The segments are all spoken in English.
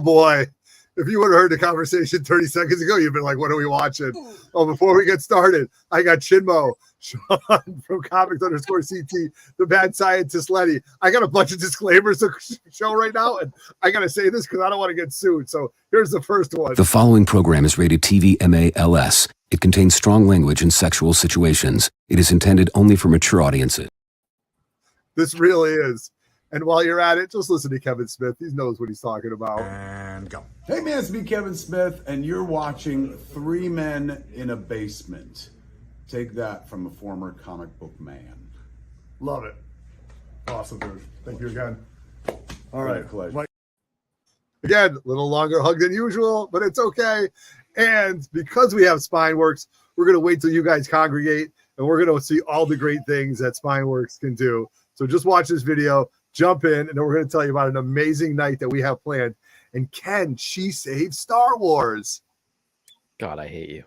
boy. If you would have heard the conversation 30 seconds ago, you'd been like, what are we watching? Oh, before we get started, I got Chinmo, Sean from Comics_CT, the Mad Scientist Lenny. I got a bunch of disclaimers to show right now, and I got to say this because I don't want to get sued. So here's the first one. The following program is rated TV MALS. It contains strong language and sexual situations. It is intended only for mature audiences. This really is. And while you're at it, just listen to Kevin Smith. He knows what he's talking about. And go. Hey man, it's me, Kevin Smith, and you're watching Three Men in a Basement. Take that from a former comic book man. Love it. Awesome, dude. Thank you again. All right. Pleasure. Again, a little longer hug than usual, but it's okay. And because we have Spineworks, we're going to wait till you guys congregate, and we're going to see all the great things that Spineworks can do. So just watch this video, jump in, and then we're going to tell you about an amazing night that we have planned. And can she save Star Wars? God, I hate you.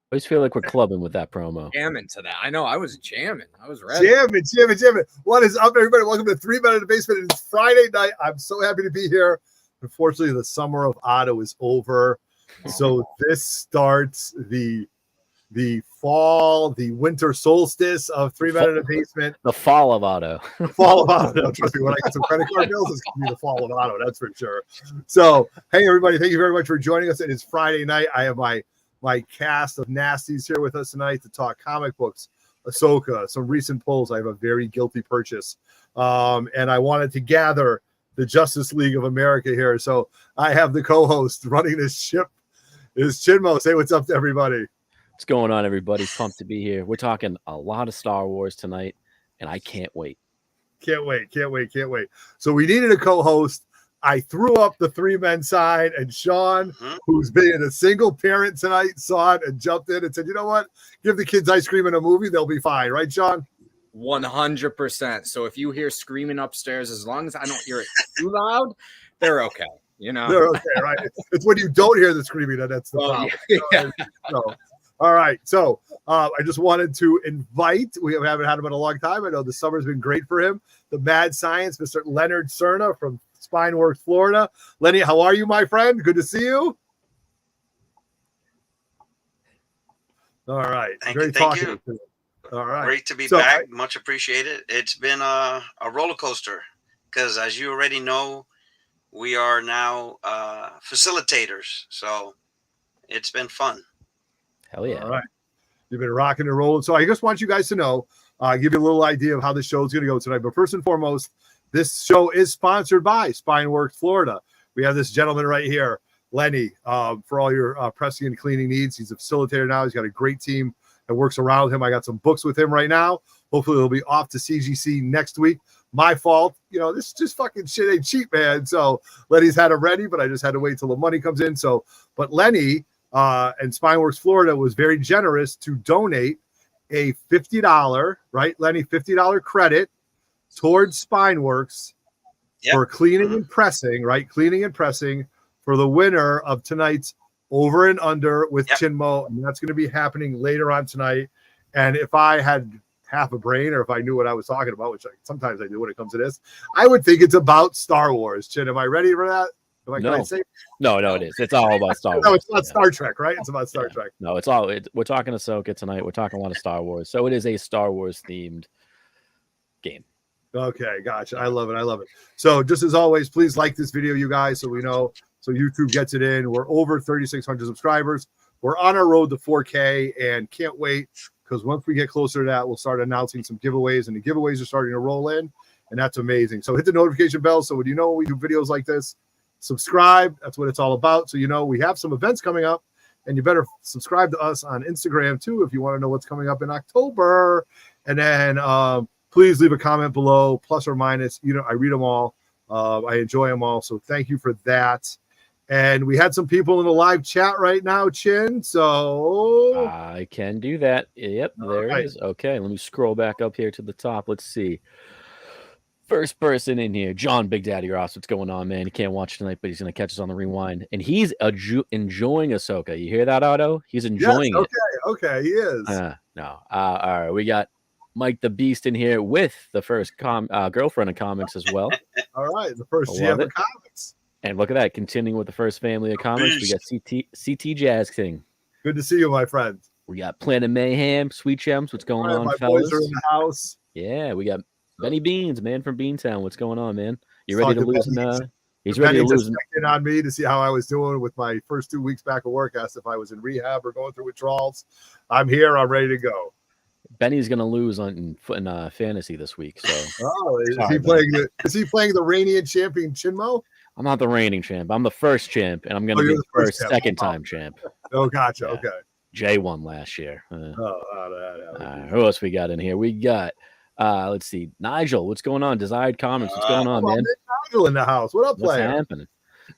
I always feel like we're clubbing with that promo. Jamming to that. I know. I was jamming. I was ready. Jamming. What is up, everybody? Welcome to 3 Men in the Basement. It's Friday night. I'm so happy to be here. Unfortunately, the summer of Otto is over. So this starts the fall, the winter solstice of 3 Men in the Basement. The fall of Otto. The fall of Otto. Trust me, when I get some credit card bills, it's going to be the fall of Otto. That's for sure. So, hey, everybody. Thank you very much for joining us. It is Friday night. I have my cast of nasties here with us tonight to talk comic books, ASHOKA, some recent pulls. I have a very guilty purchase. And I wanted to gather the Justice League of America here. So I have the co-host running this ship is Chinmo. Say what's up to everybody. What's going on, everybody? Pumped to be here. We're talking a lot of Star Wars tonight, and I can't wait. Can't wait. So we needed a co-host. I threw up the 3 men side, and Sean, who's being a single parent tonight, saw it and jumped in and said, you know what? Give the kids ice cream and a movie. They'll be fine. Right, Sean? 100%. So if you hear screaming upstairs, as long as I don't hear it too loud, they're okay. You know? They're okay, right? It's when you don't hear the screaming that's the problem. Yeah. So, all right. So I just wanted to invite, we haven't had him in a long time. I know the summer's been great for him. The Mad Science, Mr. Leonard Cerna from SPINEWORKS Florida. Lenny, how are you, my friend? Good to see you. All right. Thank you. All right. Great to be back. Much appreciated. It's been a roller coaster because, as you already know, we are now facilitators. So it's been fun. Hell yeah. All right. You've been rocking and rolling. So I just want you guys to know, give you a little idea of how the show is going to go tonight. But first and foremost, this show is sponsored by SPINEWORKS Florida. We have this gentleman right here, Lenny, for all your pressing and cleaning needs. He's a facilitator now. He's got a great team that works around him. I got some books with him right now. Hopefully he'll be off to CGC next week. My fault. You know, this just fucking shit ain't cheap, man. So Lenny's had it ready, but I just had to wait till the money comes in. So, but Lenny and SPINEWORKS Florida was very generous to donate a $50, right, Lenny, $50 credit towards SPINEWORKS for cleaning and pressing, right? Cleaning and pressing for the winner of tonight's Over and Under with Chinmo. And that's going to be happening later on tonight. And if I had half a brain, or if I knew what I was talking about, which sometimes I do when it comes to this, I would think it's about Star Wars. Chin, am I ready for that? No, it is. It's all about Star Wars. No, it's not Star Trek, right? It's about Star Trek. No, we're talking Ahsoka tonight. We're talking a lot of Star Wars. So it is a Star Wars themed game. Okay, gotcha. I love it. So just as always, please like this video, you guys, so we know, so YouTube gets it in. We're over 3,600 subscribers. We're on our road to 4K and can't wait because once we get closer to that, we'll start announcing some giveaways, and the giveaways are starting to roll in, and that's amazing. So hit the notification bell so when you know when we do videos like this, subscribe. That's what it's all about. So you know we have some events coming up, and you better subscribe to us on Instagram too if you want to know what's coming up in October. And then please leave a comment below, plus or minus. You know, I read them all. I enjoy them all. So thank you for that. And we had some people in the live chat right now, Chin. So I can do that. Yep, there it is. Okay, let me scroll back up here to the top. Let's see. First person in here, John Big Daddy Ross. What's going on, man? He can't watch tonight, but he's going to catch us on the rewind. And he's enjoying Ahsoka. You hear that, Otto? He's enjoying it. Okay, he is. No. All right, we got Mike the Beast in here with the first girlfriend of comics as well. All right, the first GM of comics. And look at that, continuing with the first family of comics. We got CT Jazz King. Good to see you, my friend. We got Planet Mayhem, Sweet Gems. What's going on, my fellas? boys are in the house. Yeah, we got Benny Beans, man from Beantown. What's going on, man? You ready to lose? He's ready to lose. In on me to see how I was doing with my first 2 weeks back at work. Asked if I was in rehab or going through withdrawals. I'm here. I'm ready to go. Benny's gonna lose in fantasy this week. So, is he playing the reigning champion Chinmo? I'm not the reigning champ. I'm the first champ, and I'm gonna be the first second-time champ. Oh, gotcha. Yeah. Okay. Jay won last year. Who else we got in here? We got let's see, Nigel. What's going on? Desired Comics. What's going on, man? Nigel in the house. What up, player? What's happening?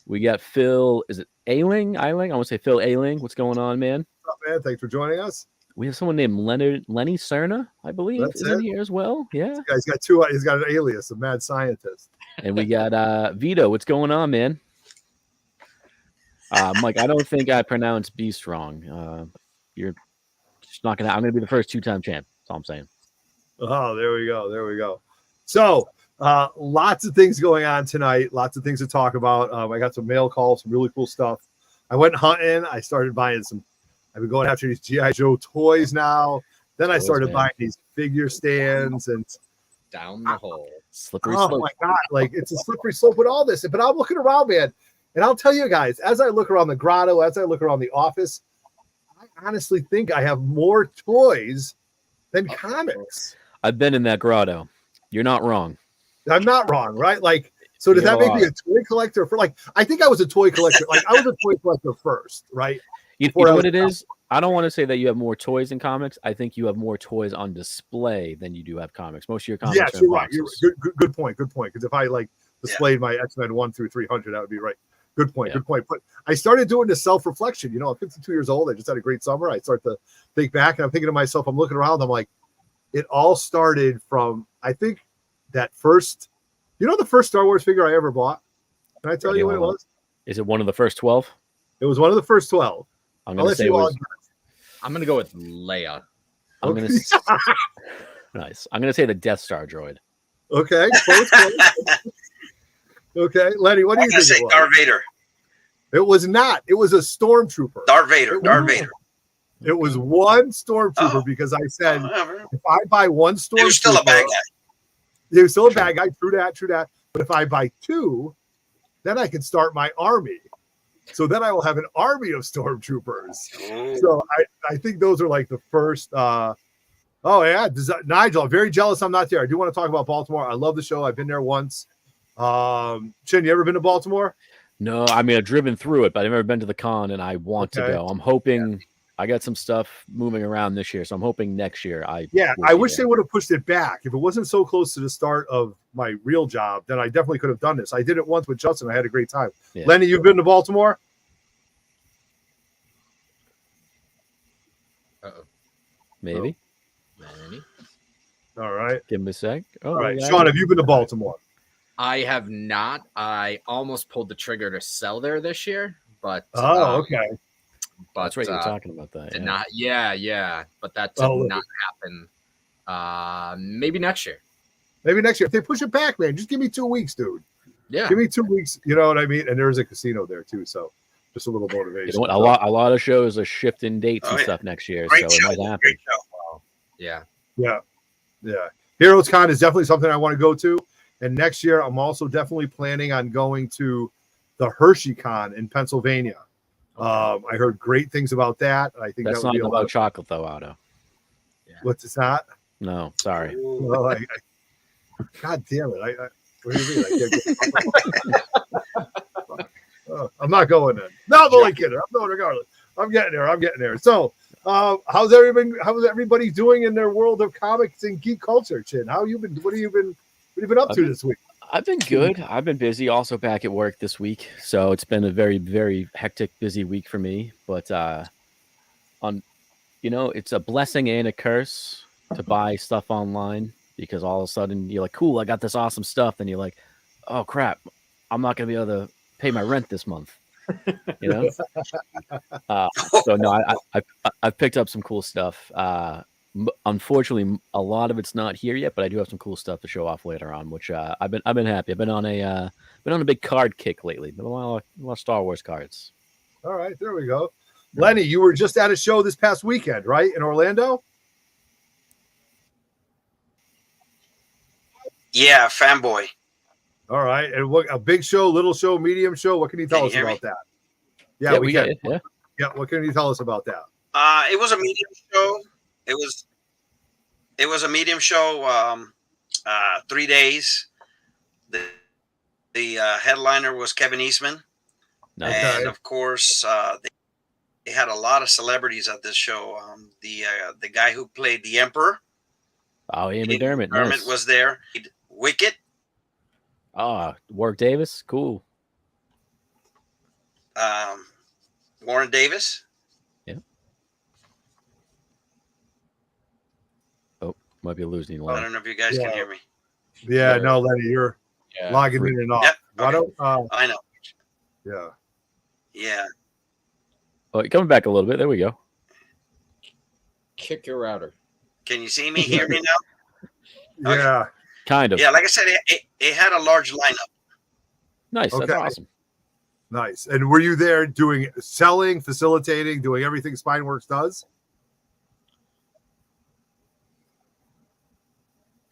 We got Phil. Is it Ailing? I want to say Phil Ailing. What's going on, man? What's up, man? Thanks for joining us. We have someone named Lenny Cerna, I believe, is in here as well. Yeah. This guy's got two. He's got an alias, a mad scientist. And we got Vito. What's going on, man? Mike, I don't think I pronounced Beast wrong. You're just not gonna. I'm gonna be the first 2-time champ. That's all I'm saying. Oh, there we go. There we go. So, lots of things going on tonight. Lots of things to talk about. I got some mail calls, some really cool stuff. I went hunting. I started buying some. I've been going after these G.I. Joe toys now. Then I started buying these figure stands and down the hole. Slippery slope. Oh my God. Like it's a slippery slope with all this. But I'm looking around, man. And I'll tell you guys, as I look around the grotto, as I look around the office, I honestly think I have more toys than comics. I've been in that grotto. You're not wrong. I'm not wrong, right? Like, so does that make me a toy collector? For like, I think I was a toy collector. Like, I was a toy collector first, right? You know what it is? I don't want to say that you have more toys in comics. I think you have more toys on display than you do have comics. Most of your comics are in right. boxes. Good point. Good point. Because if I like displayed my X-Men 1 through 300, that would be right. Good point. Good point. But I started doing this self-reflection. You know, I'm 52 years old. I just had a great summer. I start to think back, and I'm thinking to myself, I'm looking around. I'm like, it all started from, I think, that first, you know, the first Star Wars figure I ever bought. Can I tell you what it was? Is it one of the first 12? It was one of the first 12. I'm going to say I'm going to go with Leia. I'm going to nice. I'm going to say the Death Star droid. Okay. Okay, Lenny, what do you think? Say Darth Vader. It was not. It was a stormtrooper. Darth Vader. It was one stormtrooper because I said if I buy one stormtrooper, he was still a bad guy. He was still a bad guy. True that. But if I buy two, then I can start my army. So then I will have an army of stormtroopers. So I think those are like the first. Nigel, I'm very jealous I'm not there. I do want to talk about Baltimore. I love the show. I've been there once. Chin, you ever been to Baltimore? No, I mean I've driven through it, but I've never been to the con, and I want to go. I'm hoping I got some stuff moving around this year, so I'm hoping next year I wish they would have pushed it back. If it wasn't so close to the start of my real job, then I definitely could have done this. I did it once with Justin. I had a great time. Yeah. Lenny, you've been to Baltimore? Maybe. All right. Give me a sec. All right. Sean, have you been to Baltimore? I have not. I almost pulled the trigger to sell there this year, but okay. But that's right. You're talking about that. Did not. Yeah. But that did not happen. Maybe next year. Maybe next year. If they push it back, man, just give me 2 weeks, dude. Yeah. Give me 2 weeks. You know what I mean? And there's a casino there too, so just a little motivation. You know what? A lot of shows are shifting dates and stuff next year, Great so show. it might happen. Great show. Yeah. Heroes Con is definitely something I want to go to. And next year, I'm also definitely planning on going to the Hershey Con in Pennsylvania. I heard great things about that. I think that's that would not be about chocolate, though, Otto. What's it's not? No, sorry. Well, God damn it! What do you mean? I'm not going in. No, I'm only kidding. I'm going regardless. I'm getting there. So, how's everybody doing in their world of comics and geek culture, Chin? What have you been up to this week? I've been good. I've been busy. Also back at work this week, so it's been a very, very hectic, busy week for me. But it's a blessing and a curse to buy stuff online, because all of a sudden you're like, cool, I got this awesome stuff. Then you're like, oh crap, I'm not gonna be able to pay my rent this month. So no, I've picked up some cool stuff. Unfortunately, a lot of it's not here yet, but I do have some cool stuff to show off later on, which I've been happy. I've been on a big card kick lately. Been a lot of Star Wars cards. All right, there we go. Lenny, you were just at a show this past weekend, right, in Orlando? Yeah, fanboy. All right, and what, a big show, little show, medium show? What can you tell us about that? Yeah, we can. Yeah, what can you tell us about that? It was a medium show. It was a medium show. 3 days. The headliner was Kevin Eastman, and of course, they had a lot of celebrities at this show. The guy who played the Emperor. Oh, Amy Dermott. Nice. Was there. Wicket. Warwick Davis. Cool. Warren Davis. Yeah. Oh, might be losing you. I don't know if you guys can hear me. Yeah, no, Lenny, you're logging in and off. Yep. Why don't, I know. Yeah. Yeah. Oh, you're coming back a little bit. There we go. Kick your router. Can you see me? Hear me now? Yeah. Okay. Kind of. Yeah, like I said, it had a large lineup. Nice. That's awesome. Nice. And were you there selling, facilitating, doing everything Spineworks does?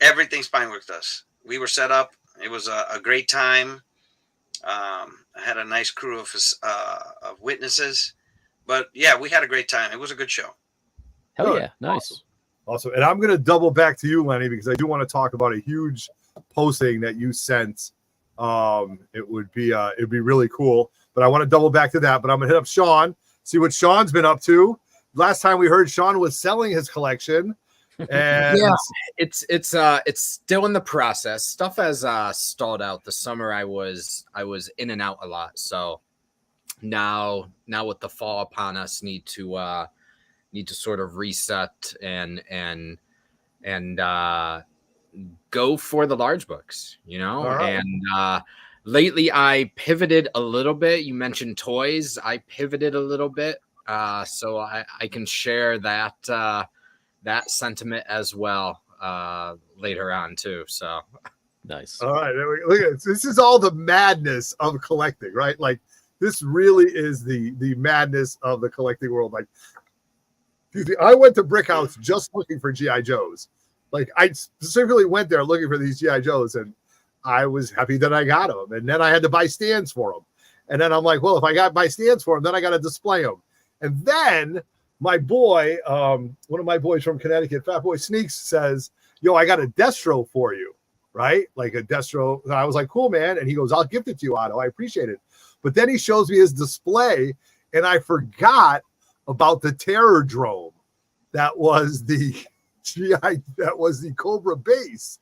Everything Spineworks does. We were set up. It was a great time. I had a nice crew of witnesses. But yeah, we had a great time. It was a good show. Hell yeah. Nice. Awesome. And I'm going to double back to you, Lenny, because I do want to talk about a huge posting that you sent. It'd be really cool, but I want to double back to that. But I'm going to hit up Sean, see what Sean's been up to. Last time we heard, Sean was selling his collection. And yeah, it's still in the process. Stuff has stalled out. The summer I was in and out a lot. So now with the fall upon us, need to sort of reset and go for the large books, right. And lately I pivoted a little bit. You mentioned toys. I pivoted a little bit. So I can share that sentiment as well later on too. So nice. All right. Look at this. This is all the madness of collecting, right? Like this really is the madness of the collecting world. Like, I went to Brick House just looking for G.I. Joes. Like I specifically went there looking for these G.I. Joes, and I was happy that I got them. And then I had to buy stands for them. And then I'm like, well, if I got my stands for them, then I got to display them. And then my boy, one of my boys from Connecticut, Fat Boy Sneaks, says, yo, I got a Destro for you, right? Like a Destro. And I was like, cool, man. And he goes, I'll gift it to you, Otto. I appreciate it. But then he shows me his display, and I forgot about the Terror Drome. That was the Cobra base.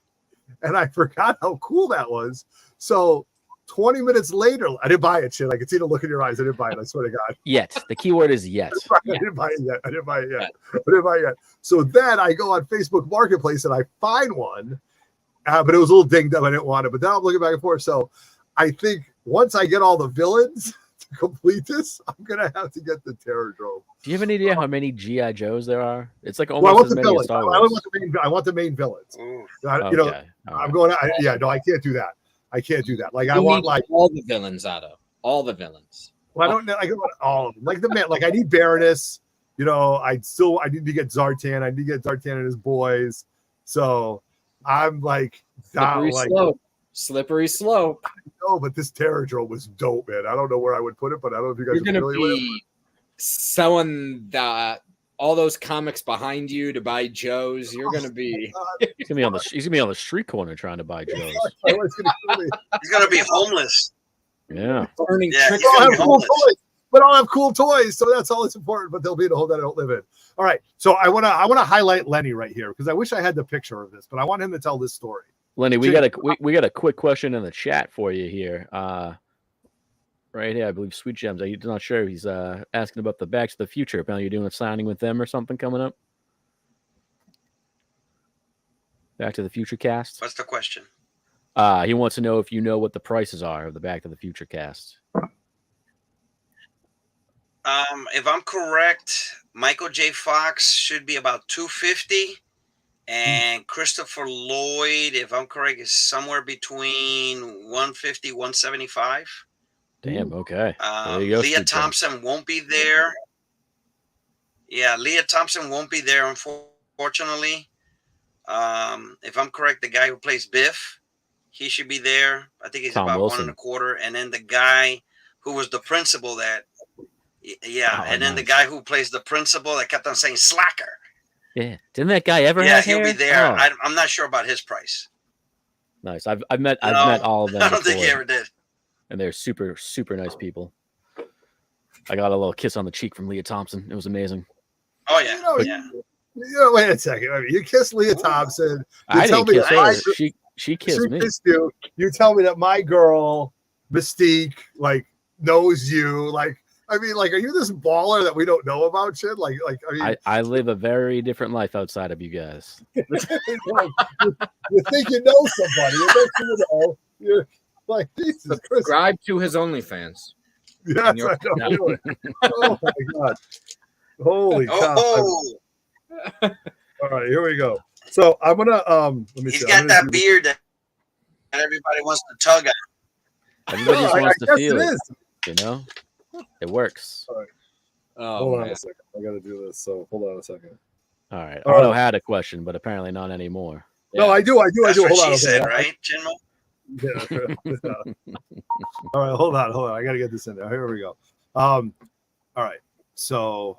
And I forgot how cool that was. So 20 minutes later, I didn't buy it, shit. I could see the look in your eyes. I didn't buy it. I swear to God. Yet. The keyword is yet. I didn't buy it yet. So then I go on Facebook Marketplace and I find one, but it was a little dinged up. I didn't want it. But then I'm looking back and forth. So I think once I get all the villains to complete this, I'm going to have to get the Terror Drome. Do you have any idea how many G.I. Joes there are? It's like almost as many as Star Wars. I want the main villains. I'm going to, I can't do that. I can't do that. Like I want like all the villains, Otto. All the villains. Well, I don't know. I want all of them. Like the man. Like I need Baroness. I need to get Zartan. I need to get Zartan and his boys. So I'm like, slippery slope. No, but this Terror Drome was dope, man. I don't know where I would put it, but I don't know if you guys are familiar with it. Selling all those comics behind you to buy Joe's. You're gonna be He's gonna be on the street corner trying to buy Joe's. My wife's gonna kill me. He's gonna be homeless. Yeah. turning Yeah, tricks. he's I'll gonna have be cool homeless. toys, but I'll have cool toys, so that's all that's important. But they'll be in a home that I don't live in. All right, so I wanna highlight Lenny right here because I wish I had the picture of this, but I want him to tell this story. Lenny, we got a quick question in the chat for you here. Right here, I believe Sweet Gems. I'm not sure. He's asking about the Back to the Future. Apparently, you're doing a signing with them or something coming up. Back to the Future cast. What's the question? He wants to know if you know what the prices are of the Back to the Future cast. If I'm correct, Michael J. Fox should be about $250, and Christopher Lloyd, if I'm correct, is somewhere between $150, $175. Damn. Okay. There you go, Leah Sweet Gems. Thompson won't be there. Yeah, Leah Thompson won't be there, unfortunately. If I'm correct, the guy who plays Biff, he should be there. I think he's Tom about Wilson. $125. And then the guy who was the principal that, yeah, Oh, and then the nice. guy who plays the principal that kept on saying slacker. Yeah. Didn't that guy ever Yeah, have he'll hair? be there. Oh, I'm not sure about his price. nice. I've met No, all of them I don't think he before, ever did. and they're super nice people. I got a little kiss on the cheek from Leah Thompson. It was amazing. Oh yeah, yeah. Wait a second. I mean, you kissed Leah Thompson. You I tell didn't me kiss that her. my- She kissed me. kissed you. You tell me that my girl Mystique like knows you. Like, I mean, like, are you this baller that we don't know about shit? Like, I mean, I live a very different life outside of you guys. like, you think you know somebody, and next thing you know, you're like, Jesus Christ. Subscribe to his OnlyFans. Yes, and you're- I know. Oh my God. Holy cow. Oh, All right, here we go. So I'm gonna let me he's see. got I'm gonna that do- beard that everybody wants to tug at. Everybody just I wants to guess feel it it. is. You know, it works. Oh, Hold on man. a second. I gotta do this. So hold on a second. All right. All Otto right. had a question, but apparently not anymore. No, I do. That's Hold what on. she okay. said, right, Chinmo? Yeah. All right, hold on. I gotta get this in there. Here we go. All right. So,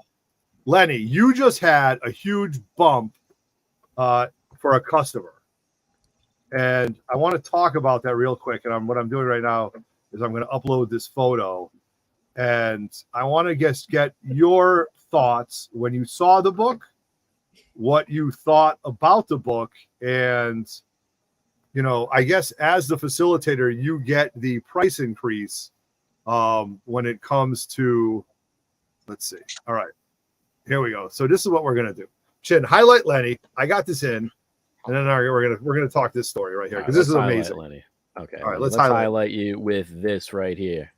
Lenny, you just had a huge bump for a customer, and I want to talk about that real quick. And what I'm doing right now is I'm going to upload this photo, and I want to get your thoughts when you saw the book, what you thought about the book, and you know, I guess as the facilitator, you get the price increase when it comes to, let's see. All right, here we go. So this is what we're gonna do. Chin, highlight Lenny. I got this in, and then we're gonna talk this story right here because this is Let's highlight amazing. Lenny. Okay. All right, let's let's highlight you with this right here.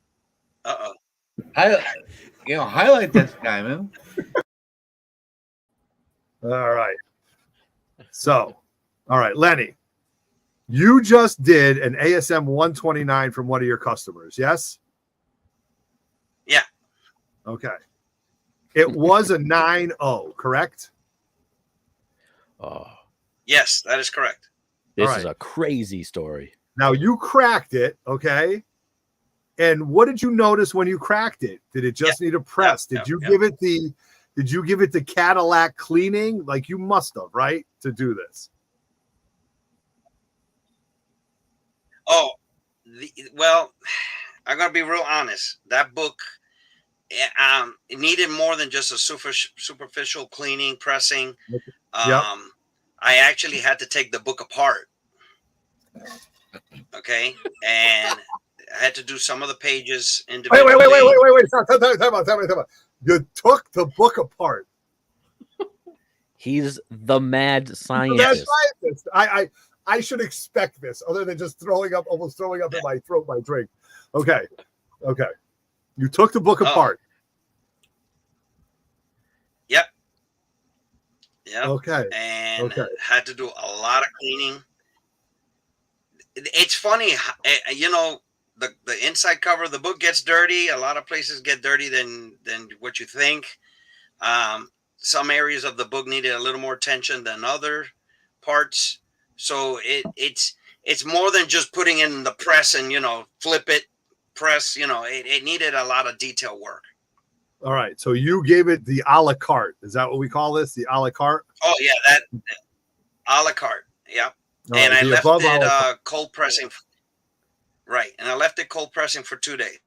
Uh-oh. Highlight this guy, man. All right. So, all right, Lenny, you just did an ASM 129 from one of your customers, yes? Yeah. Okay. It was a 9.0, correct? Oh, Yes, that is correct. this All is right. a crazy story. Now you cracked it, okay? And what did you notice when you cracked it? Did it just need a press? yeah, Did you yeah. give it the Cadillac cleaning? Like you must have, right? To do this. Oh, well, I'm gonna be real honest. That book, it needed more than just a superficial cleaning, pressing. I actually had to take the book apart. Okay, and I had to do some of the pages individually. Wait. Time out. You took the book apart. He's the mad That's scientist. scientist. I should expect this, other than just almost throwing up in my throat my drink. Okay. You took the book apart. Yep. Okay. And had to do a lot of cleaning. It's funny, you know, the inside cover of the book gets dirty. A lot of places get dirty than what you think. Some areas of the book needed a little more attention than other parts. So it's more than just putting in the press and, you know, flip it, press, you know, it needed a lot of detail work. All right. So you gave it the a la carte. Is that what we call this? The a la carte? Oh yeah, that a la carte. Yep. All And right, I the left above a la it carte. cold pressing. Right. And I left it cold pressing for 2 days.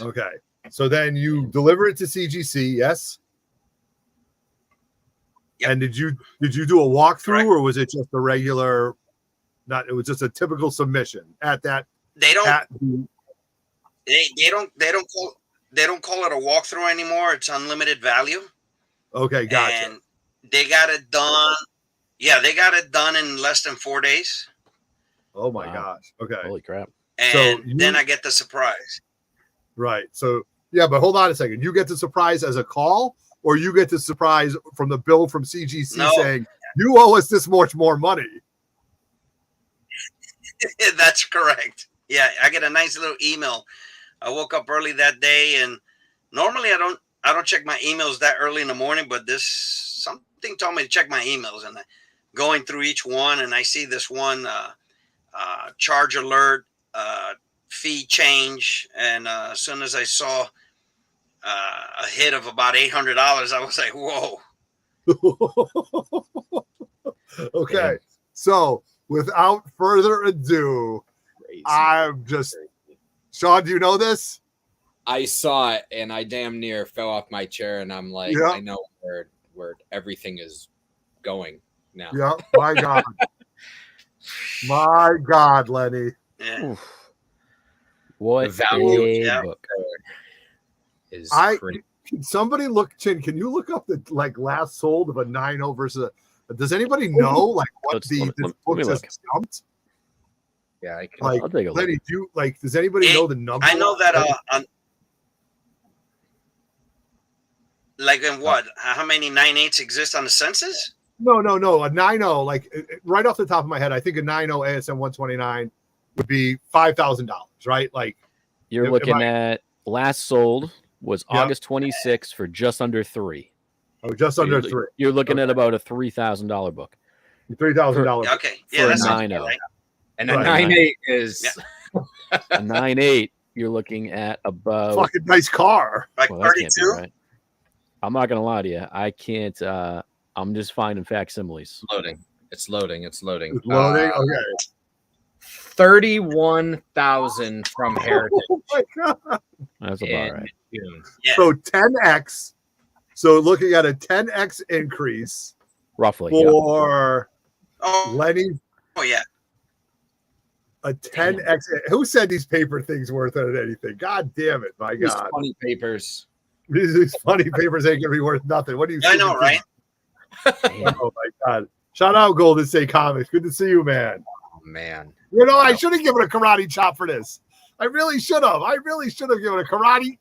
Okay. So then you deliver it to CGC, yes? Yep. And did you do a walkthrough Correct. or was it just a regular? Not. It was just a typical submission at that. They don't. At, They don't call it a walkthrough anymore. It's unlimited value. okay, gotcha. And they got it done. Yeah, they got it done in less than 4 days. Oh my Wow. gosh. Okay. Holy crap. And you- then I get the surprise. Right. So yeah, but hold on a second. You get the surprise as a call, or you get the surprise from the bill from CGC No. saying you owe us this much more money. That's correct. Yeah, I get a nice little email. I woke up early that day, and normally I don't check my emails that early in the morning, but something told me to check my emails, and going through each one, and I see this one charge alert, fee change, and as soon as I saw a hit of about $800, I was like, whoa. Okay. So without further ado, Crazy. I'm just Sean, do you know this? I saw it and I damn near fell off my chair, and I'm like, Yeah. I know where everything is going now. Yeah, my God. My God, Lenny. Yeah. Oof. What The value, a yeah. book. Is I- pretty. Can somebody look, Chin? Can you look up the last sold of a 9.0 versus a? Does anybody know what Let's- this let me book just look. jumped? Yeah, I can. Like, I'll take a look. Lenny, does anybody know the number? I know that like in what? How many 9.8s exist on the census? No. A 9.0, like right off the top of my head, I think a 9.0 ASM 129 would be $5,000, right? Like, You're am looking I- at last sold was Yeah. August 26th for just under $3. oh, just under three, You're looking at Okay. about a $3,000 book $3,000. Okay. for Yeah, a that's 9.0. right. And a Right. 9.8 is A 9.8, you're looking at about. Fucking nice car. Like Well, that can't be 32. right. I'm not gonna lie to you. I can't. I'm just finding facsimiles. loading. It's loading. It's loading. It's loading. Okay. 31,000 from Heritage Oh my God. That's about in right. June. Yeah. So 10x. So looking at a 10x increase Roughly. Yeah. for Oh, Lenny, oh yeah. a 10x. Who said these paper things worth anything? God damn it, my These God. funny papers. These funny papers ain't gonna be worth nothing. What do you I think? know, right? Damn. Oh my God. Shout out Golden State Comics. Good to see you, man. Oh man. You know, I should have given a karate chop for this. I really should have. Given a karate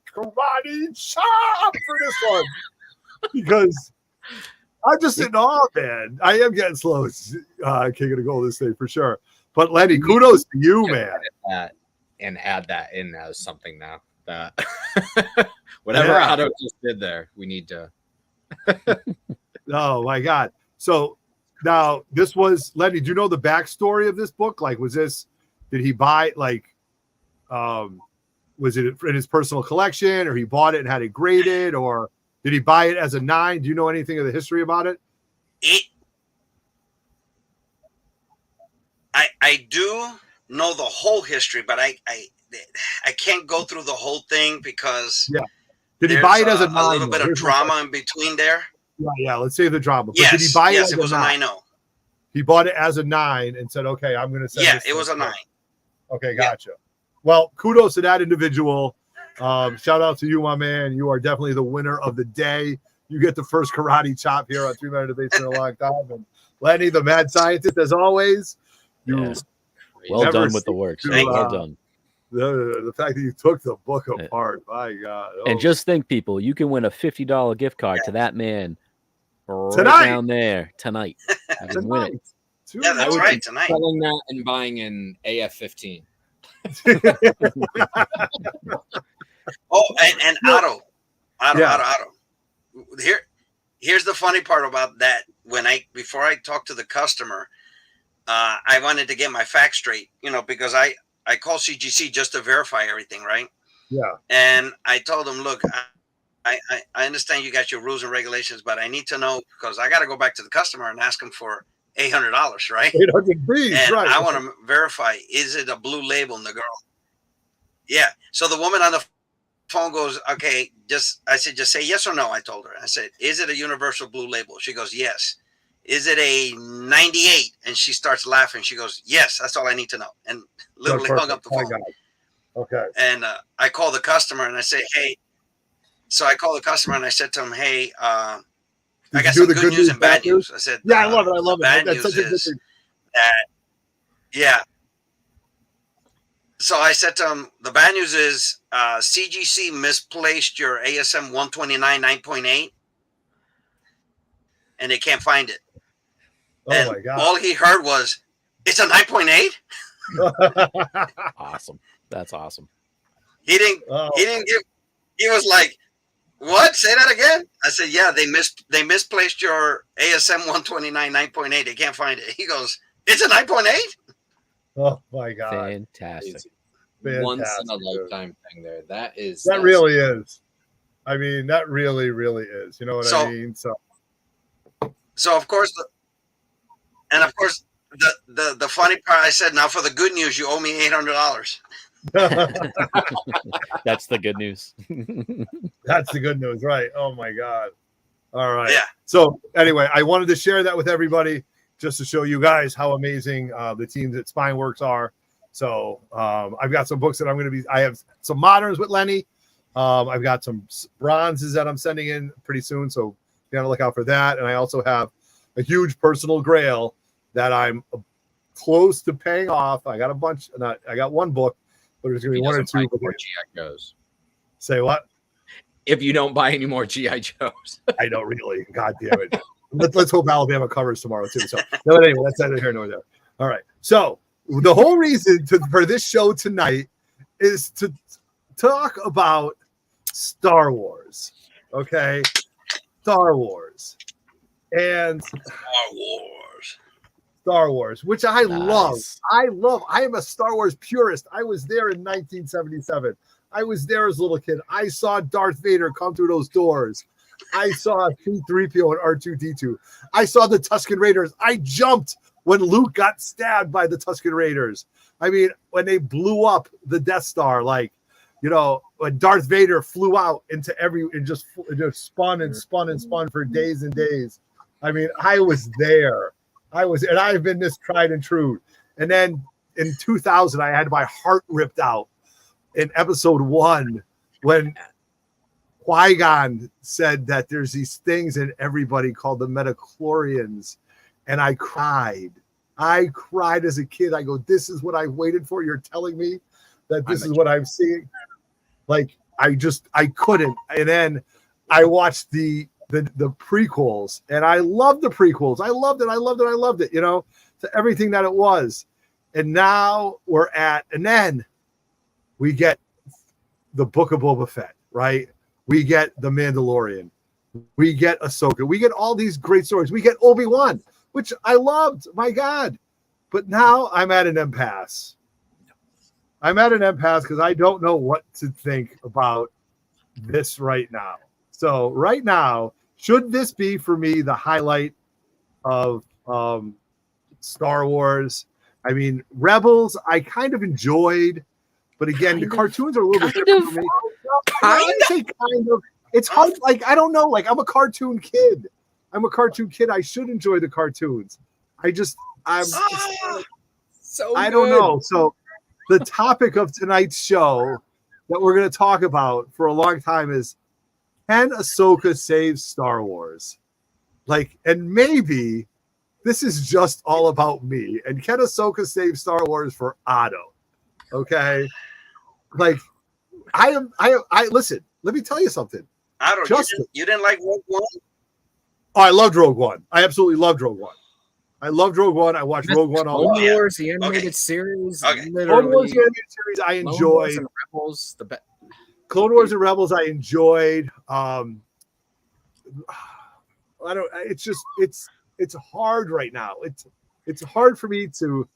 chop for this one. Because I'm just in awe, man. I am getting slow, King of the Golden State for sure. But Lenny, kudos to you, man. That and add that in as something now. That whatever Yeah. Otto just did there, we need to. Oh my God. So now this was Lenny. Do you know the backstory of this book? Like, did he buy was it in his personal collection, or he bought it and had it graded, or did he buy it as a 9? Do you know anything of the history about it? I do know the whole history, but I can't go through the whole thing because Yeah. Did he there's buy it as a a 9? little bit of Here's my drama in between there. question. Yeah, let's say the drama. But Yes, did he buy yes, it it as was a a 9? 9.0. He bought it as a 9 and said, "Okay, I'm going to send Yeah, this it to was a the- 9. Okay, Yeah. gotcha. Well, kudos to that individual. Shout out to you, my man. You are definitely the winner of the day. You get the first karate chop here on 3 Men in the Basement in a long time. And Lenny, the mad scientist, as always, you Yeah. Well never done with the cease work. to, sir. Well done. the fact that you took the book Yeah. apart. My God. And Oh, just think, people, you can win a $50 gift card to that man right Tonight. down there tonight. You can win it. tonight. Yeah, that's would right. Tonight. Selling that and buying an AF-15. Oh, and Otto. Yeah. Here's the funny part about that. Before I talked to the customer, I wanted to get my facts straight, because I call CGC just to verify everything, right? Yeah. And I told them, look, I understand you got your rules and regulations, but I need to know because I got to go back to the customer and ask him for $800, right? 800 bees, And right? I want to verify, is it a blue label? And the girl, yeah. So the woman on the phone goes, okay, I said, just say yes or no. I told her. I said, is it a universal blue label? She goes, yes. Is it a 98? And she starts laughing. She goes, yes, that's all I need to know. And literally hung up the phone. Okay. And I call the customer and I say, hey. So I called the customer and I said to him, hey, I got some good news and bad news. I said, yeah, I love it. I love it. Bad news is that, yeah. So I said to him, the bad news is CGC misplaced your ASM 129 9.8 and they can't find it. Oh and my God. All he heard was, it's a 9.8? Awesome. That's awesome. He didn't give, he was like, what? Say that again? I said, yeah, they misplaced your ASM 129 9.8. They can't find it. He goes, it's a 9.8? Oh my God. Fantastic. Once in a lifetime thing there. That's really is. I mean, that really, really is. You know what I mean? So of course, the funny part, I said, now for the good news, you owe me $800. That's the good news. That's the good news, right? Oh my God. All right. Yeah. So anyway, I wanted to share that with everybody just to show you guys how amazing the teams at Spineworks are. So I've got some books that I have some moderns with Lenny. I've got some bronzes that I'm sending in pretty soon. So you gotta look out for that. And I also have a huge personal grail that I'm close to paying off. I got a bunch. I got one book, but there's gonna be one or two. More GI Joes. Say what? If you don't buy any more GI Joes, I don't really. God damn it. Let's hope Alabama covers tomorrow too. So, no, but anyway, that's neither here nor there. All right. So the whole reason for this show tonight is to talk about Star Wars. Okay, Star Wars and Star Wars, which I love. I am a Star Wars purist. I was there in 1977. I was there as a little kid. I saw Darth Vader come through those doors. I saw C-3PO and R2-D2. I saw the Tusken Raiders. I jumped when Luke got stabbed by the Tusken Raiders. I mean, when they blew up the Death Star, like, you know, when Darth Vader flew out into it just spun and spun and spun for days and days. I mean, I was there. And I've been this tried and true. And then in 2000, I had my heart ripped out in episode 1 when Qui-Gon said that there's these things in everybody called the midichlorians, and I cried. I cried as a kid. I go, this is what I waited for. You're telling me that this is what I'm seeing? Like, I couldn't. And then I watched the prequels, and I loved the prequels. I loved it, you know, to everything that it was. And now and then we get the Book of Boba Fett, right? We get The Mandalorian. We get Ahsoka. We get all these great stories. We get Obi-Wan, which I loved. My God. But now I'm at an impasse. Because I don't know what to think about this right now. So right now, should this be for me the highlight of Star Wars? I mean, Rebels, I kind of enjoyed. But again, the cartoons are a little bit different for me. Kind of. It's hard. Like, I don't know. Like, I'm a cartoon kid. I should enjoy the cartoons. I don't know. So the topic of tonight's show that we're going to talk about for a long time is, can Ahsoka save Star Wars? Like, and maybe this is just all about me. And can Ahsoka save Star Wars for Otto? Okay. Like, I listen, let me tell you something. I don't know. You didn't like Rogue One? Oh, I loved Rogue One. I absolutely loved Rogue One. I loved Rogue One. I watched Rogue One all the time. Clone Wars, the animated series. Okay. Clone Wars, the animated series, I enjoyed. Clone Wars and Rebels, I enjoyed. It's hard right now. It's hard for me to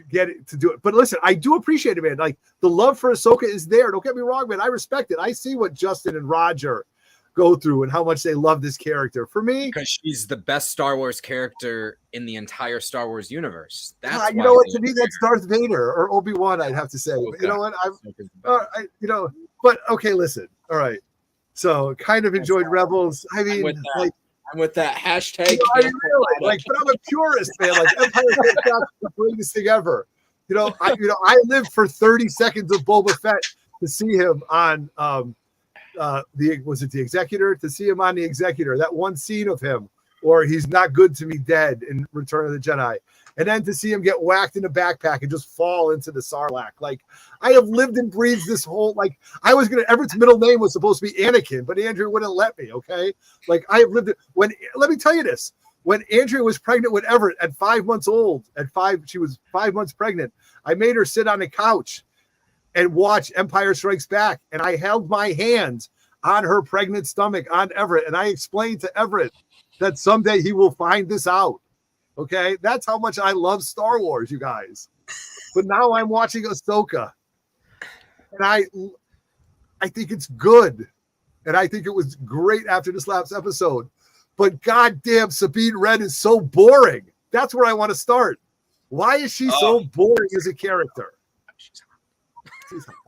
get it to do it. But listen, I do appreciate it, man. Like the love for Ahsoka is there. Don't get me wrong, man. I respect it. I see what Justin and Roger go through and how much they love this character. For me, because she's the best Star Wars character in the entire Star Wars universe. That's you know what, to me that's Darth Vader or Obi-Wan, I'd have to say. Okay. But you know what, but okay, listen. All right, so kind of enjoyed Rebels. I mean, I'm with that hashtag. But I'm a purist, man. Like Empire Strikes Back is the greatest thing ever. I lived for 30 seconds of Boba Fett to see him on was it The Executor? To see him on The Executor, that one scene of him, or he's not good to me dead in Return of the Jedi. And then to see him get whacked in the backpack and just fall into the Sarlacc. Like, I have lived and breathed this whole, like, Everett's middle name was supposed to be Anakin, but Andrea wouldn't let me, okay? Like, I have lived it. Let me tell you this. When Andrea was pregnant with Everett at 5 months old, she was 5 months pregnant, I made her sit on the couch and watch Empire Strikes Back. And I held my hands on her pregnant stomach on Everett. And I explained to Everett that someday he will find this out. Okay. That's how much I love Star Wars, you guys. But now I'm watching Ahsoka. And I think it's good. And I think it was great after this last episode. But goddamn, Sabine Wren is so boring. That's where I want to start. Why is she so boring as a character?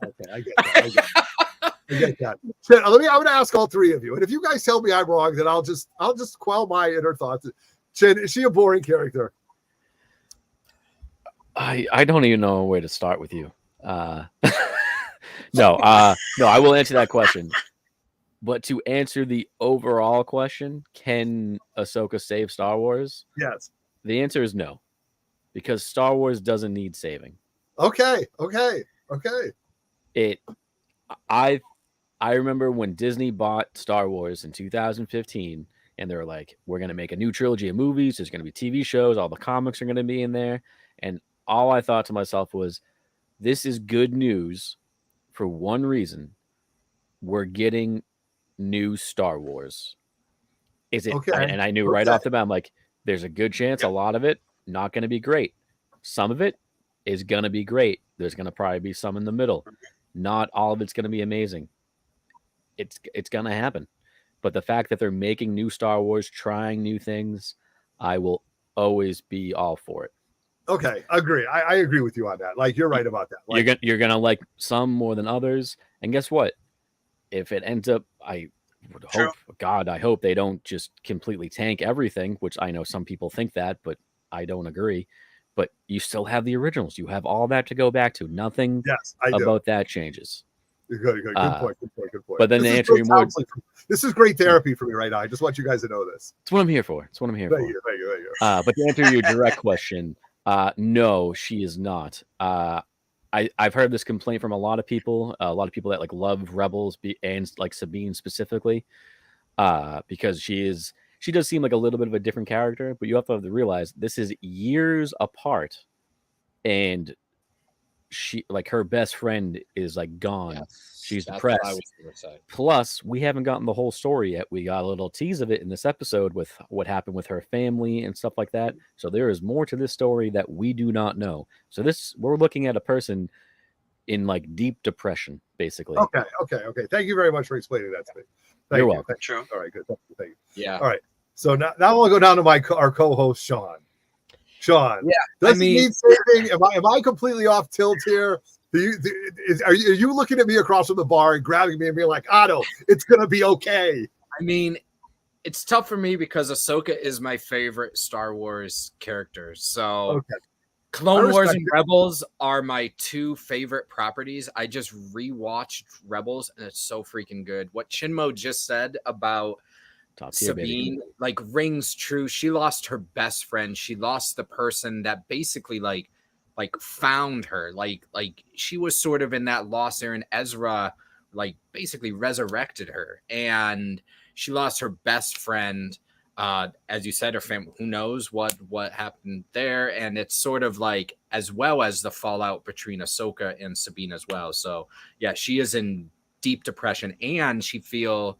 Okay, I get that. I'm going to ask all three of you, and if you guys tell me I'm wrong, then I'll just quell my inner thoughts. Chin, is she a boring character? I don't even know where to start with you. No, I will answer that question. But to answer the overall question, can Ahsoka save Star Wars? Yes. The answer is no, because Star Wars doesn't need saving. Okay. I remember when Disney bought Star Wars in 2015, and they were like, we're going to make a new trilogy of movies. There's going to be TV shows. All the comics are going to be in there. And all I thought to myself was, this is good news for one reason. We're getting new Star Wars. Is it? Okay. And I knew right off the bat, I'm like, there's a good chance a lot of it not going to be great. Some of it is going to be great. There's going to probably be some in the middle. Not all of it's going to be amazing. It's going to happen. But the fact that they're making new Star Wars, trying new things, I will always be all for it. Okay, agree. I agree with you on that. Like, you're right about that. Like, You're gonna like some more than others. And guess what? If it ends up, I would hope, God, I hope they don't just completely tank everything, which I know some people think that, but I don't agree. But you still have the originals. You have all that to go back to. Nothing about that changes. Good point. But then to answer your more, this is great therapy for me right now. I just want you guys to know this. It's what I'm here for. Thank you. But to answer your direct question, no, she is not. I've heard this complaint from a lot of people that like love Rebels and like Sabine specifically, because she does seem like a little bit of a different character, but you have to realize this is years apart, and she, like, her best friend is like gone. Yes, she's depressed. Plus, we haven't gotten the whole story yet. We got a little tease of it in this episode with what happened with her family and stuff like that. So there is more to this story that we do not know. So we're looking at a person in like deep depression, basically. Okay. Thank you very much for explaining that to me. You're welcome. True. All right, good. Thank you. Yeah. All right. So now I'll go down to our co-host Sean. Sean, does he need saving? Am I completely off tilt here? Are you looking at me across from the bar and grabbing me and being like, Otto, it's gonna be okay? I mean, it's tough for me because Ahsoka is my favorite Star Wars character. So Clone Wars and Rebels are my two favorite properties. I just rewatched Rebels and it's so freaking good. What Chinmo just said about Sabine like rings true. She lost her best friend. She lost the person that basically like found her. Like she was sort of in that lost era, and Ezra like basically resurrected her, and she lost her best friend. As you said, her family, who knows what happened there. And it's sort of like, as well as the fallout between Ahsoka and Sabine as well. So yeah, she is in deep depression, and she feels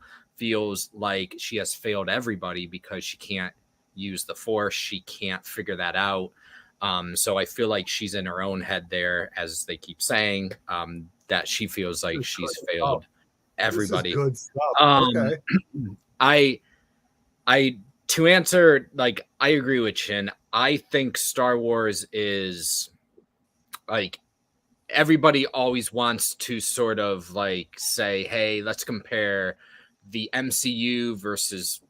like she has failed everybody because she can't use the Force. She can't figure that out. So I feel like she's in her own head there, as they keep saying, that she feels like she's failed everybody. Good stuff. Okay. I to answer, like, I agree with Chin. I think Star Wars is like, everybody always wants to sort of like say, hey, let's compare the MCU versus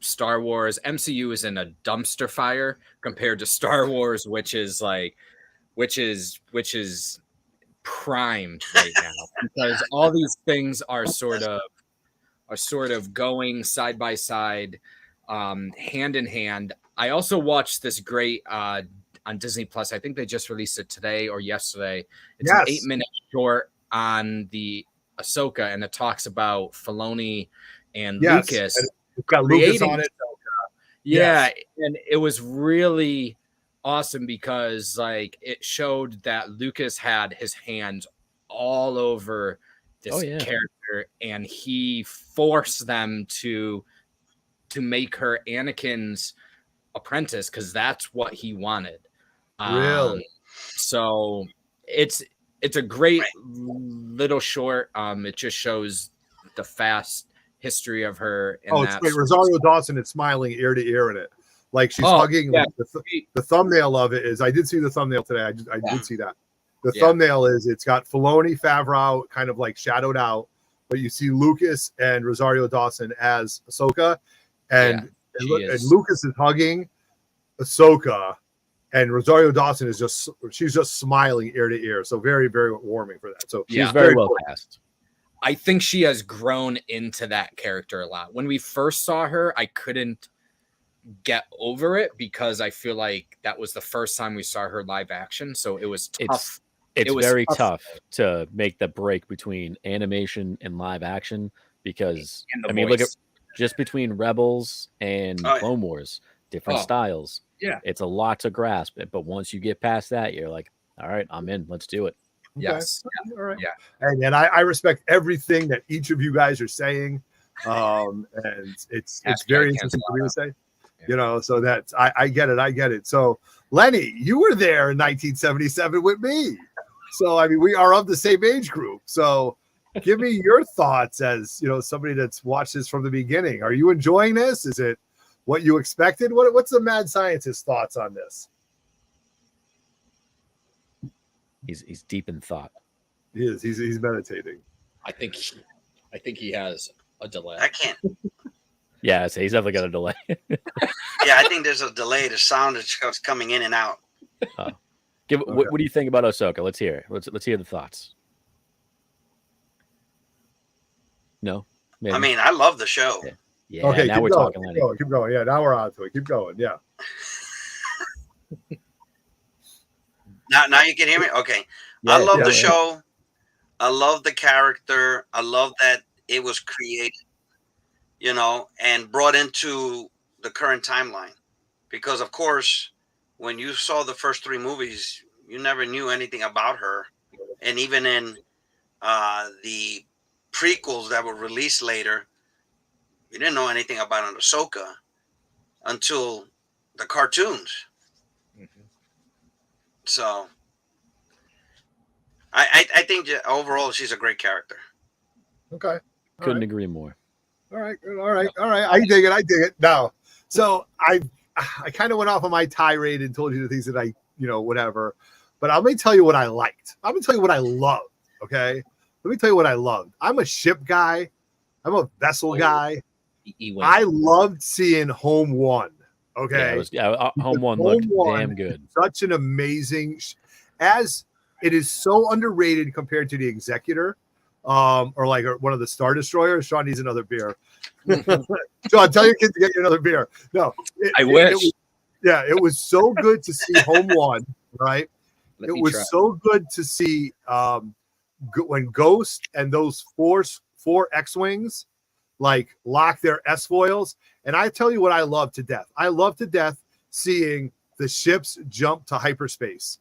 Star Wars. MCU is in a dumpster fire compared to Star Wars, which is primed right now, because all these things are sort of going side by side, hand in hand. I also watched this great on Disney Plus. I think they just released it today or yesterday. It's an 8-minute short on the Ahsoka, and it talks about Filoni and Lucas. It's got Lucas on it. Yeah, and it was really awesome because, like, it showed that Lucas had his hands all over this character, and he forced them to make her Anakin's apprentice because that's what he wanted. Really? So it's a great little short. It just shows the fast history of her. It's great. Rosario Dawson is smiling ear to ear in it, like she's hugging. Yeah. The thumbnail of it is, I did see the thumbnail today. I did see that. The thumbnail is, it's got Filoni, Favreau kind of like shadowed out, but you see Lucas and Rosario Dawson as Ahsoka, and Lucas is hugging Ahsoka, and Rosario Dawson is she's just smiling ear to ear. So very, very warming for that. So she's very well cast. I think she has grown into that character a lot. When we first saw her, I couldn't get over it because I feel like that was the first time we saw her live action. So it was tough. It's very tough to make the break between animation and live action because, I mean, look at just between Rebels and Clone Wars, different styles. Yeah. It's a lot to grasp. But once you get past that, you're like, all right, I'm in. Let's do it. Okay. Yes. All right. Yeah. And I respect everything that each of you guys are saying. And it's very interesting for me to say. You know, so that's I get it. So Lenny, you were there in 1977 with me. So I mean, we are of the same age group. So give me your thoughts as, you know, somebody that's watched this from the beginning. Are you enjoying this? Is it what you expected? What's the mad scientist's thoughts on this? He's deep in thought. He is. He's meditating. I think he has a delay. I can't. Yeah, so he's definitely got a delay. Yeah, I think there's a delay. The sound is coming in and out. What do you think about Ahsoka? Let's hear it. Let's hear the thoughts. No, maybe. I mean, I love the show. Yeah. Okay, now we're talking. Keep going. Yeah, now we're on to it. Keep going. Yeah. Now you can hear me? Okay. Yeah, I love the show. I love the character. I love that it was created, you know, and brought into the current timeline. Because, of course, when you saw the first 3 movies, you never knew anything about her. And even in the prequels that were released later, you didn't know anything about an Ahsoka until the cartoons. So I think overall she's a great character. Okay. Couldn't agree more. All right. I dig it. Now, so I kind of went off on my tirade and told you the things that I, you know, whatever. But let me tell you what I liked. I'm gonna tell you what I loved. Okay. Let me tell you what I loved. I'm a ship guy. I'm a vessel guy. I loved seeing Home One. Okay. Home One looked damn good. Such an amazing, as it is so underrated compared to the Executor, or like one of the Star Destroyers. Sean needs another beer. Sean, tell your kids to get you another beer. No, I wish. It was so good to see Home One, right? It was so good to see when Ghost and those four X-Wings like lock their S-foils. And I tell you what I love to death. I love to death seeing the ships jump to hyperspace.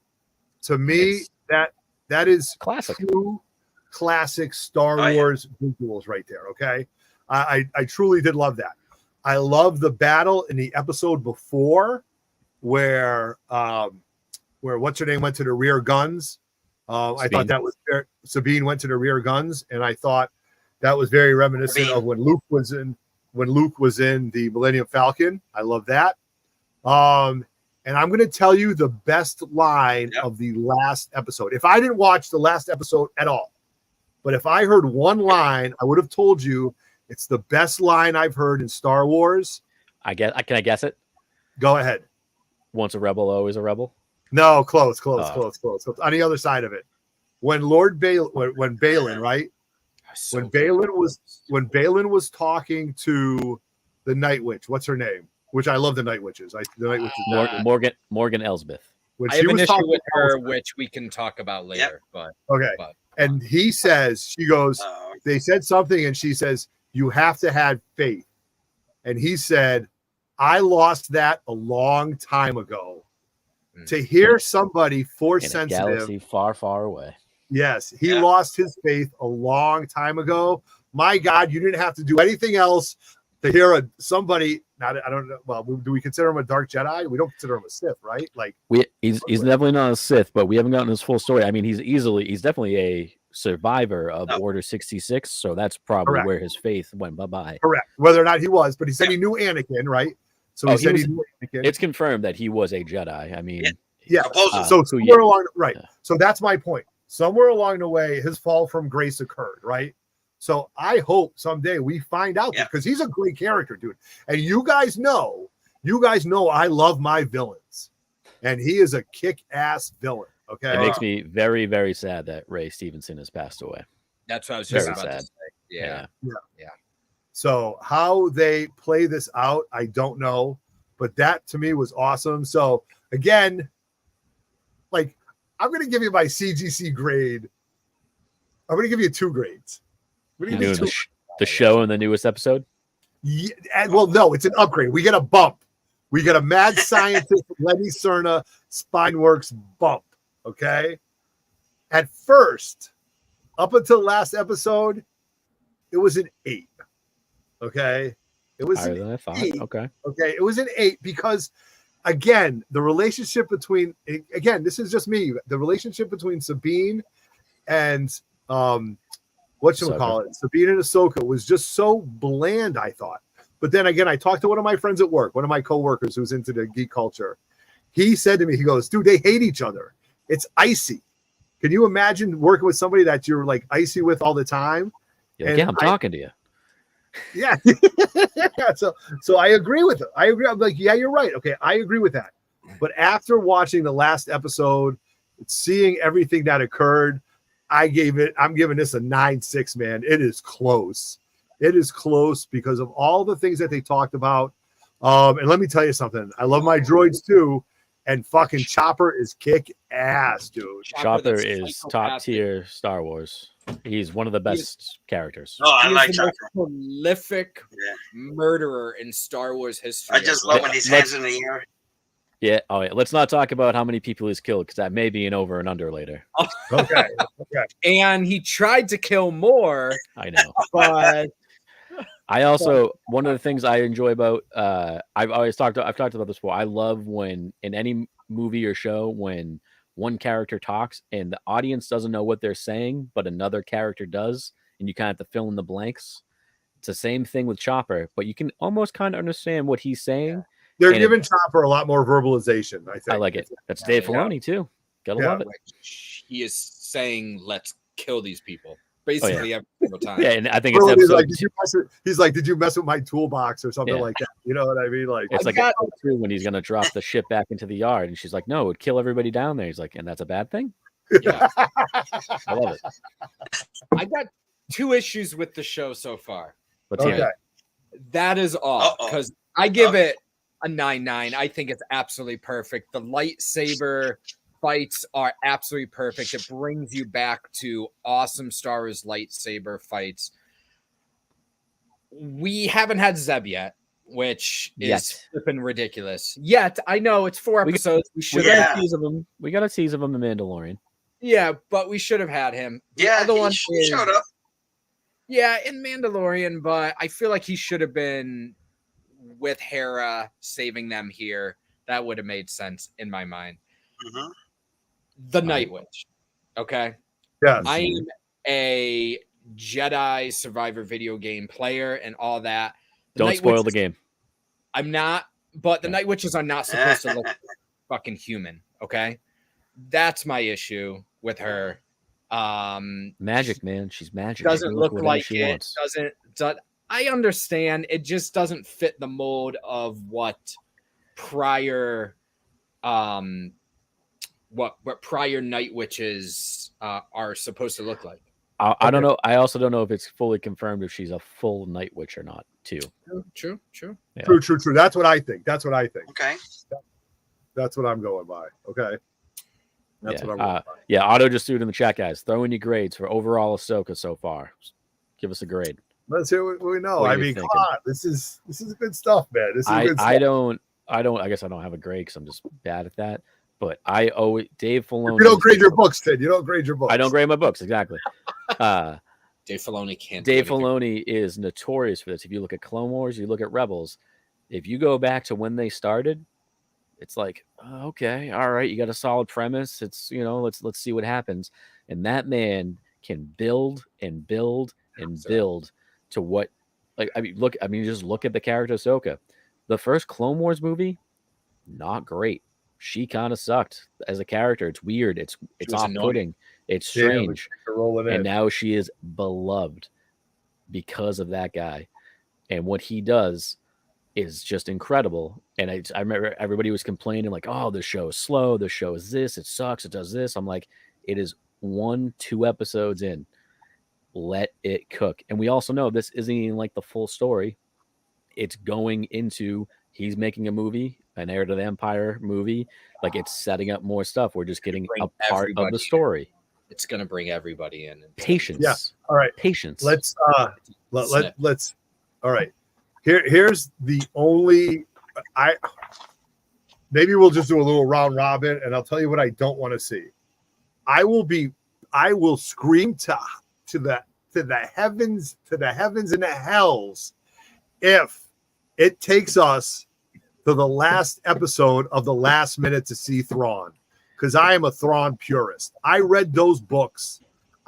To me, that is classic. True classic Star Wars visuals right there. Okay. I truly did love that. I love the battle in the episode before where what's her name went to the rear guns. I thought that was Sabine went to the rear guns, and I thought that was very reminiscent of when Luke was in the Millennium Falcon. I love that. And I'm going to tell you the best line of the last episode. If I didn't watch the last episode at all, but if I heard one line, I would have told you it's the best line I've heard in Star Wars. Can I guess it? Go ahead. Once a rebel, always a rebel. No, close. On the other side of it, when Balin, right? When Balin was talking to the Night Witch, what's her name? Which I love the Night Witches. The Night Witches. Morgan Elsbeth. When I have an issue with her, which we can talk about later. But okay. And he says, she goes, they said something, and she says, you have to have faith. And he said, I lost that a long time ago. To hear somebody force in a sensitive, galaxy far, far away. Yes, he lost his faith a long time ago. My God, you didn't have to do anything else to hear somebody. Not, I don't know. Well, do we consider him a dark Jedi? We don't consider him a Sith, right? Like he's definitely not a Sith, but we haven't gotten his full story. I mean, he's definitely a survivor of Order 66, so that's probably where his faith went bye-bye. Correct. Whether or not he was, but he said he knew Anakin, right? So he said he knew Anakin. It's confirmed that he was a Jedi. I mean, so somewhere along, right? So that's my point. Somewhere along the way, his fall from grace occurred, right? So I hope someday we find out because he's a great character, dude. And you guys know I love my villains, and he is a kick-ass villain. Okay, it makes me very, very sad that Ray Stevenson has passed away. That's what I was just about to say. Yeah. So how they play this out, I don't know, but that to me was awesome. So again, like I'm going to give you my CGC grade. I'm going to give you 2 grades. The show in the newest episode? Yeah, well, no, it's an upgrade. We get a bump. We get a mad scientist, Lenny Cerna, Spineworks bump. Okay. At first, up until last episode, it was an 8. Okay. It was higher than I thought. 8. Okay. It was an 8 because, again, the relationship between, this is just me, the relationship between Sabine and Sabine and Ahsoka was just so bland, I thought. But then again, I talked to one of my friends at work, one of my coworkers who's into the geek culture. He said to me, he goes, dude, they hate each other. It's icy. Can you imagine working with somebody that you're like icy with all the time? I'm talking to you. Yeah. So I agree with it. I agree. I'm like, yeah, you're right. Okay, I agree with that. But after watching the last episode, seeing everything that occurred, I'm giving this a 9.6, man. It is close. It is close because of all the things that they talked about. And let me tell you something. I love my droids too. And fucking Chopper is kick ass, dude. Chopper is top tier Star Wars. He's one of the best characters. Oh, I like Chopper. Prolific murderer in Star Wars history. I just love when he's hands in the air. Yeah. Oh, yeah. Let's not talk about how many people he's killed because that may be an over and under later. Okay. And he tried to kill more. I know. But I also, one of the things I enjoy about, I've talked about this before. I love when in any movie or show, when one character talks and the audience doesn't know what they're saying, but another character does, and you kind of have to fill in the blanks. It's the same thing with Chopper, but you can almost kind of understand what he's saying. They're giving Chopper a lot more verbalization, I think. I like it. That's Dave Filoni, too. Gotta love it. He is saying, let's kill these people. Basically every single time. Yeah, and I think it's episode he's like, did you mess with my toolbox or something like that? You know what I mean? Like it's like episode 2 when he's gonna drop the ship back into the yard, and she's like, "No, it would kill everybody down there." He's like, "And that's a bad thing." Yeah, I love it. I got 2 issues with the show so far. Let's hear it. That is all because I give it a 9.9. I think it's absolutely perfect. The lightsaber fights are absolutely perfect. It brings you back to awesome Star Wars lightsaber fights. We haven't had Zeb yet, which is flipping ridiculous. Yet I know it's 4 episodes. We should have tease of him. We got a tease of him in Mandalorian. Yeah, but we should have had him. The other one showed up. Yeah, in Mandalorian, but I feel like he should have been with Hera saving them here. That would have made sense in my mind. Mhm. The Night Witch. Okay. Yes. I am a Jedi Survivor video game player and all that. Don't spoil the game. I'm not, but the Okay. Night Witches are not supposed to look fucking human. Okay. That's my issue with her. Magic, man. She's magic. Doesn't look whatever like she it. wants. I understand. It just doesn't fit the mold of what prior what prior Night Witches are supposed to look like. I don't know. I also don't know if it's fully confirmed if she's a full Night Witch or not, too. True. Yeah. True. That's what I think. Okay. That's what I'm going by. Okay. That's what I'm going by. Yeah, Otto just threw it in the chat, guys. Throw in your grades for overall Ahsoka so far. Give us a grade. Let's hear what we know. What I are you mean, thinking? come on. This is good stuff, man. This is good stuff. I guess I don't have a grade because I'm just bad at that. But I owe it. Dave Filoni. You don't grade your books, Ted. You don't grade your books. I don't grade my books, exactly. Dave Filoni can't. Dave Filoni is notorious for this. If you look at Clone Wars, you look at Rebels. If you go back to when they started, it's like, okay, all right, you got a solid premise. It's, let's see what happens. And that man can build and build and build to what, just look at the character Ahsoka. The first Clone Wars movie, not great. She kind of sucked as a character. It's weird. It's off-putting. It's strange. And now she is beloved because of that guy. And what he does is just incredible. And I remember everybody was complaining like, oh, the show is slow. The show is this. It sucks. It does this. I'm like, it is 1-2 episodes in. Let it cook. And we also know this isn't even like the full story. It's going into, he's making a movie, an Heir to the Empire movie. Like, it's setting up more stuff. We're just getting a part of the story. It's going to bring everybody in. Patience. Yeah. All right. Patience. Let's all right. Here's the only maybe we'll just do a little round robin and I'll tell you what I don't want to see. I will scream to the heavens and the hells if it takes us to the last episode of the last minute to see Thrawn, because I am a Thrawn purist. I read those books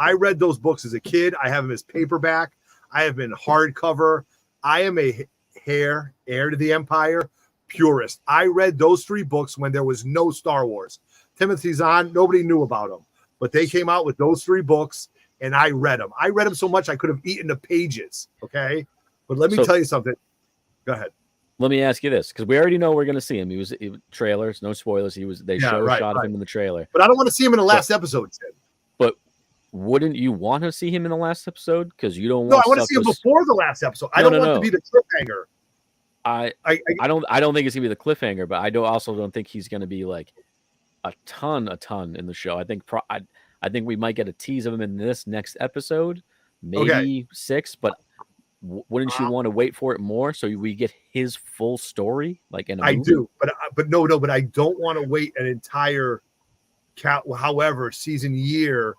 as a kid. I have them as paperback. I have been hardcover. I am a Heir to the Empire purist. I read those 3 books when there was no Star Wars. Timothy Zahn, nobody knew about them, but they came out with those 3 books and I read them. I read them so much I could have eaten the pages. Okay. But let me tell you something. Go ahead. Let me ask you this, because we already know we're going to see him. He was trailers, no spoilers. They showed a shot of him in the trailer. But I don't want to see him in the last episode, Ted. But wouldn't you want to see him in the last episode? Because you don't want. No, I want to see him before the last episode. I don't want to be the cliffhanger. I don't think it's gonna be the cliffhanger, but I don't think he's gonna be like a ton in the show. I think we might get a tease of him in this next episode, maybe 6. But wouldn't you want to wait for it more so we get his full story like in a movie? I do, but I don't want to wait an entire season year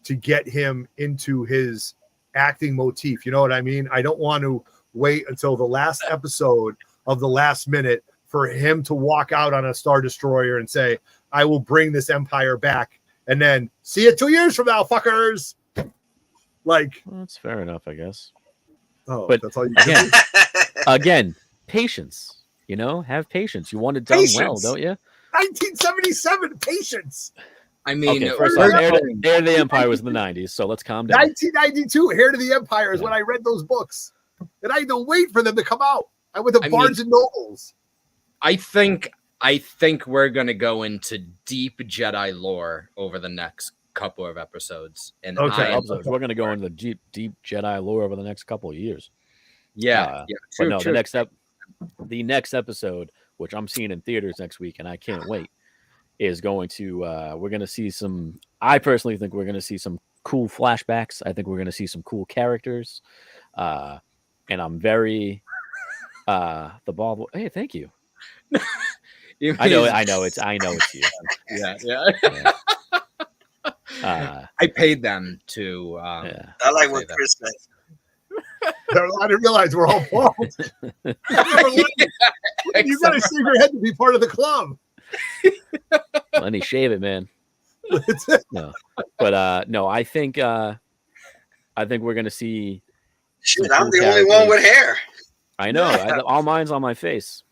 to get him into his acting motif. You know what I mean? I don't want to wait until the last episode of the last minute for him to walk out on a Star Destroyer and say, I will bring this empire back, and then see you 2 years from now, fuckers. Like, well, that's fair enough, I guess. Oh, but that's all you again, patience. Have patience. You want it done well, don't you? 1977, patience. I mean, first off, Heir to the Empire was in the 90s, so let's calm down. 1992, Heir to the Empire is when I read those books, and I had to wait for them to come out. I went to Barnes and Nobles. I think we're gonna go into deep Jedi lore over the next couple of episodes, and we're gonna go into the deep Jedi lore over the next couple of years. Yeah, true, but no, the next episode, which I'm seeing in theaters next week, and I can't wait, is going to we're going to see some. I personally think we're going to see some cool flashbacks. I think we're going to see some cool characters, and I'm very the ball. Hey, thank you. I know it's you. Yeah. I paid them to. I like what Chris said. I didn't realize we're all bald. You got to shave your head to be part of the club. Lenny, shave it, man. No, but no, I think we're gonna see. Shoot, I'm the only one with hair. I know. All mine's on my face.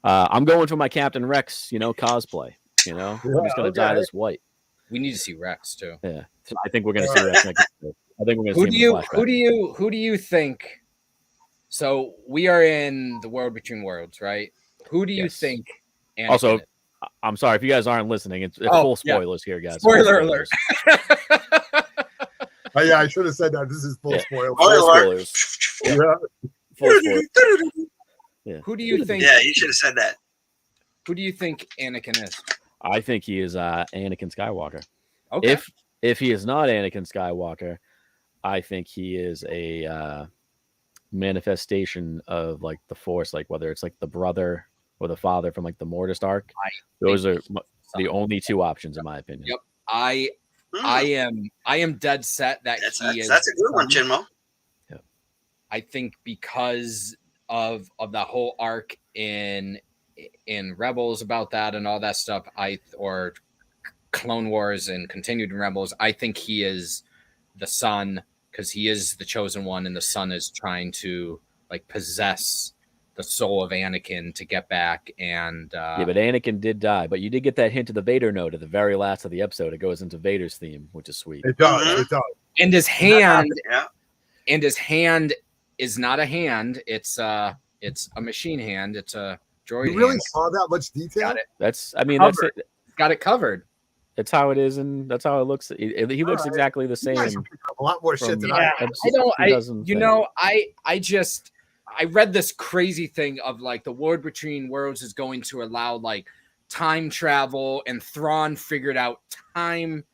I'm going for my Captain Rex, cosplay. I'm just gonna dye this white. We need to see Rex too. Yeah, so I think we're gonna see Rex next year. I think we're gonna see who do you think? So we are in the world between worlds, right? Who do you think? Anakin Also, is? I'm sorry if you guys aren't listening. It's full spoilers here, guys. Spoiler alert. Oh, yeah, I should have said that. This is full spoiler. Spoilers. Yeah. Full spoilers. Yeah. Who do you think? Yeah, you should have said that. Who do you think Anakin is? I think he is Anakin Skywalker. Okay. If he is not Anakin Skywalker, I think he is a manifestation of like the Force, like whether it's like the brother or the father from like the Mortis arc. Those are the only two options in my opinion. Yep. I am dead set that That's he is. That's a good one, Chinmo. Yeah. I think because of the whole arc in Rebels about that and all that stuff, or Clone Wars and continued in Rebels, I think he is the son because he is the chosen one, and the son is trying to like possess the soul of Anakin to get back. And yeah, but Anakin did die. But you did get that hint of the Vader note at the very last of the episode. It goes into Vader's theme, which is sweet. It does. It does. And his hand, Yeah. and his hand is not a hand. It's a machine hand. It's a droid. You really hand. saw that much detail? Got it. That's it. Got it covered. That's how it is, and that's how it looks. He looks exactly the same. You guys are picking up a lot more shit than I am. I read this crazy thing of like the War Between Worlds is going to allow like time travel, and Thrawn figured out time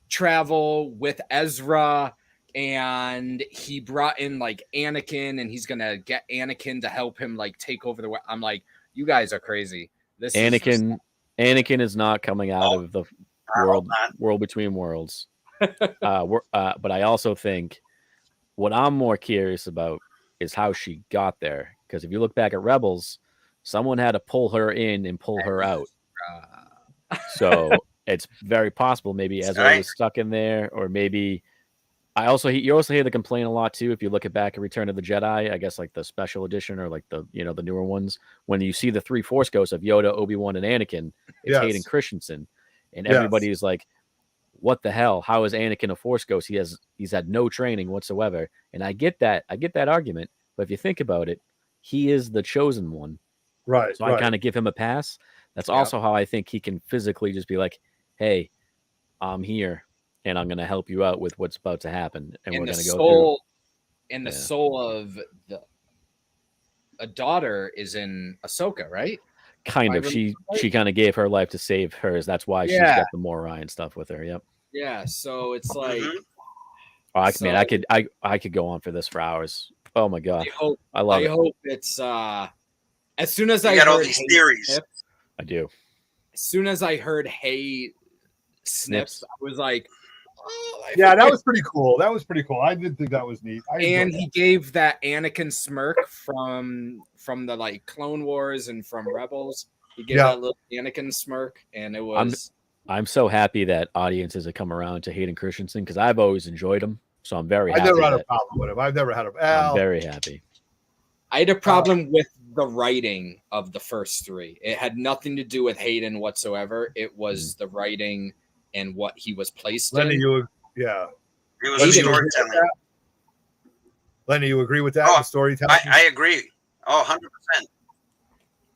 travel with Ezra, and he brought in like Anakin, and he's gonna get Anakin to help him like take over the. I'm like, you guys are crazy. Anakin is not coming out of the world between worlds. But I also think what I'm more curious about is how she got there. Because if you look back at Rebels, someone had to pull her in and pull her out. So it's very possible maybe Ezra was stuck in there, or maybe you also hear the complaint a lot too. If you look back at Return of the Jedi, I guess like the special edition or like the the newer ones, when you see the three Force ghosts of Yoda, Obi-Wan, and Anakin, it's Hayden Christensen, and everybody is like, "What the hell? How is Anakin a Force ghost? He's had no training whatsoever." And I get that argument, but if you think about it, he is the chosen one, right? So I kind of give him a pass. That's also how I think he can physically just be like, "Hey, I'm here, and I'm going to help you out with what's about to happen, and we're going to go through." And the soul of a daughter is in Ahsoka, right? Kind of. She kind of gave her life to save hers. That's why she's got the Morai and stuff with her. Yep. Yeah. So it's like, man, I could go on for this for hours. Oh my god, I love it. I hope it's as soon as I got heard all these theories. I do. As soon as I heard Hey Snips, I was like, that was pretty cool. I did think that was neat. And he gave that Anakin smirk from the like Clone Wars and from Rebels. He gave that little Anakin smirk, and it was. I'm so happy that audiences have come around to Hayden Christensen because I've always enjoyed him. So I'm very happy. I never had a problem with him. I've never had a. I'm very happy. I had a problem with the writing of the first three. It had nothing to do with Hayden whatsoever. It was the writing and what he was placed in. Lenny, it was storytelling. Lenny, you agree with that? The storytelling? I agree. 100%.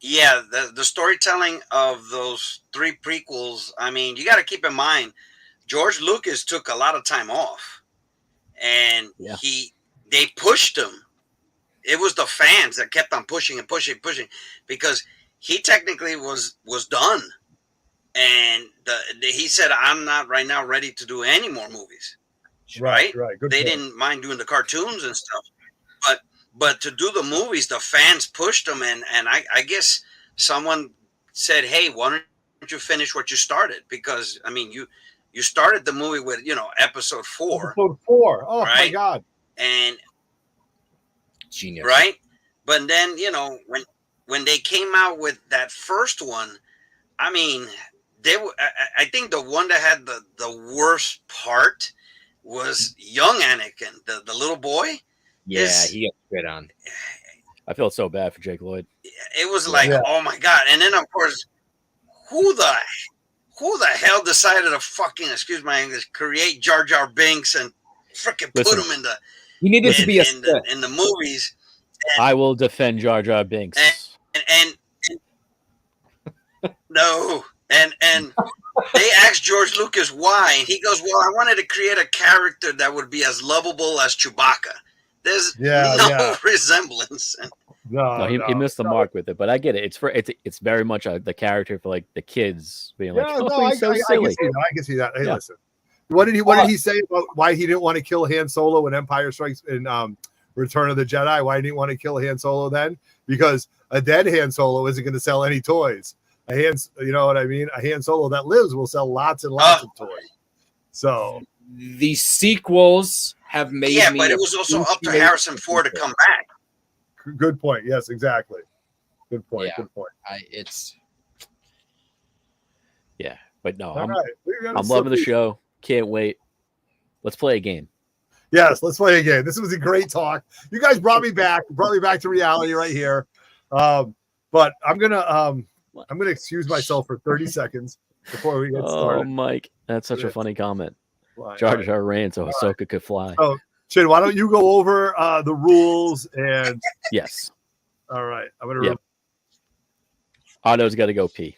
Yeah, the storytelling of those three prequels, I mean, you got to keep in mind, George Lucas took a lot of time off, and they pushed him. It was the fans that kept on pushing and pushing, because he technically was done. And he said, I'm not right now ready to do any more movies. Right. Good they point. Didn't mind doing the cartoons and stuff. But to do the movies, the fans pushed him. And I guess someone said, hey, why don't you finish what you started? Because, I mean, you started the movie with, episode 4. Episode 4. Oh, right? My God. And genius. Right. But then, when they came out with that first one, I mean, I think the one that had the worst part was young Anakin, the little boy. Yeah, he got spit on. I felt so bad for Jake Lloyd. It was like, oh my God. And then of course, who the hell decided to fucking, excuse my English, create Jar Jar Binks and freaking put him in the he needed to be in the movies. And, I will defend Jar Jar Binks. And no. And they asked George Lucas why, and he goes, well, I wanted to create a character that would be as lovable as Chewbacca. There's no resemblance. No, he missed the mark with it, but I get it. It's very much the character for like the kids being like, he's so silly. I can see that. Hey, listen, what did he say about why he didn't want to kill Han Solo in Empire Strikes in Return of the Jedi? Why didn't he want to kill Han Solo then? Because a dead Han Solo isn't going to sell any toys. You know what I mean? A Han Solo that lives will sell lots and lots of toys. So the sequels have made me, but it was also up to Harrison Ford to come back. Good point. Yes, exactly. Good point. Yeah. Good point. But no, right. I'm loving the show. Can't wait. Let's play a game. Yes, let's play a game. This was a great talk. You guys brought me back to reality right here. But I'm gonna excuse myself for 30 seconds before we get started. Oh, Mike, that's such a funny comment. Jar Jar ran so Ahsoka could fly. Oh, Chin, why don't you go over the rules and yes. All right, I'm gonna. Otto's got to go pee.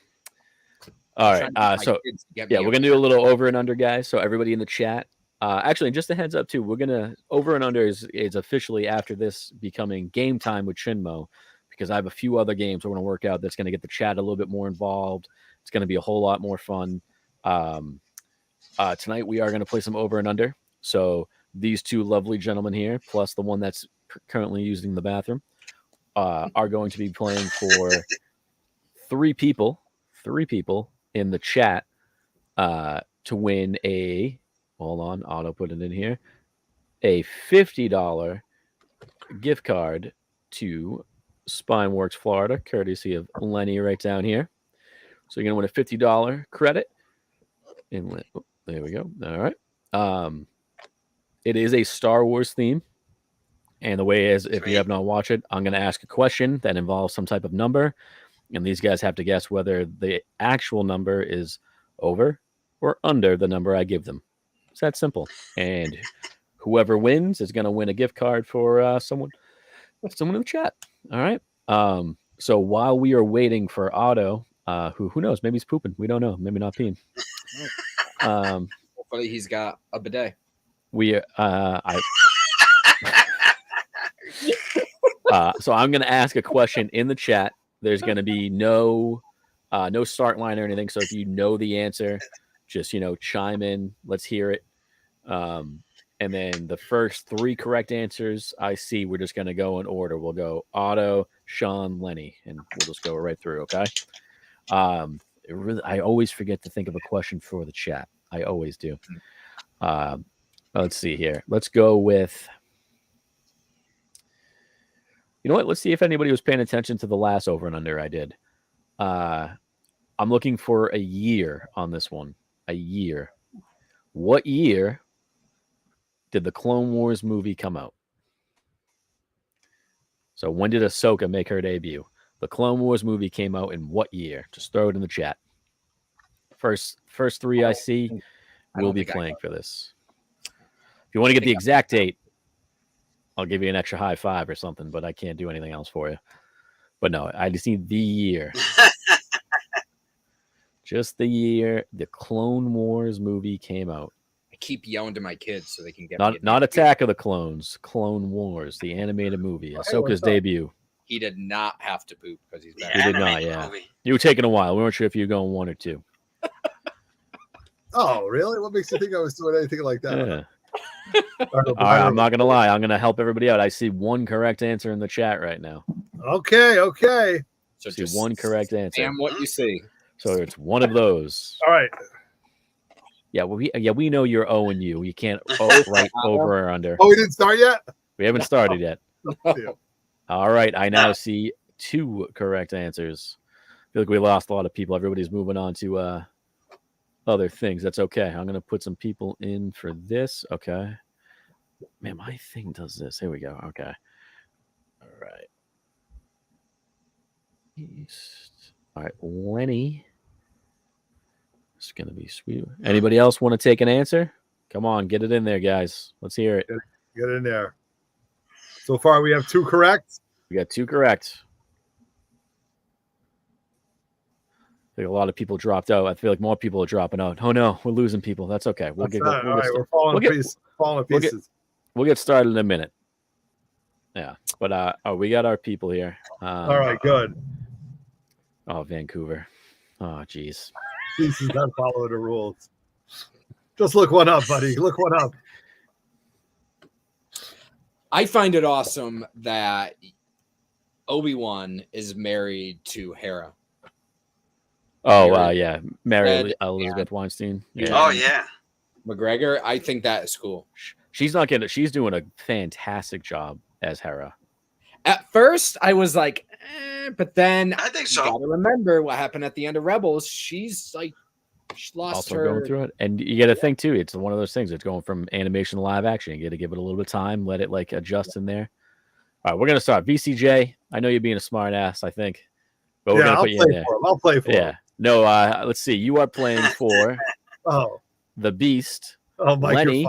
All right, so we're gonna do a little over and under, guys. So everybody in the chat. Actually, just a heads up too. We're gonna over and under is officially after this becoming game time with Chinmo, because I have a few other games we're gonna work out that's gonna get the chat a little bit more involved. It's gonna be a whole lot more fun. Tonight we are gonna play some over and under. So these two lovely gentlemen here, plus the one that's currently using the bathroom, are going to be playing for three people in the chat to win a. Hold on, Otto put it in here. A $50 gift card to Spineworks Florida, courtesy of Lenny right down here. So you're going to win a $50 credit. And there we go. All right. It is a Star Wars theme. And the way is, if you have not watched it, I'm going to ask a question that involves some type of number. And these guys have to guess whether the actual number is over or under the number I give them. It's that simple. And whoever wins is going to win a gift card for someone in the chat. All right. So while we are waiting for Otto, who knows? Maybe he's pooping. We don't know. Maybe not peeing. Hopefully he's got a bidet. So I'm going to ask a question in the chat. There's going to be no start line or anything. So if you know the answer, just, chime in. Let's hear it. And then the first three correct answers I see, we're just going to go in order. We'll go Otto, Sean, Lenny, and we'll just go right through. Okay. I always forget to think of a question for the chat. I always do. Let's see here. Let's go with, you know what? Let's see if anybody was paying attention to the last over and under I did. I'm looking for a year on this one. A year. What year did the Clone Wars movie come out? So when did Ahsoka make her debut? The Clone Wars movie came out in what year? Just throw it in the chat. First three I see will be playing for this. If you want to get the exact date, I'll give you an extra high five or something, but I can't do anything else for you. But no, I just need the year. Just the year the Clone Wars movie came out. I keep yelling to my kids so they can get not Attack of the Clones, Clone Wars, the animated movie, Ahsoka's debut. He did not have to poop because he's back. He did not, yeah. You were taking a while. We weren't sure if you were going one or two. Oh, really? What makes you think I was doing anything like that? Yeah. All right, I'm not going to lie. I'm going to help everybody out. I see one correct answer in the chat right now. Okay. So just one correct answer. Damn what you see. So it's one of those. All right. Yeah, we know you're O and U. You can't right over or under. Oh, we didn't start yet? We haven't started yet. All right. I now see 2 correct answers. I feel like we lost a lot of people. Everybody's moving on to other things. That's okay. I'm going to put some people in for this. Okay. Man, my thing does this. Here we go. Okay. All right. All right. Lenny. It's going to be sweet. Anybody else want to take an answer? Come on. Get it in there, guys. Let's hear it. Get in there. So far, we have 2 correct. We got 2 correct. I think a lot of people dropped out. I feel like more people are dropping out. Oh no, we're losing people. That's okay. We'll get falling to pieces. We'll get started in a minute. Yeah, but we got our people here. All right, good. Oh, Vancouver. Oh, geez. He's not following the rules. Just look one up, buddy. Look one up. I find it awesome that Obi-Wan is married to Hera. Oh, yeah. Mary Elizabeth Weinstein. Yeah. Oh, yeah. McGregor, I think that is cool. She's doing a fantastic job as Hera. At first, I was like, but then I think so. You gotta remember what happened at the end of Rebels. She's like, she lost Also her. going through it. And you got to think, too, it's one of those things. It's going from animation to live action. You got to give it a little bit of time, let it like adjust in there. All right, we're going to start. VCJ, I know you're being a smart ass, I think. But we're going to put you in there. I'll play for him. No, let's see. You are playing for the Beast. Oh, Mike, Lenny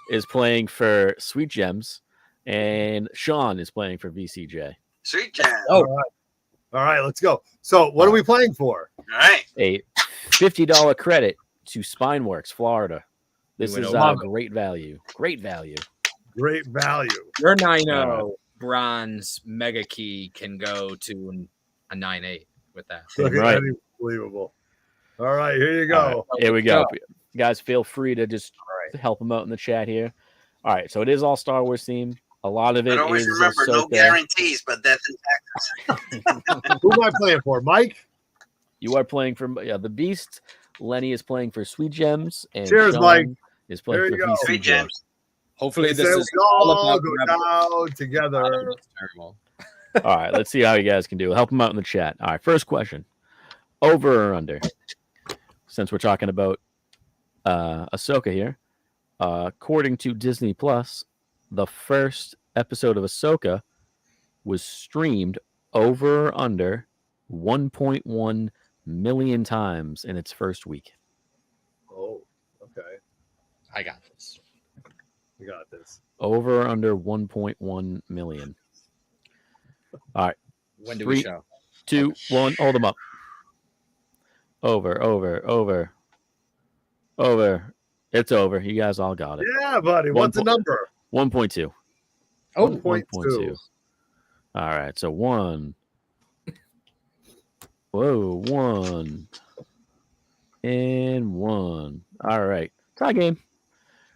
is playing for Sweet Gems, and Sean is playing for VCJ. Sweet Gems. Oh, all right, let's go. So, what are we playing for? All right. A $50 credit to Spineworks, Florida. This is great value. Great value. Great value. Your 9.0 bronze mega key can go to a 9.8 with that. Right. Unbelievable. All right, here you go. Here we go. Guys, feel free to just help them out in the chat here. All right, so it is all Star Wars theme. A lot of it is always remember, Ahsoka. no guarantees, but that's in Texas. Who am I playing for, Mike? You are playing for the Beast. Lenny is playing for Sweet Gems, and cheers, Sean Mike. Is playing There for you go. Sweet Gems. Hopefully, this is all all go about down together. terrible. All right, let's see how you guys can do. Help them out in the chat. All right, first question: over or under? Since we're talking about Ahsoka here, according to Disney Plus, the first episode of Ahsoka was streamed over or under 1.1 million times in its first week. Oh, okay. I got this. We got this. Over or under 1.1 million. All right. When do we show? 2, 1. Hold them up. Over. It's over. You guys all got it. Yeah, buddy. What's the number? 1.2. Oh, 1.2. All right. So 1. Whoa, 1. And 1. All right. Tie game.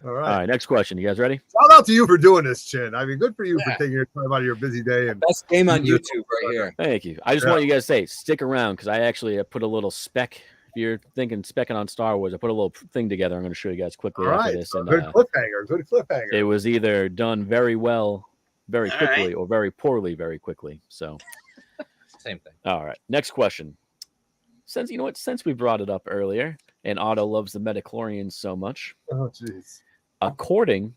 All All right. right. Next question. You guys ready? Shout out to you for doing this, Chin. I mean, good for you for taking your time out of your busy day. And best game on YouTube right here. Thank you. I just want you guys to say, stick around, because I actually put a little spec. If you're thinking specking on Star Wars, I put a little thing together. I'm going to show you guys quickly after this. And, good cliffhanger. Good cliffhanger. It was either done very well, very quickly, or very poorly, very quickly. So, same thing. All right. Next question. Since we brought it up earlier, and Otto loves the Metachlorians so much. Oh, jeez. According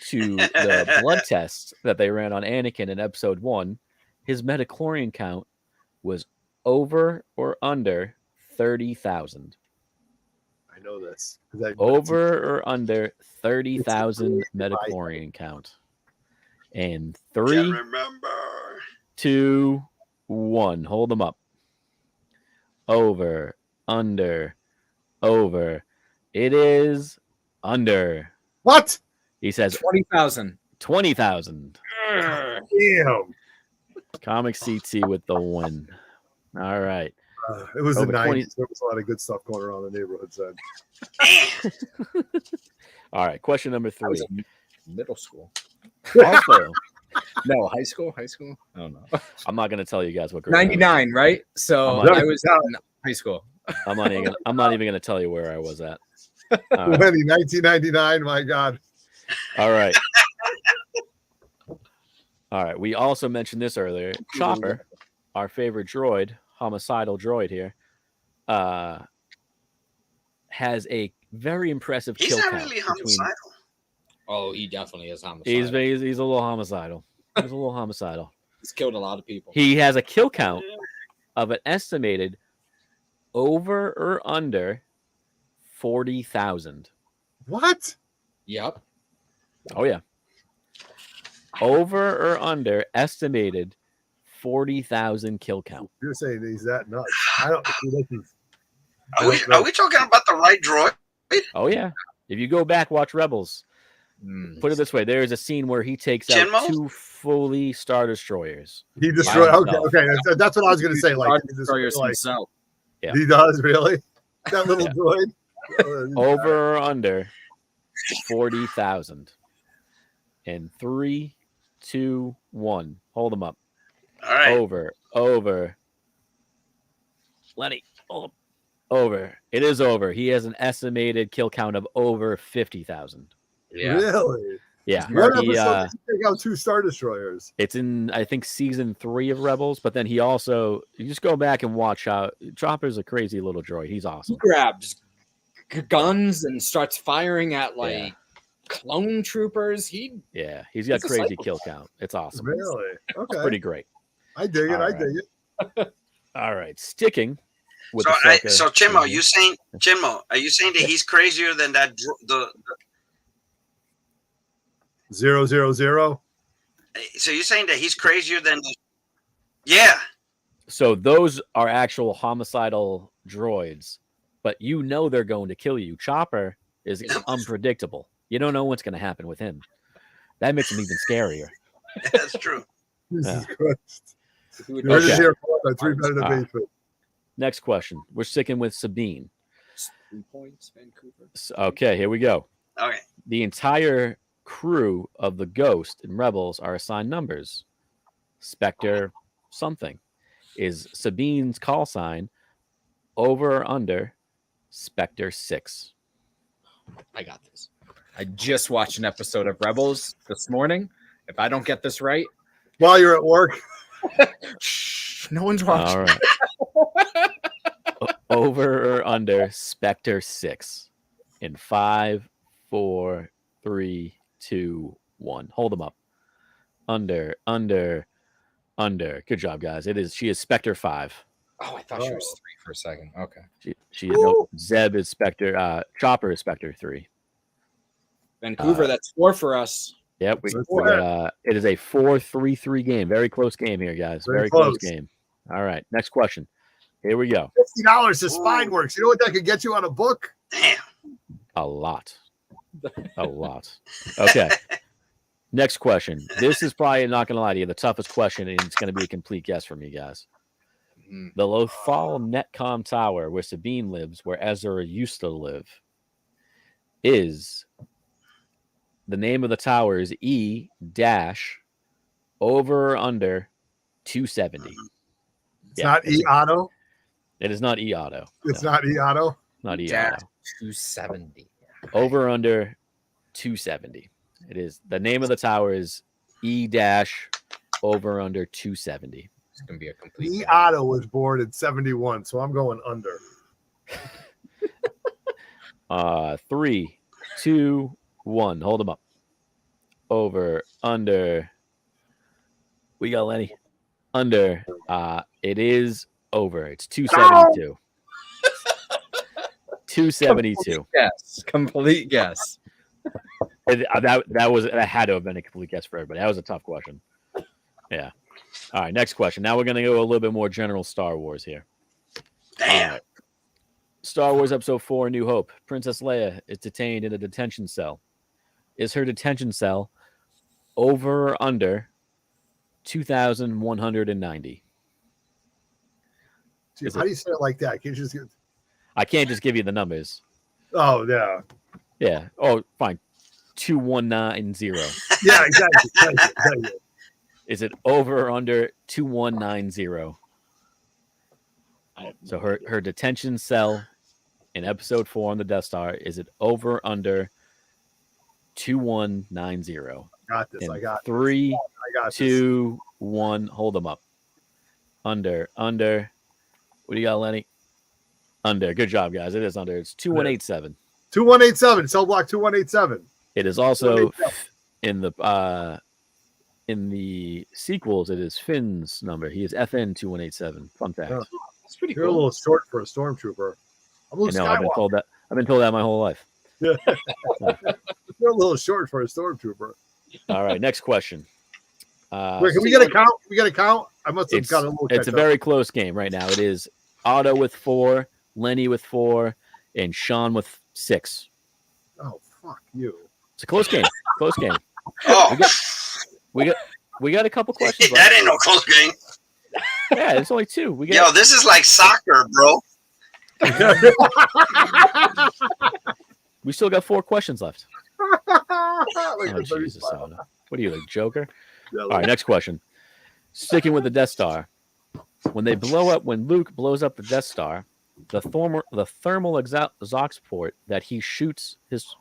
to the blood tests that they ran on Anakin in episode 1, his Metachlorian count was over or under 30,000. I know this. Over or under 30,000 Metachlorian count. And 3, 2, 1. Hold them up. Over, under, over. It is under. What? He says 20,000. 20,000. Damn. Comic CT with the win. All right. It was the 90s. 20... There was a lot of good stuff going around the neighborhood then. All right. Question number 3. Middle school. Also, no, high school. I don't know. I'm not going to tell you guys what grade. 99, right? So I was in high school. I'm not even going to tell you where I was at. Right. 1999. My God. All right. All right. We also mentioned this earlier. Chopper, our favorite droid, homicidal droid here, has a very impressive He's kill not count. really homicidal. Oh, he definitely is homicidal. He's a little homicidal. He's a little homicidal. He's killed a lot of people. He has a kill count of an estimated over or under 40,000. What? Yep. Oh yeah. Over or under estimated 40,000 kill count. You're saying he's that nuts? I don't. Are we talking about the right droid? Oh yeah. If you go back, watch Rebels. Mm. Put it this way: there is a scene where he takes Chinmo? out 2 fully Star Destroyers. He destroyed. Okay, himself. okay. That's what I was going to say. Like, he Destroyers destroyed, like himself. Yeah. he does really. That little Yeah. droid. Over or under 40,000. And 3, 2, 1. Hold them up. All right. Over. Lenny, hold up. Over. It is over. He has an estimated kill count of over 50,000. Yeah. Really? Yeah. What He, episode did he take out 2 Star Destroyers? it's in, I think, season 3 of Rebels, but then he also, you just go back and watch how Chopper's a crazy little droid. He's He awesome. grabs guns and starts firing at like Yeah. clone troopers. Yeah. He's got He's a crazy psychopath. kill count. It's awesome. Really? It's Okay. pretty great. I dig it. All I right. dig it. All right. Sticking with So, Ahsoka. so Chinmo, are you saying that he's crazier than that? Zero, zero, zero. So you're saying that he's crazier than? Yeah. So those are actual homicidal droids, but you know they're going to kill you. Chopper is unpredictable. You don't know what's going to happen with him. That makes him even scarier. That's true. Jesus Yeah. Christ. Who would You heard Okay. it here for 3 men in the All right. basement. Next question. We're sticking with Sabine. 3 points, Vancouver. Okay, here we go. Okay. The entire crew of the Ghost and Rebels are assigned numbers. Spectre something. Is Sabine's call sign over or under Spectre 6? I got this. I just watched an episode of Rebels this morning. If I don't get this right, While you're at work, shh, no one's watching. All right. Over or under Spectre 6 in 5, 4, 3, 2, 1. Hold them up. Under. Good job, guys. She is Spectre 5. Oh, I thought she was 3 for a second. Okay. She is no, Zeb is Spectre. Chopper is Spectre 3. Vancouver, that's 4 for us. Yep. That's It is a 4-3-3 game. Very close game here, guys. Very close game. All right. Next question. Here we go. $50 to Spineworks. You know what that could get you on a book? Damn. A lot. A lot. Okay. Next question. This is probably, not going to lie to you, the toughest question, and it's going to be a complete guess from you guys. Mhm. The Lothal Netcom Tower, where Sabine lives, where Ezra used to live, is the name of the tower is E dash over or under 270. It's not E-Auto. It is not E Auto. It's No, not E-Auto. not E Dash Auto. 270. Over or under 270. It is the name of the tower is E dash over or under 270. It's gonna be a complete. guess. E-Auto was born in 71, so I'm going under. 3, 2, 1. Hold them up. Over, under. We got Lenny. Under. It is over. It's 272. 272. Complete guess. That had to have been a complete guess for everybody. That was a tough question. Yeah. All right. Next question. Now we're going to go a little bit more general Star Wars here. Damn. All right. Star Wars Episode 4: New Hope. Princess Leia is detained in a detention cell. Is her detention cell over or under 2,190? Gee, Is how do you say it like that? Can't you just get... I can't just give you the numbers. Oh, yeah. Yeah. Oh, fine. 2190. Yeah, exactly. Exactly. Is it over or under 2190? So her detention cell in Episode 4 on the Death Star, is it over or under 2190? Got this. I got 3, I got this. 2, 1. Hold them up. Under. What do you got, Lenny? Under. Good job, guys. It is under. It's 2187. 2187. Cell block 2187. It is also in the sequels. It is Finn's number. He is FN 2187. Fun fact. Yeah. That's pretty You're cool. a little short for a stormtrooper. I'm Luke I know. I've been Skywalker. told that. I've been told that my whole life. You're a little short for a stormtrooper. All right. Next question. Wait, can we get a count? We got a count? I must have got a little. It's a very close game right now. It is Otto with 4, Lenny with 4, and Sean with 6. Oh, fuck you. It's a close game. Close game. Oh, We got a couple questions that left. ain't no close game. Yeah, it's only 2. We Yo, got. this is like soccer, bro. We still got 4 questions left. Look Oh, at the Jesus, smile. Otto. What are you, like Joker? Yeah, All right, next question. Sticking with the Death Star, when Luke blows up the Death Star, the thermal exhaust port that he shoots his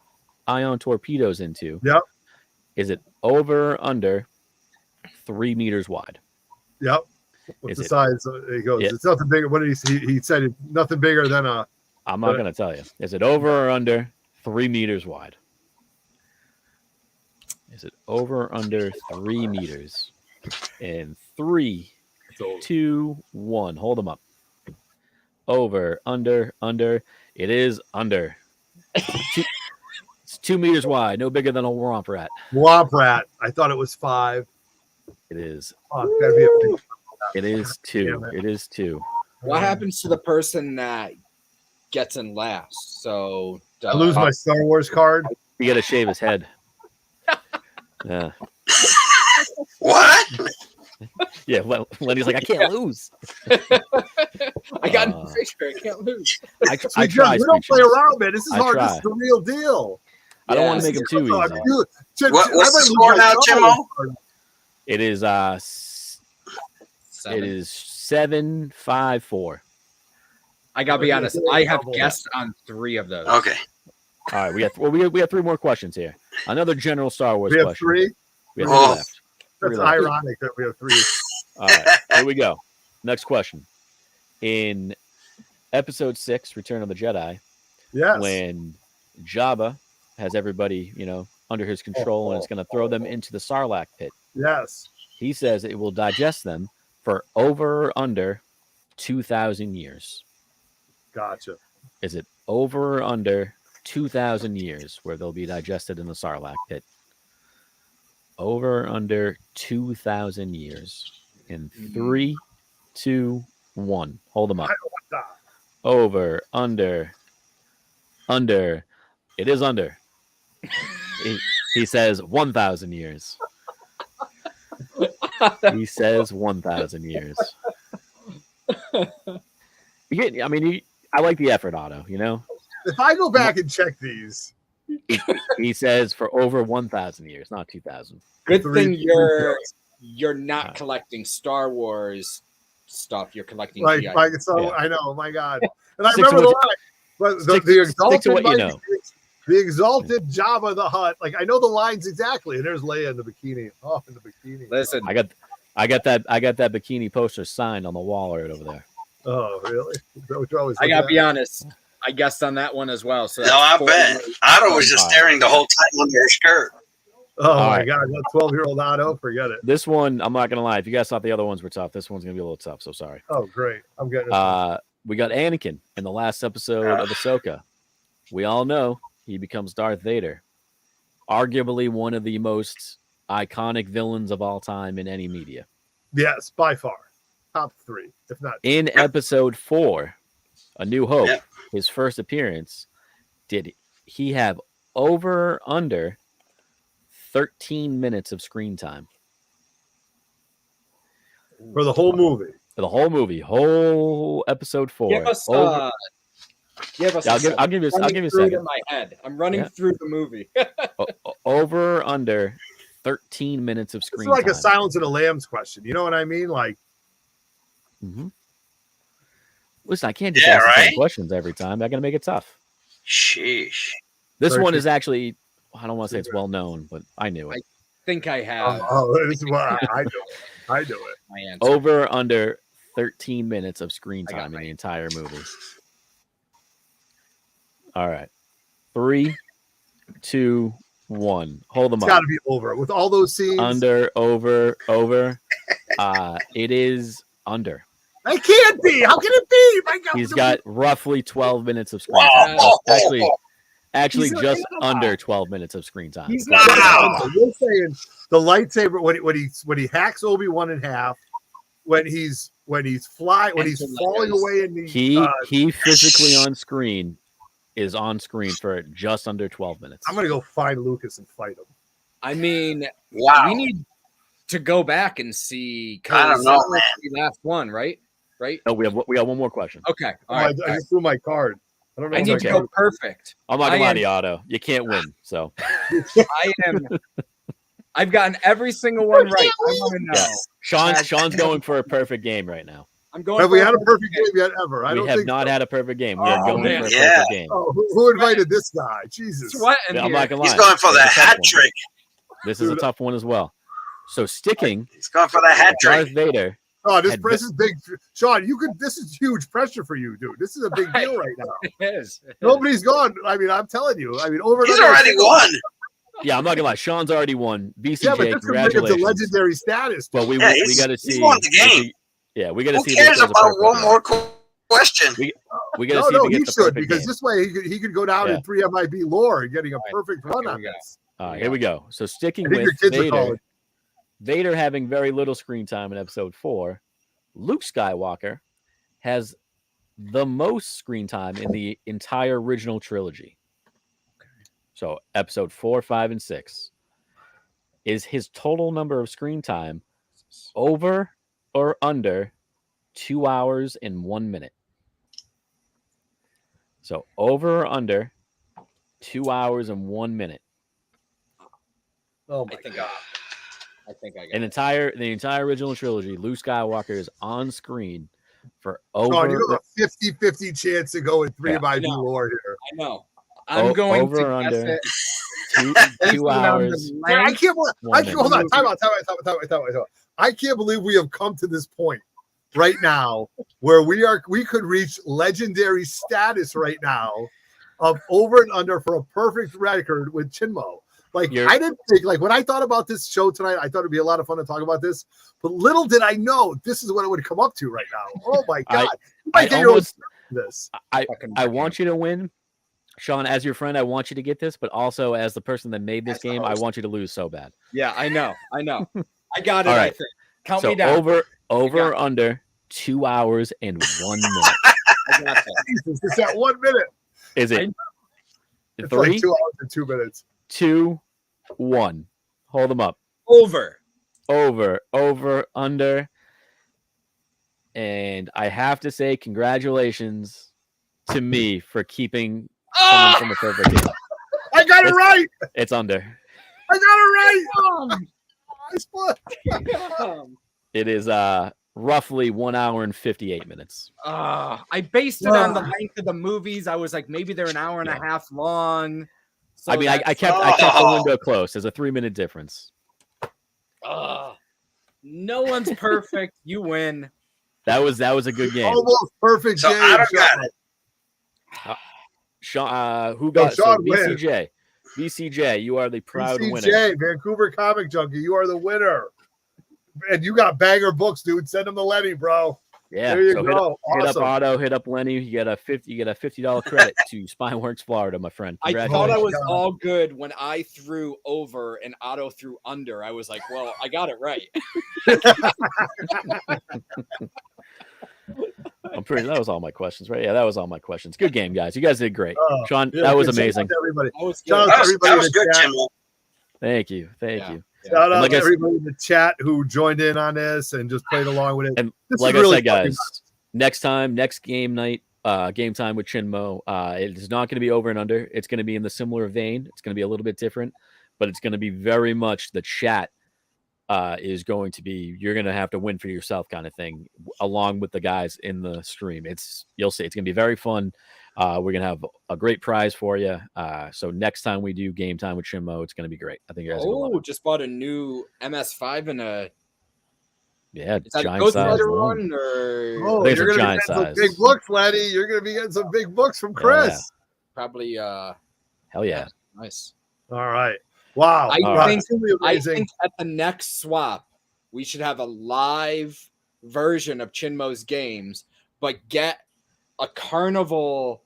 ion torpedoes into, Yep. is it over or under 3 meters wide? Yep. What's Is the it- size? He goes, Yeah. it's nothing bigger. What did he say? He said it's nothing bigger than a. I'm not going to tell you. Is it over or under 3 meters wide? Is it over or under 3 meters? And 3, 2, 1. Hold them up. Over, under. It is under. It's 2 meters wide, no bigger than a womp rat. Womp rat. I thought it was 5. It is. Fuck, that'd be a big. It is 2. Damn it. It is 2. What happens to the person that gets in last? So I lose my Star Wars card. You got to shave his head. Yeah. What? Yeah. Lenny's like, I can't lose. I got Uh, no picture. I can't lose. I We try. don't play around, man. This is I hard. try. This is the real deal. I don't want Yes. to make him too I easy. mean, What's the I might lose score my now, Star Timo? Wars card. It is 7. It is 7-5-4. I gotta be honest. I have guessed on 3 of those. Okay. All right, we got 3 more questions here. Another general Star Wars We have question. 3. We have 3 Oh. left. 3 That's left. ironic that we have 3. All right, here we go. Next question. In episode 6, Return of the Jedi, Yes. when Jabba has everybody, under his control and it's going to throw them into the Sarlacc pit, Yes. he says it will digest them for over or under 2,000 years. Gotcha. Is it over or under 2,000 years where they'll be digested in the Sarlacc pit? Over or under 2,000 years. In 3, 2, 1. Hold them up. Over, under. It is under. He says 1,000 years. He says 1,000 years. I like the effort, Otto, If I go back and check these, He says for over 1,000 years, not 2,000. Good 3 thing you're not collecting Star Wars stuff. You're collecting like, GI. so Yeah. I know, my God. And I Stick to remember the what line. But stick the to exalted, what you know. The exalted Jabba the Hutt. Like I know the lines exactly. And there's Leia in the bikini. Oh, in the bikini. Listen, I got that bikini poster signed on the wall right over there. Oh, really? Is that what you're always I gotta looking be at? honest. I guessed on that one as well. So No, I bet. Otto was just All right. staring the whole time under her skirt. Oh All my right. God, that 12-year-old Otto, forget it. This one, I'm not gonna lie. If you guys thought the other ones were tough, this one's gonna be a little tough. So sorry. Oh, great. I'm getting it. We got Anakin in the last episode of Ahsoka. We all know he becomes Darth Vader, arguably one of the most iconic villains of all time in any media. Yes, by far. Top 3, if not. In episode 4, A New Hope, Yep. his first appearance, did he have over or under 13 minutes of screen time? For the whole movie. For the whole movie, whole episode 4. Give us, Over- give us. Yeah, I'll give you a Running through it second. in my head. I'm running Yeah. through the movie. Over or under 13 minutes of It's screen like time. a Silence of the Lambs question. You know what I mean? Like, Mhm. Listen, I can't just Yeah, ask the same right? questions every time. I got to make it tough. Sheesh. This one 13. is actually, I don't want to say it's well known, but I knew it. Think I have this is what I do it. I do it. my answer. Over or under 13 minutes of screen I got time in mine. the entire movie. All right. 3, 2, 1. Hold them It's up. got to be over with all those scenes. Under, over. It is under. It can't be. How can it be? My God, He's got roughly 12 minutes of screen time. Actually, He's just not- under 12 minutes of screen time. He's But- not- You're saying the lightsaber when he hacks Obi-Wan in half, when he's falling away in the he physically on screen is on screen for just under 12 minutes. I'm gonna go find Lucas and fight him. I mean, Wow. we need to go back and see. I don't know, that was man. the last one, right? Right. No, we got one more question. Okay. Oh, All right. I just threw my card. I don't know. I if need to can- go perfect. I'm not gonna I lie am- to you, Otto. You can't win. So I am. I've gotten every single one right. I want to know. yeah. Sean's going for a perfect game right now. I'm going. Have we for had a perfect game yet ever? I We don't have think not so. had a perfect game. We are Oh, going man. for a Yeah. perfect game. Oh, who invited this guy? Jesus. Sweating I'm here. not gonna lie. He's going for It's the a tough hat one. trick. This is a tough one as well. So sticking He's going for the hat Darth trick. Vader. Oh, this Had press is big. Sean, this is huge pressure for you, dude. This is a big deal right now. It is. Nobody's gone. I mean, I'm telling you. I mean, over and He's under- already won. Yeah, I'm not gonna lie. Sean's already won. BCJ, Yeah, but this could bring him to congratulations. legendary status. But we Yeah, we he's- got to he's see. won the game. Yeah, we got to Who see. cares this as a about perfect one game. more question? We got to No, see no, if he he gets the should perfect because game. this way he could go down Yeah. in 3 MIB lore and getting a Right. perfect run Here on we go. this. All right, here we go. So sticking I think your with kids are Vader, calling. Vader having very little screen time in episode 4, Luke Skywalker has the most screen time in the entire original trilogy. So episode 4, 5, and 6. Is his total number of screen time over or under 2 hours and 1 minute? So over or under 2 hours and 1 minute. Oh I my think god. I think I got The entire original trilogy, Luke Skywalker is on screen for over. Sean, you have a 50-50 chance to go in 3 Yeah. MIB No. lore here. I know. I'm going over to or guess under it. two, Based 2 on the hours. I length. can't believe. One Hold on. minute. Time out. I can't believe we have come to this point right now where we could reach legendary status right now of over and under for a perfect record with Chinmo. Like I didn't think, like when I thought about this show tonight, I thought it'd be a lot of fun to talk about this. But little did I know this is what it would come up to right now. Oh my god! You might get your own this. I want you to win, Sean. As your friend, I want you to get this, but also as the person that made this game, I want you to lose so bad. Yeah, I know. I got it. All I right. think. Count So me down. over got or under 2 hours and 1 minute. I got that. Jesus, it's that 1 minute. Is it It's 3, like 2 hours and 2 minutes. 2, 1? Hold them up. Over. Over, under. And I have to say, congratulations to me for keeping someone from a perfect game. I got it right. It's under. I got it right. I split. It is roughly 1 hour and 58 minutes. I based it on the length of the movies. I was like, maybe they're an hour and a half long. So I mean, I that's- kept the window close. There's a 3 minute difference. No one's perfect. You win. That was a good game. Almost perfect So game. I don't got it. Sean, who got Sean BCJ? BCJ, you are the proud winner. BCJ, Vancouver Comic Junkie, you are the winner. And you got banger books, dude. Send them to Lenny, bro. Yeah, There you so go. Hit up Awesome. Otto, hit up Lenny. You get a $50 credit to Spineworks Florida, my friend. I thought I was God. all good when I threw over and Otto threw under. I was like, well, I got it right. I'm pretty. That was all my questions, right? Yeah, that was all my questions. Good game, guys. You guys did great. Sean, Yeah, that was good. Shout out amazing. to everybody. That was Shout good. out to everybody That in was the good, chat. Jimbo. Thank you. Yeah. You. Shout out Like to I s- everybody in the chat who joined in on this and just played along with it. And This is like really I said, fucking guys, next game night, game time with Chinmo, it is not going to be over and under. It's going to be in the similar vein. It's going to be a little bit different, but it's going to be very much the chat is going to be, you're going to have to win for yourself kind of thing, along with the guys in the stream. You'll see, it's going to be very fun. We're going to have a great prize for you. So next time we do game time with Chinmo, it's going to be great. I think you guys are going to love it. Just bought a new MS5 and a Yeah, Is that a giant Ghost size. Rider Long. one or Oh, I think it's you're a gonna be giant getting some size. big books, Letty. You're gonna be getting some big books from Chris. probably Hell yeah. nice. All right. Wow. I All think It's gonna be I amazing. think at the next swap we should have a live version of Chinmo's games, but get a carnival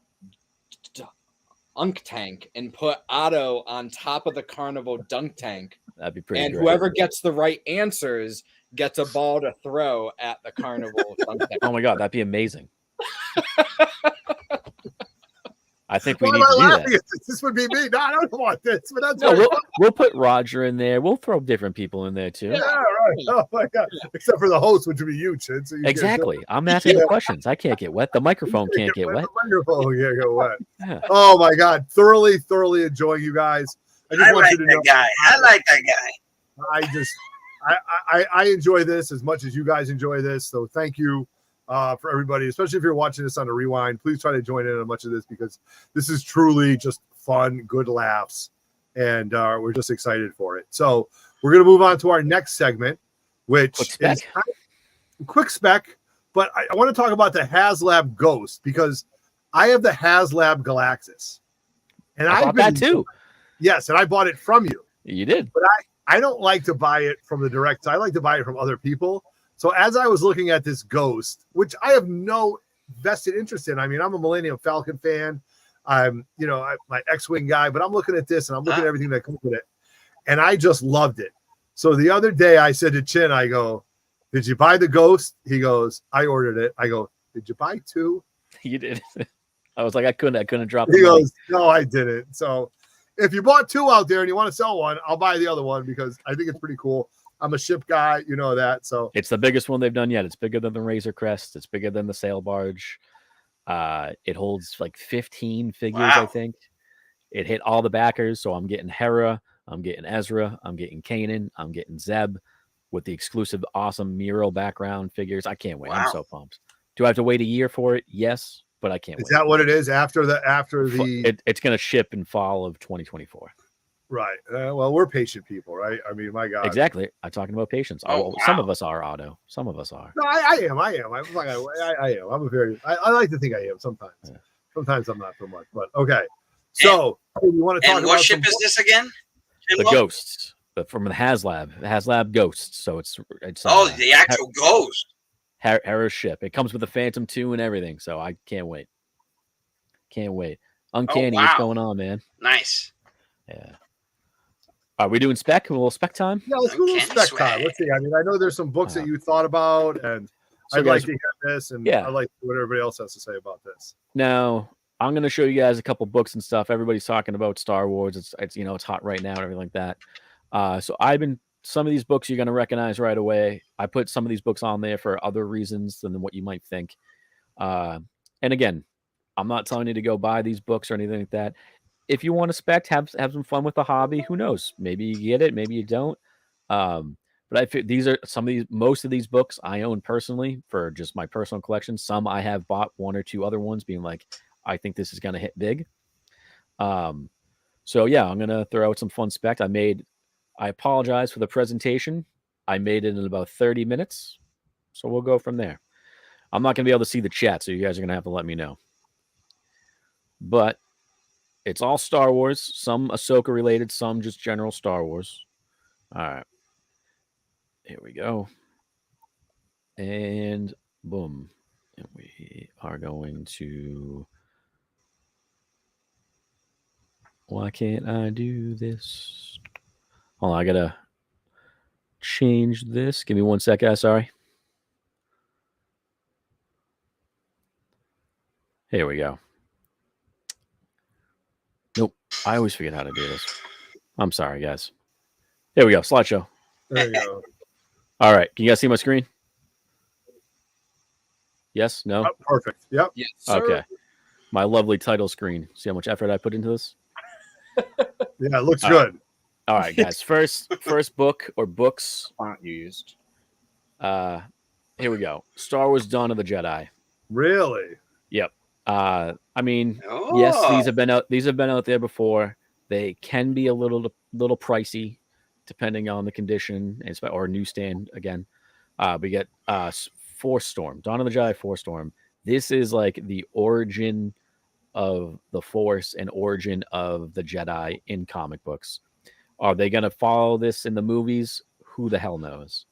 dunk tank and put Otto on top of the carnival dunk tank. That'd be pretty And great. whoever gets the right answers gets a ball to throw at the carnival dunk tank. Oh my god, that'd be amazing. I think we Why need am I to do laughing that. at this? This would be me. No, I don't want this, but that's No, very we'll put Roger in there. We'll throw different people in there too. yeah, right. Oh my god! Except for the host, which would be you, Chin. So you can't do Exactly. it. I'm asking the questions. I can't get wet. The microphone can't get wet. The microphone can't get wet. Yeah. Oh my god! Thoroughly enjoying you guys. I just I want like you to know. that guy. I like that guy. I just I enjoy this as much as you guys enjoy this. So thank you for everybody, especially if you're watching this on a rewind. Please try to join in on much of this because this is truly just fun, good laughs, and we're just excited for it. So we're gonna move on to our next segment, which Quick spec. is quick spec. But I want to talk about the HasLab Ghost because I have the HasLab Galaxis, and I bought that too. Yes, and I bought it from you. You did. I don't like to buy it from the direct. I like to buy it from other people. So as I was looking at this Ghost, which I have no vested interest in, I mean, I'm a Millennium Falcon fan. I'm, my X-Wing guy, but I'm looking at this and I'm looking at everything that comes with it. And I just loved it. So the other day I said to Chin, I go, did you buy the Ghost? He goes, I ordered it. I go, did you buy two? You did. I was like, I couldn't drop He the money. goes, no, I didn't. So if you bought two out there and you want to sell one, I'll buy the other one because I think it's pretty cool. I'm a ship guy, you know that. So It's the biggest one they've done yet. It's bigger than the Razor Crest. It's bigger than the sail barge. It holds like 15 figures, I Wow. think. It hit all the backers. So I'm getting Hera, I'm getting Ezra, I'm getting Kanan, I'm getting Zeb with the exclusive awesome mural background figures. I can't wait. I'm Wow. so pumped. Do I have to wait a year for it? Yes, but I can't is wait. that what it is after the It's going to ship in fall of 2024. right? Well, we're patient people, right? I mean, my God. Exactly. I'm talking about patience. Oh, Some wow. of us are, Otto. Some of us are. No, I am. I am. I'm a very. I like to think I am sometimes. Yeah. Sometimes I'm not so much, but okay. So you want to talk And about what ship some is this again? The Jimbo? Ghosts from the HasLab Ghosts. So it's Oh, the actual ghost. Hera's ship. It comes with the Phantom 2 and everything. So I can't wait. Can't wait. Uncanny, what's wow. going on, man? Nice. Yeah. Are we doing spec? A little spec time? Yeah, let's do a little Uncanny spec time. swag. Let's see. I mean, I know there's some books that you thought about, and So I'd like guys, to hear this, and yeah. I like what everybody else has to say about this. now I'm going to show you guys a couple books and stuff. Everybody's talking about Star Wars. It's it's hot right now and everything like that. So some of these books you're going to recognize right away. I put some of these books on there for other reasons than what you might think. And again, I'm not telling you to go buy these books or anything like that. If you want to spec, have some fun with the hobby. Who knows? Maybe you get it, maybe you don't. But I think most of these books I own personally for just my personal collection. Some I have bought one or two other ones, being like, I think this is going to hit big. So yeah, I'm going to throw out some fun spec. I apologize for the presentation. I made it in about 30 minutes. So we'll go from there. I'm not going to be able to see the chat, so you guys are going to have to let me know. But it's all Star Wars, some Ahsoka related, some just general Star Wars. All right. Here we go. And boom. And we are going to... Why can't I do this? Hold on, I got to change this. Give me 1 sec, guys. Sorry. Here we go. Nope. I always forget how to do this. I'm sorry, guys. Here we go. Slideshow. There you go. All right. Can you guys see my screen? Yes? No? Oh, perfect. Yep. Yes, sir. Okay. My lovely title screen. See how much effort I put into this? Yeah, it looks All good. All right, guys. First book or books. Font used. Here we go. Star Wars Dawn of the Jedi. Really? Yep. I mean, Oh. yes, these have been out there before. They can be a little pricey depending on the condition or newsstand again. We get Force Storm, Dawn of the Jedi Force Storm. This is like the origin of the Force and origin of the Jedi in comic books. Are they going to follow this in the movies? Who the hell knows?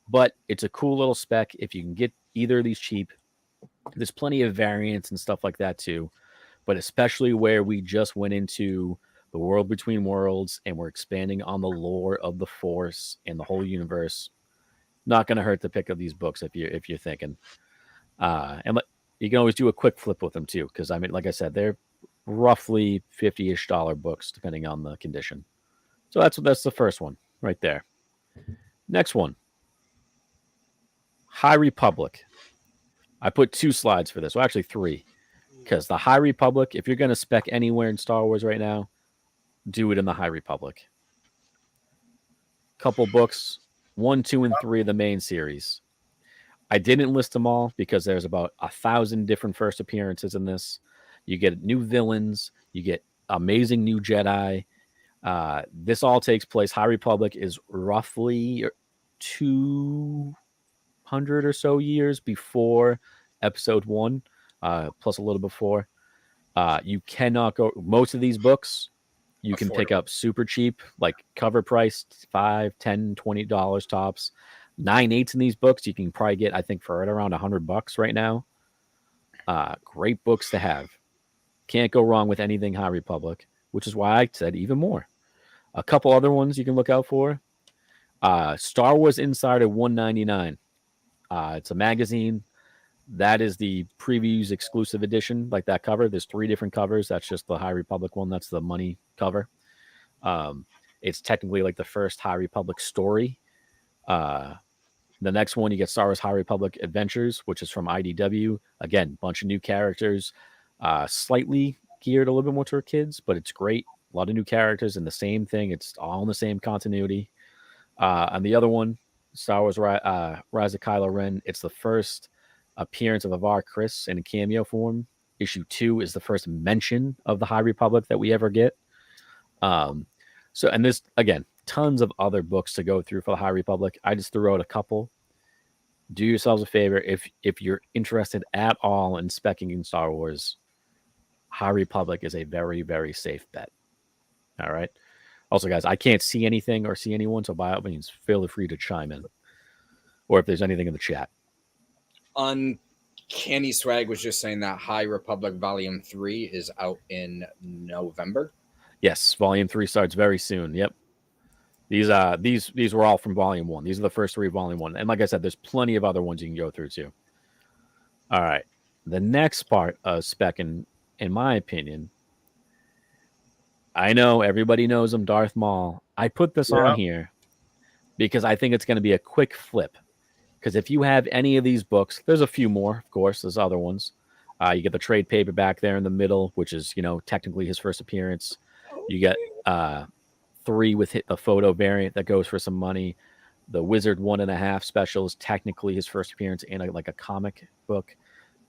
But it's a cool little spec. If you can get either of these cheap, there's plenty of variants and stuff like that too. But especially where we just went into the world between worlds and we're expanding on the lore of the Force and the whole universe, not going to hurt to pick up these books if you're thinking. And you can always do a quick flip with them too, because I mean, like I said, they're roughly $50-ish books depending on the condition. So that's the first one right there. Next one, High Republic. I put 2 slides for this, well actually 3, because the High Republic, if you're going to spec anywhere in Star Wars right now, do it in the High Republic. Couple books, 1, 2, and 3 of the main series. I didn't list them all because there's about 1,000 different first appearances in this. You get new villains, you get amazing new Jedi. This all takes place. High Republic is roughly 200 or so years before Episode 1, plus a little before. You cannot go. Most of these books you can pick up super cheap, like cover price $5, $10, $20 tops. 9/8 in these books you can probably get, I think, for right around $100 right now. Great books to have. Can't go wrong with anything High Republic, which is why I said even more. A couple other ones you can look out for. Star Wars Insider 199. It's a magazine. That is the previews exclusive edition, like that cover. There's 3 different covers. That's just the High Republic one. That's the money cover. It's technically like the first High Republic story. The next one, you get Star Wars High Republic Adventures, which is from IDW. Again, bunch of new characters. Slightly geared a little bit more toward kids, but it's great. A lot of new characters and the same thing. It's all in the same continuity. And the other one, Star Wars Rise of Kylo Ren. It's the first appearance of Avar Kriss in a cameo form. Issue 2 is the first mention of the High Republic that we ever get. And there's, again, tons of other books to go through for the High Republic. I just threw out a couple. Do yourselves a favor. If you're interested at all in speccing in Star Wars, High Republic is a very, very safe bet. All right. Also, guys, I can't see anything or see anyone, so by all means, feel free to chime in. Or if there's anything in the chat. Uncanny Swag was just saying that High Republic Volume 3 is out in November. Yes, Volume 3 starts very soon. Yep. These were all from Volume 1. These are the first 3 Volume 1. And like I said, there's plenty of other ones you can go through too. All right. The next part of specking, in my opinion, I know everybody knows him, Darth Maul. I put this on here because I think it's going to be a quick flip. Because if you have any of these books, there's a few more, of course. There's other ones. You get the trade paperback there in the middle, which is, technically his first appearance. You get 3 with a photo variant that goes for some money. The Wizard 1.5 special is technically his first appearance in a comic book.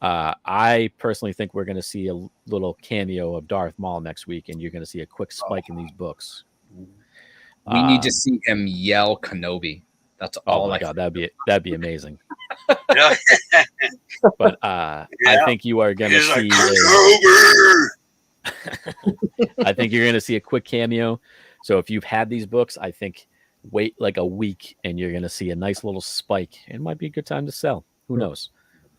I personally think we're going to see a little cameo of Darth Maul next week, and you're going to see a quick spike in these books. We need to see him yell Kenobi. That's all. Oh my God, that'd be amazing. But I think you are going to see. I think you're going to see a quick cameo. So if you've had these books, I think wait like a week, and you're going to see a nice little spike. It might be a good time to sell. Who knows?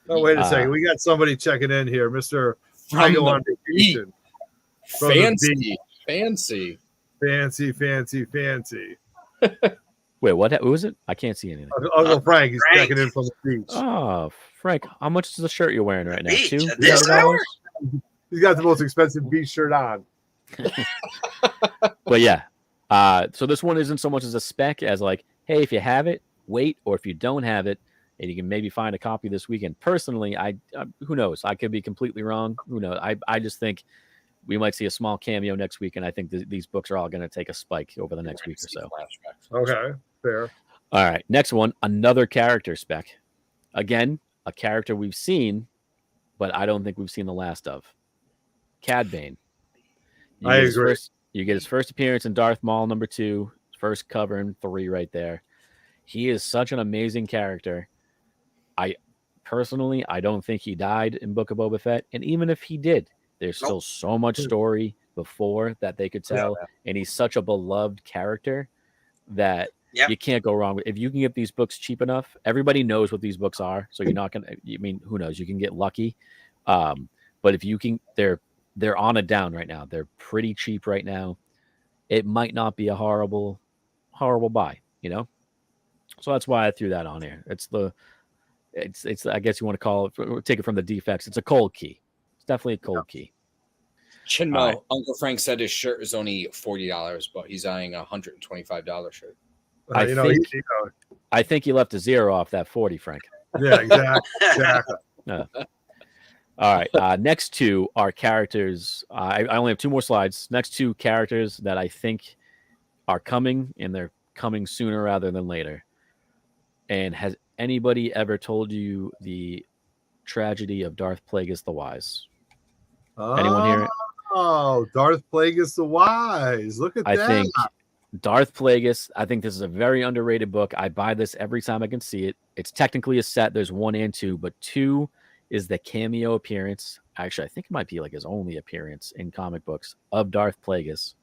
Oh, wait a second. We got somebody checking in here, Mr. I go on vacation. Fancy. Wait, what? Who is it? I can't see anything. Uncle Frank is checking in from the beach. Oh, Frank, how much is the shirt you're wearing right now? Beach, $200? He's got the most expensive beach shirt on. But yeah, so this one isn't so much as a spec as like, hey, if you have it, wait, or if you don't have it, and you can maybe find a copy this weekend. Personally, who knows? I could be completely wrong. Who knows? I just think we might see a small cameo next week, and I think these books are all going to take a spike over the next week or so. Okay, fair. All right, next one, another character spec. Again, a character we've seen, but I don't think we've seen the last of. Cad Bane. I agree. You get his first appearance in Darth Maul #2, first cover in 3 right there. He is such an amazing character. I personally, I don't think he died in Book of Boba Fett. And even if he did, there's still so much story before that they could tell. And he's such a beloved character that you can't go wrong. If you can get these books cheap enough, everybody knows what these books are. So you're not going to, I mean, who knows? You can get lucky. But if you can, they're on a down right now. They're pretty cheap right now. It might not be a horrible buy, you know? So that's why I threw that on here. It's I guess you want to call it, take it from the defects. It's a cold key. It's definitely a cold key. Chinmo, Uncle Frank said his shirt is only $40, but he's eyeing a $125 shirt. I think he left a zero off that 40, Frank. Yeah, exactly. All right. Next two are characters. I only have two more slides. Next two characters that I think are coming, and they're coming sooner rather than later. And has anybody ever told you the tragedy of Darth Plagueis the Wise? Anyone hear it? Oh, Darth Plagueis the Wise. Look at that. I think Darth Plagueis, I think this is a very underrated book. I buy this every time I can see it. It's technically a set. There's 1 and 2, but 2 is the cameo appearance. Actually, I think it might be like his only appearance in comic books of Darth Plagueis.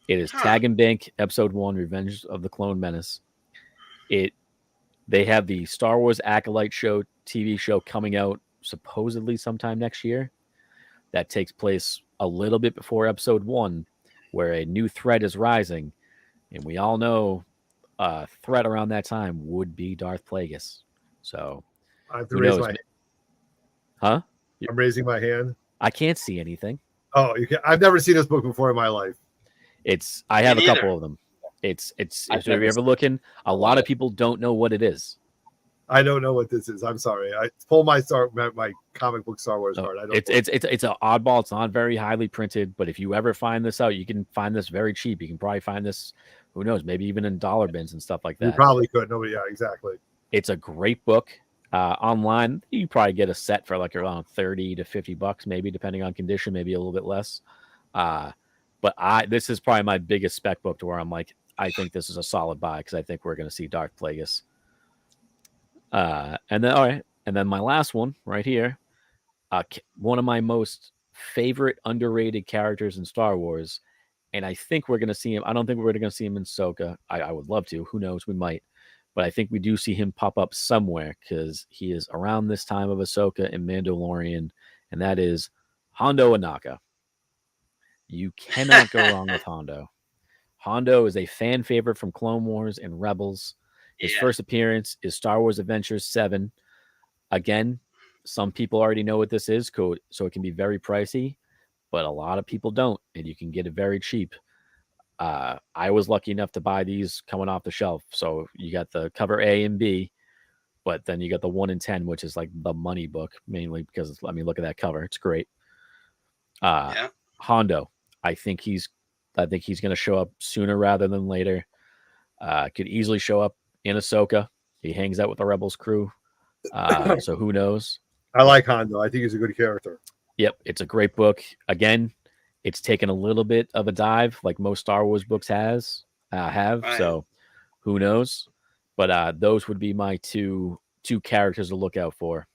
It is Tag and Bank, Episode 1, Revenge of the Clone Menace. They have the Star Wars Acolyte show, TV show coming out supposedly sometime next year. That takes place a little bit before Episode 1, where a new threat is rising. And we all know a threat around that time would be Darth Plagueis. So, I have to raise my hand. Huh? I'm raising my hand. I can't see anything. Oh, you can. I've never seen this book before in my life. I have a couple of them. It's if you're ever looking, a lot of people don't know what it is. I don't know what this is. I'm sorry. I pull my comic book Star Wars card. I don't. It's an oddball. It's not very highly printed, but if you ever find this out, you can find this very cheap. You can probably find this, who knows, maybe even in dollar bins and stuff like that. You probably could. Nobody. Yeah, exactly. It's a great book. Online, you probably get a set for like around $30 to $50, maybe depending on condition, maybe a little bit less. But this is probably my biggest spec book to where I'm like, I think this is a solid buy because I think we're going to see Darth Plagueis. And then my last one right here, one of my most favorite underrated characters in Star Wars, and I think we're going to see him. I don't think we're going to see him in Ahsoka. I would love to. Who knows? We might. But I think we do see him pop up somewhere because he is around this time of Ahsoka and Mandalorian, and that is Hondo Ohnaka. You cannot go wrong with Hondo. Hondo is a fan favorite from Clone Wars and Rebels. His first appearance is Star Wars Adventures 7. Again, some people already know what this is, so it can be very pricey, but a lot of people don't, and you can get it very cheap. I was lucky enough to buy these coming off the shelf. So you got the cover A and B, but then you got the 1 in 10, which is like the money book, mainly because, I mean, look at that cover. It's great. Hondo, I think he's going to show up sooner rather than later. Could easily show up in Ahsoka. He hangs out with the Rebels crew. So who knows? I like Hondo. I think he's a good character. Yep. It's a great book. Again, it's taken a little bit of a dive like most Star Wars books have. Right. So who knows? But those would be my two characters to look out for.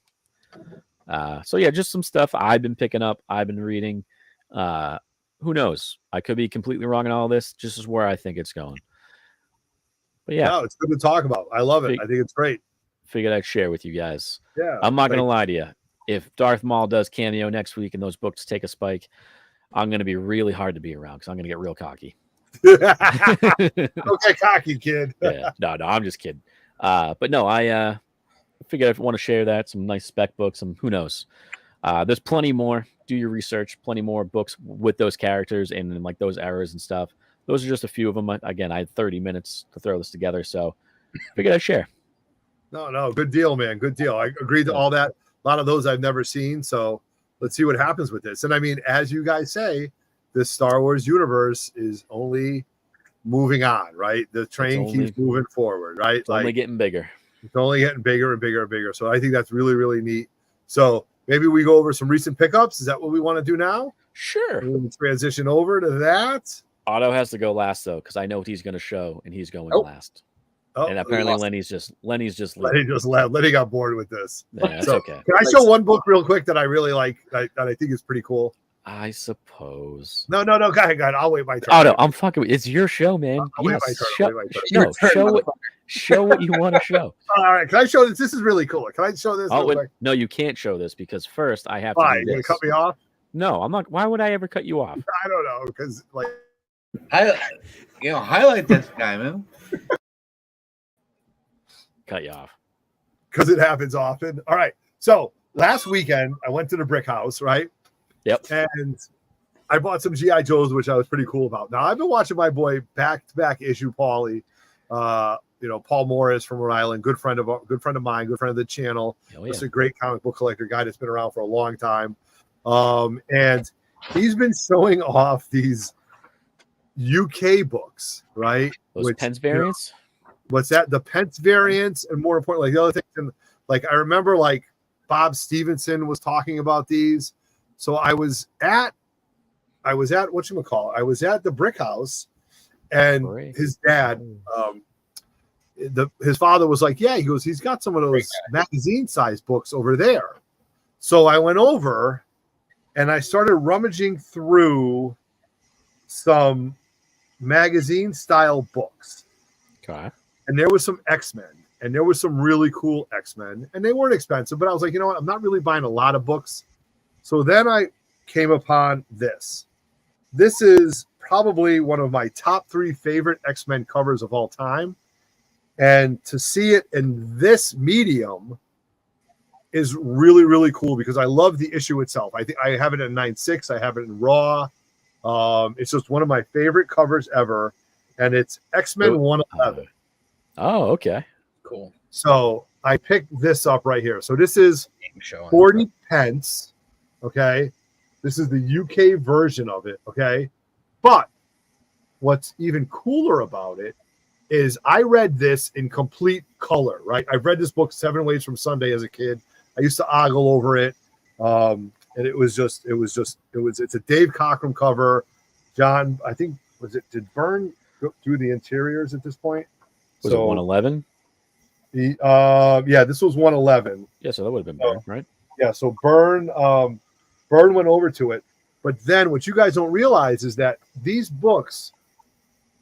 So yeah, just some stuff I've been picking up. I've been reading. Who knows? I could be completely wrong in all this. Just is where I think it's going. But yeah, no, it's good to talk about. I love it. I think it's great. Figured I'd share with you guys. Yeah, I'm not gonna lie to you. If Darth Maul does cameo next week and those books take a spike, I'm gonna be really hard to be around because I'm gonna get real cocky. Okay, cocky kid. Yeah, no, I'm just kidding. But no, I figured I want to share that. Some nice spec books. Some who knows. There's plenty more. Do your research. Plenty more books with those characters and like those eras and stuff. Those are just a few of them. Again, I had 30 minutes to throw this together, so figured I'd share. No, good deal, man. Good deal. I agree to all that. A lot of those I've never seen, so let's see what happens with this. And I mean, as you guys say, this Star Wars universe is only moving on, right? The train keeps moving forward, right? It's only getting bigger. It's only getting bigger and bigger and bigger. So I think that's really, really neat. So maybe we go over some recent pickups. Is that what we want to do now? Sure. We'll transition over to that. Otto has to go last, though, because I know what he's going to show, and he's going last. Oh, And apparently lost. Lenny just leaving. Lenny just left. Lenny got bored with this. Yeah, that's So, okay. Can I show one book real quick that I really like, that I think is pretty cool? I suppose. No. Go ahead. I'll wait my turn. Oh no, I'm fucking. It's your show, man. I'll wait Yes, my turn. I'll wait my turn. no, show what you want to show. All right. Can I show this? This is really cool. Can I show this? Oh, real quick? no, you can't show this because first I have to. Why? Do You gonna this. cut me off? No, I'm not. Why would I ever cut you off? I don't know, because like Highlight this guy, man. Cut you off. because it happens often. All right. So last weekend I went to the Brick House, right? Yep. And I bought some GI Joes, which I was pretty cool about. Now I've been watching my boy back-to-back issue Paulie. Paul Morris from Rhode Island, good friend of mine, good friend of the channel. Oh, yeah. Just a great comic book collector, guy that's been around for a long time. And he's been showing off these UK books, right? Those Pence variants. What's that? The Pence variants, and more importantly, the other things. And like I remember, like Bob Stevenson was talking about these. So I was at whatchamacallit? I was at the Brick House, and Great. his dad, his father was like, yeah, he goes, he's got some of those magazine size books over there. So I went over and I started rummaging through some magazine style books. Okay. And there was some X-Men, and there was some really cool X-Men, and they weren't expensive, but I was like, you know what? I'm not really buying a lot of books. So then I came upon this. This is probably one of my top 3 favorite X-Men covers of all time. And to see it in this medium is really, really cool because I love the issue itself. I think I have it in 9.6. I have it in Raw. It's just one of my favorite covers ever. And it's X-Men 111. Oh, okay. Cool. So I picked this up right here. So this is Game show. 40 pence. Okay. This is the UK version of it. Okay. But what's even cooler about it is I read this in complete color, right? I've read this book 7 Ways from Sunday as a kid. I used to ogle over it. And it's a Dave Cockrum cover. John, I think, did Byrne go through the interiors at this point? Was it 111? Yeah, this was 111. Yeah, so that would have been Byrne, right? Yeah, so Byrne went over to it. But then what you guys don't realize is that these books,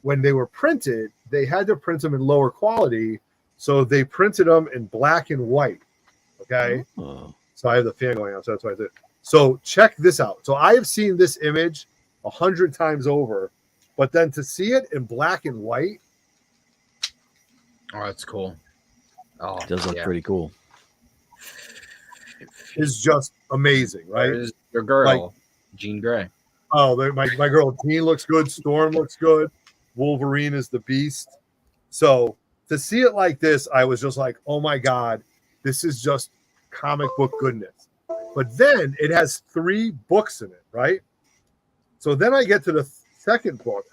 when they were printed, they had to print them in lower quality. So they printed them in black and white. Okay. Oh. So I have the fan going on. So that's why I did. So check this out. So I have seen this image 100 times over, but then to see it in black and white. Oh, that's cool. Oh, It does look pretty cool. Is just amazing, right? There's your girl, Jean Grey. Oh, my girl Jean looks good. Storm looks good. Wolverine is the beast. So to see it like this, I was just like, oh my God, this is just comic book goodness. But then it has 3 books in it, right? So then I get to the second book.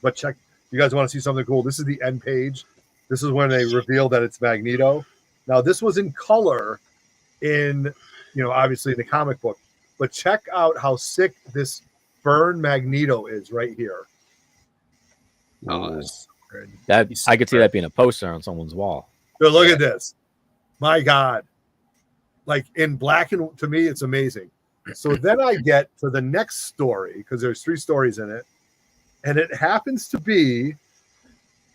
But check, you guys want to see something cool? This is the end page. This is when they reveal that it's Magneto. Now, this was in color in, obviously in the comic book. But check out how sick this Byrne Magneto is right here. Oh, that's good. That I could see that being a poster on someone's wall. So look at this. My God. Like in black and to me, it's amazing. So then I get to the next story because there's 3 stories in it. And it happens to be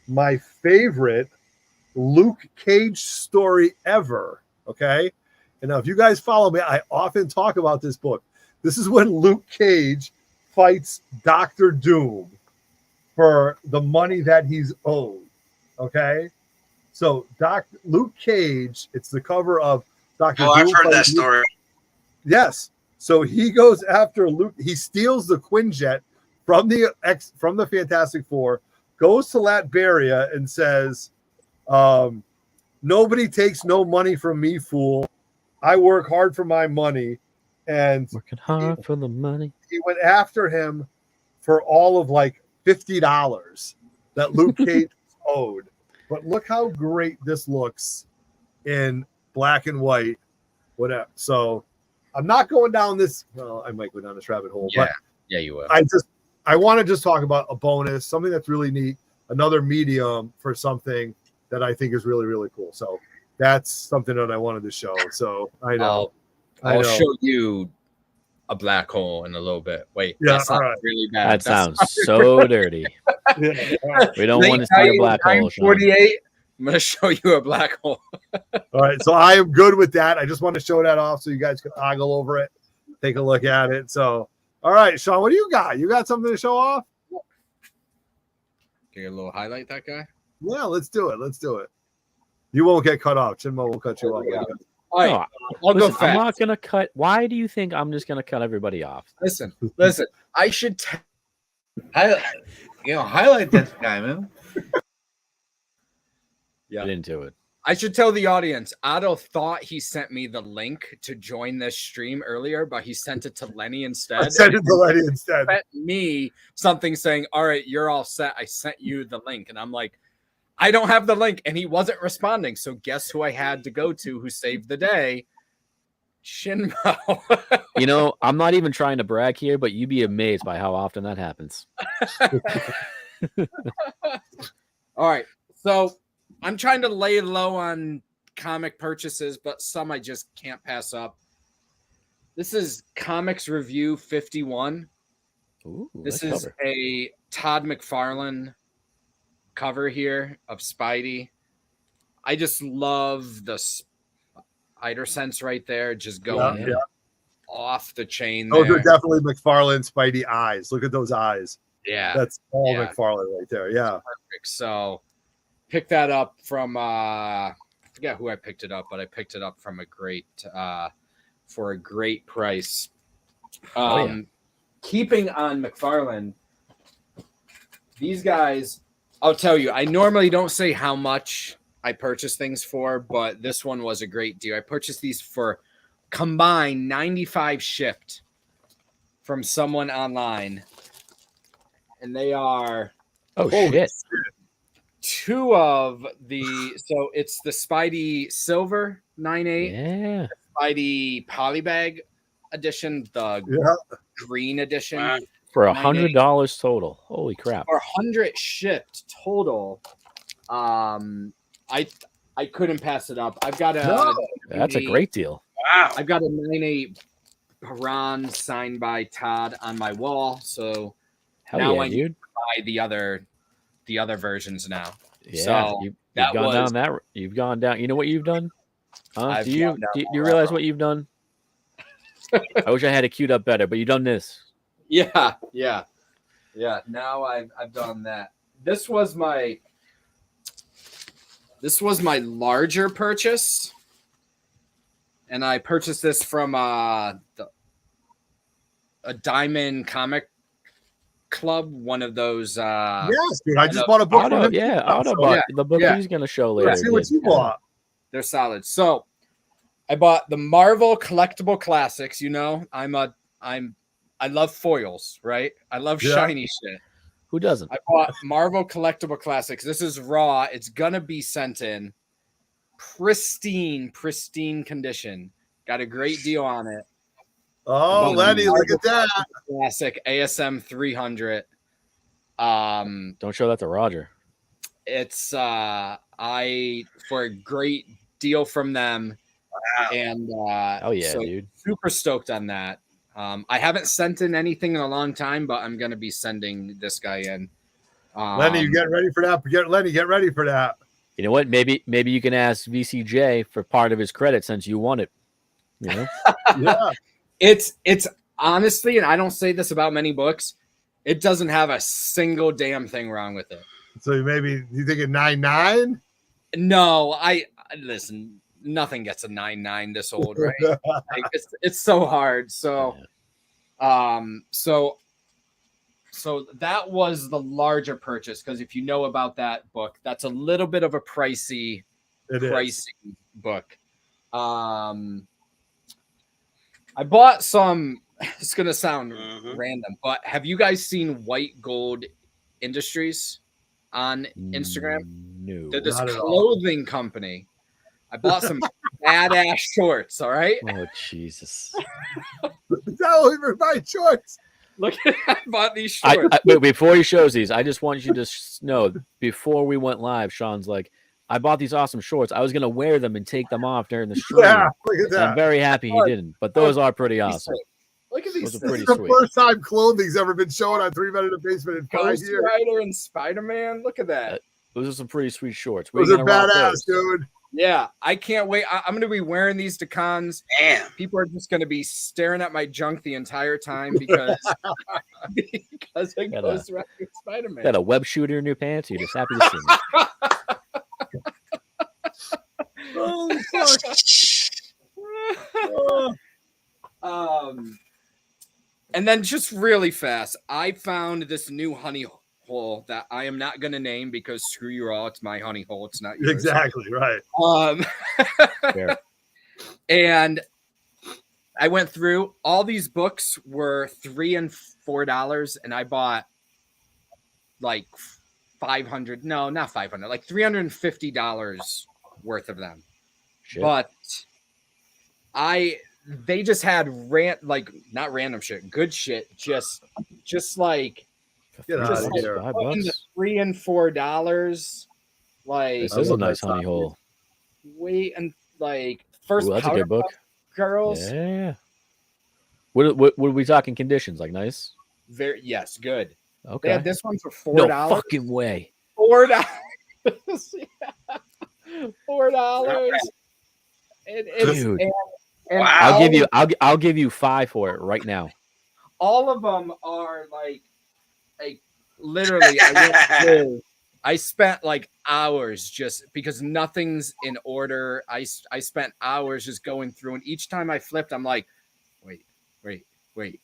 my favorite Luke Cage story ever. Okay. And now if you guys follow me, I often talk about this book. This is when Luke Cage fights Dr. Doom for the money that he's owed. Okay. So Luke Cage, it's the cover of Dr. Doom. Oh, I've heard that story. Yes. So he goes after Luke. He steals the Quinjet from the Fantastic Four, goes to Latveria and says, nobody takes no money from me, fool. I work hard for my money. And Working hard for the money. He went after him for all of like $50 that Luke Cage owed. But look how great this looks in black and white. Whatever. So I'm not going down this. Well, I might go down this rabbit hole. Yeah, but yeah, you will. I want to just talk about a bonus, something that's really neat, another medium for something. that I think is really, really cool. So that's something that I wanted to show. So I know. I'll show you a black hole in a little bit. Wait, Yeah, that sounds all right. really bad. That sounds so dirty. Yeah. We don't want to see a black hole, Sean. 48. I'm going to show you a black hole. All right. So I am good with that. I just want to show that off so you guys can ogle over it, take a look at it. So, all right, Sean, what do you got? You got something to show off? Can you a little highlight that guy? Yeah, let's do it. Let's do it. You won't get cut off. Chinmo will cut you off. All right. No, I'll go listen, fast. I'm not going to cut. Why do you think I'm just going to cut everybody off? Listen. I should highlight this guy, man. Yeah. Get into it. I should tell the audience, Otto thought he sent me the link to join this stream earlier, but he sent it to Lenny instead. I sent it to Lenny instead. Sent me something saying, all right, you're all set. I sent you the link. And I'm like, I don't have the link. And he wasn't responding. So guess who I had to go to who saved the day? Shinmo. You know, I'm not even trying to brag here, but you'd be amazed by how often that happens. All right. So I'm trying to lay low on comic purchases, but some I just can't pass up. This is Comics Review 51. Ooh, This nice is cover. a Todd McFarlane cover here of Spidey. I just love the spider sense right there, just going off the chain. Those there. are definitely McFarlane Spidey eyes. Look at those eyes. Yeah, That's all Yeah. McFarlane right there. Yeah. perfect. So pick that up from I forget who I picked it up, but I picked it up from a great for a great price. Keeping on McFarlane, these guys, I'll tell you, I normally don't say how much I purchase things for, but this one was a great deal. I purchased these for combined 95 shipped from someone online. And they are Oh, shit. two of the, so it's the Spidey Silver 9.8, Yeah. Spidey Polybag edition, the Yeah. green edition. Wow. For $9.8. $100 total. Holy crap. For 100 shipped total. I couldn't pass it up. I've got a That's a great deal. Wow. I've got a 9.8 Haran signed by Todd on my wall. So Hell now yeah, I dude. buy the other versions now. Yeah, So you've that gone was- down that. You've gone down. You know what you've done? Huh? I've Do you gone down do that you realize route. what you've done? I wish I had it queued up better, but you've done this. Yeah. Now I've done that. This was my larger purchase, and I purchased this from a Diamond Comic Club, one of those. Yes, dude. I just bought a book. Auto, from him. yeah, Auto So, bought the book yeah. he's gonna show later. Let's see what did. you bought. They're solid. So I bought the Marvel Collectible Classics. You know, I love foils, right? I love Yeah. shiny shit. Who doesn't? I bought Marvel Collectible Classics. This is raw. It's gonna be sent in pristine condition. Got a great deal on it. Oh, Lenny, look at that. Classic ASM 300. Don't show that to Roger. It's for a great deal from them. Wow. And Oh yeah, so dude. super stoked on that. I haven't sent in anything in a long time, but I'm gonna be sending this guy in. Lenny, you get ready for that. Lenny, get ready for that. You know what? Maybe you can ask VCJ for part of his credit since you won it. You know? Yeah. It's honestly, and I don't say this about many books, it doesn't have a single damn thing wrong with it. So maybe you think it 9.9? No, I listen. Nothing gets a 9.9 this old, right? Like, it's so hard. So, so that was the larger purchase because if you know about that book, that's a little bit of a pricey book. I bought some. It's gonna sound random, but have you guys seen White Gold Industries on Instagram? No. They're this Not at all. clothing company. I bought some badass shorts. All right, Oh Jesus! No, even my shorts. look, I bought these shorts. Wait, before he shows these, I just want you to know before we went live, Sean's like, I bought these awesome shorts. I was gonna wear them and take them off during the stream. Yeah, look at So that. I'm very happy he didn't. But those are pretty awesome. Look at these. Those are This pretty is the sweet. first time clothing's ever been shown on 3 Men in the Basement in 5 Ghost years. Rider and Spider-Man. Look at that. Those are some pretty sweet shorts. Where Those you are gonna rock badass, those? dude. Yeah, I can't wait. I'm going to be wearing these to cons. Damn. People are just going to be staring at my junk the entire time because because it Got goes right with Spider-Man. Got a web shooter in your pants? You're just happy to see me. Holy fuck. And then just really fast, I found this new honey hole that I am not going to name because screw you all. It's my honey hole. It's not yours. Exactly, right. Fair. And I went through all these books were $3 and $4, and I bought like 500. No, not 500. Like $350 worth of them. Shit. But they just had not random shit, good shit. Just like Get out just of like here. putting the $3 and $4. Like This is a nice honey hole. wait and like first Ooh, that's a powder good book. puff girls. Yeah. What are we talking conditions? Like nice? Very yes, good. They Okay. had this one for No $4. fucking way. $4. $4. Dude. And I'll give you I'll give you 5 for it right now. all of them are like literally I spent like hours just because nothing's in order. I spent hours just going through, and each time I flipped, I'm like, wait,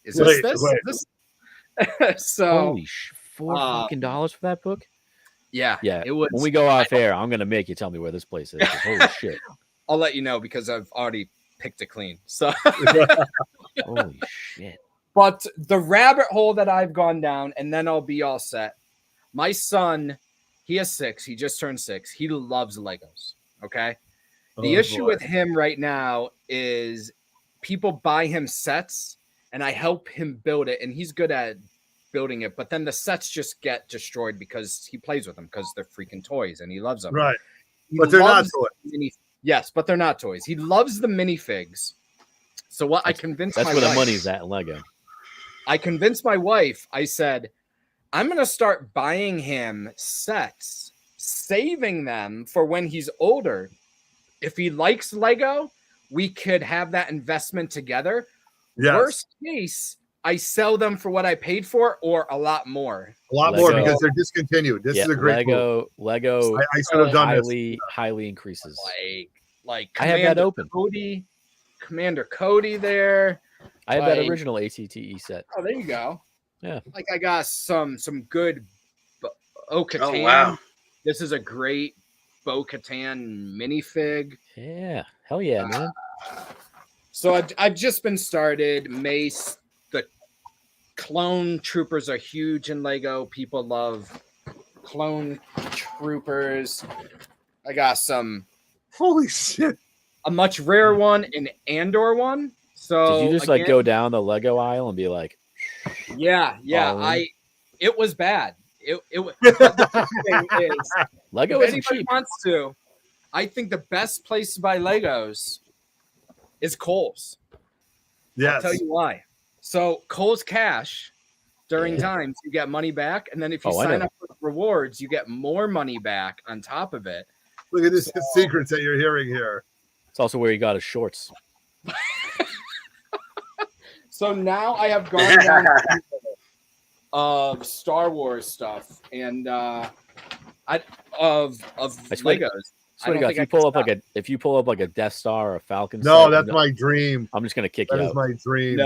is this this? Wait. Is this? So Holy $4 fucking dollars for that book? yeah, Yeah. it was. When we go off air, I'm gonna make you tell me where this place is. 'Cause holy shit. I'll let you know because I've already picked it clean. So, Holy shit. but the rabbit hole that I've gone down, and then I'll be all set. My son, he is 6. He just turned 6. He loves Legos. Okay. The issue with him right now is people buy him sets and I help him build it, and he's good at building it. But then the sets just get destroyed because he plays with them because they're freaking toys and he loves them. Right. He But they're not loves toys. Yes, but they're not toys. He loves the minifigs. So what I convinced That's my where the wife, money's at in Lego. I convinced my wife, I said, I'm going to start buying him sets, saving them for when he's older. If he likes Lego, we could have that investment together. Yes. Worst case, I sell them for what I paid for or a lot more. A lot more Lego. because they're discontinued. This is a great move. Lego I should have done this. highly increases. Like I have that open. Commander Cody there. I have that like- original ATTE set. Oh, there you go. Yeah. Like I got some good Bo-Katan. Oh, wow. This is a great Bo-Katan minifig. Yeah. Hell yeah, man. So I've just been started. Mace, the clone troopers are huge in Lego. People love clone troopers. I got Holy shit. a much rare one, an Andor one. So Did you just like go down the Lego aisle and be like, Yeah. all in? It was bad. The thing is, Lego if isn't anybody cheap? wants to, I think the best place to buy Legos is Kohl's. I'll Yes. tell you why. So Kohl's Cash during times you get money back, and then if you Oh, I sign know. up for rewards, you get more money back on top of it. Look at this secrets that you're hearing here. It's also where he got his shorts. So now I have gone down of Star Wars stuff and of swear- Legos. Swear to God, if you pull up like a Death Star or a Falcon, No, set, that's my dream. I'm just gonna kick That you is out. my dream.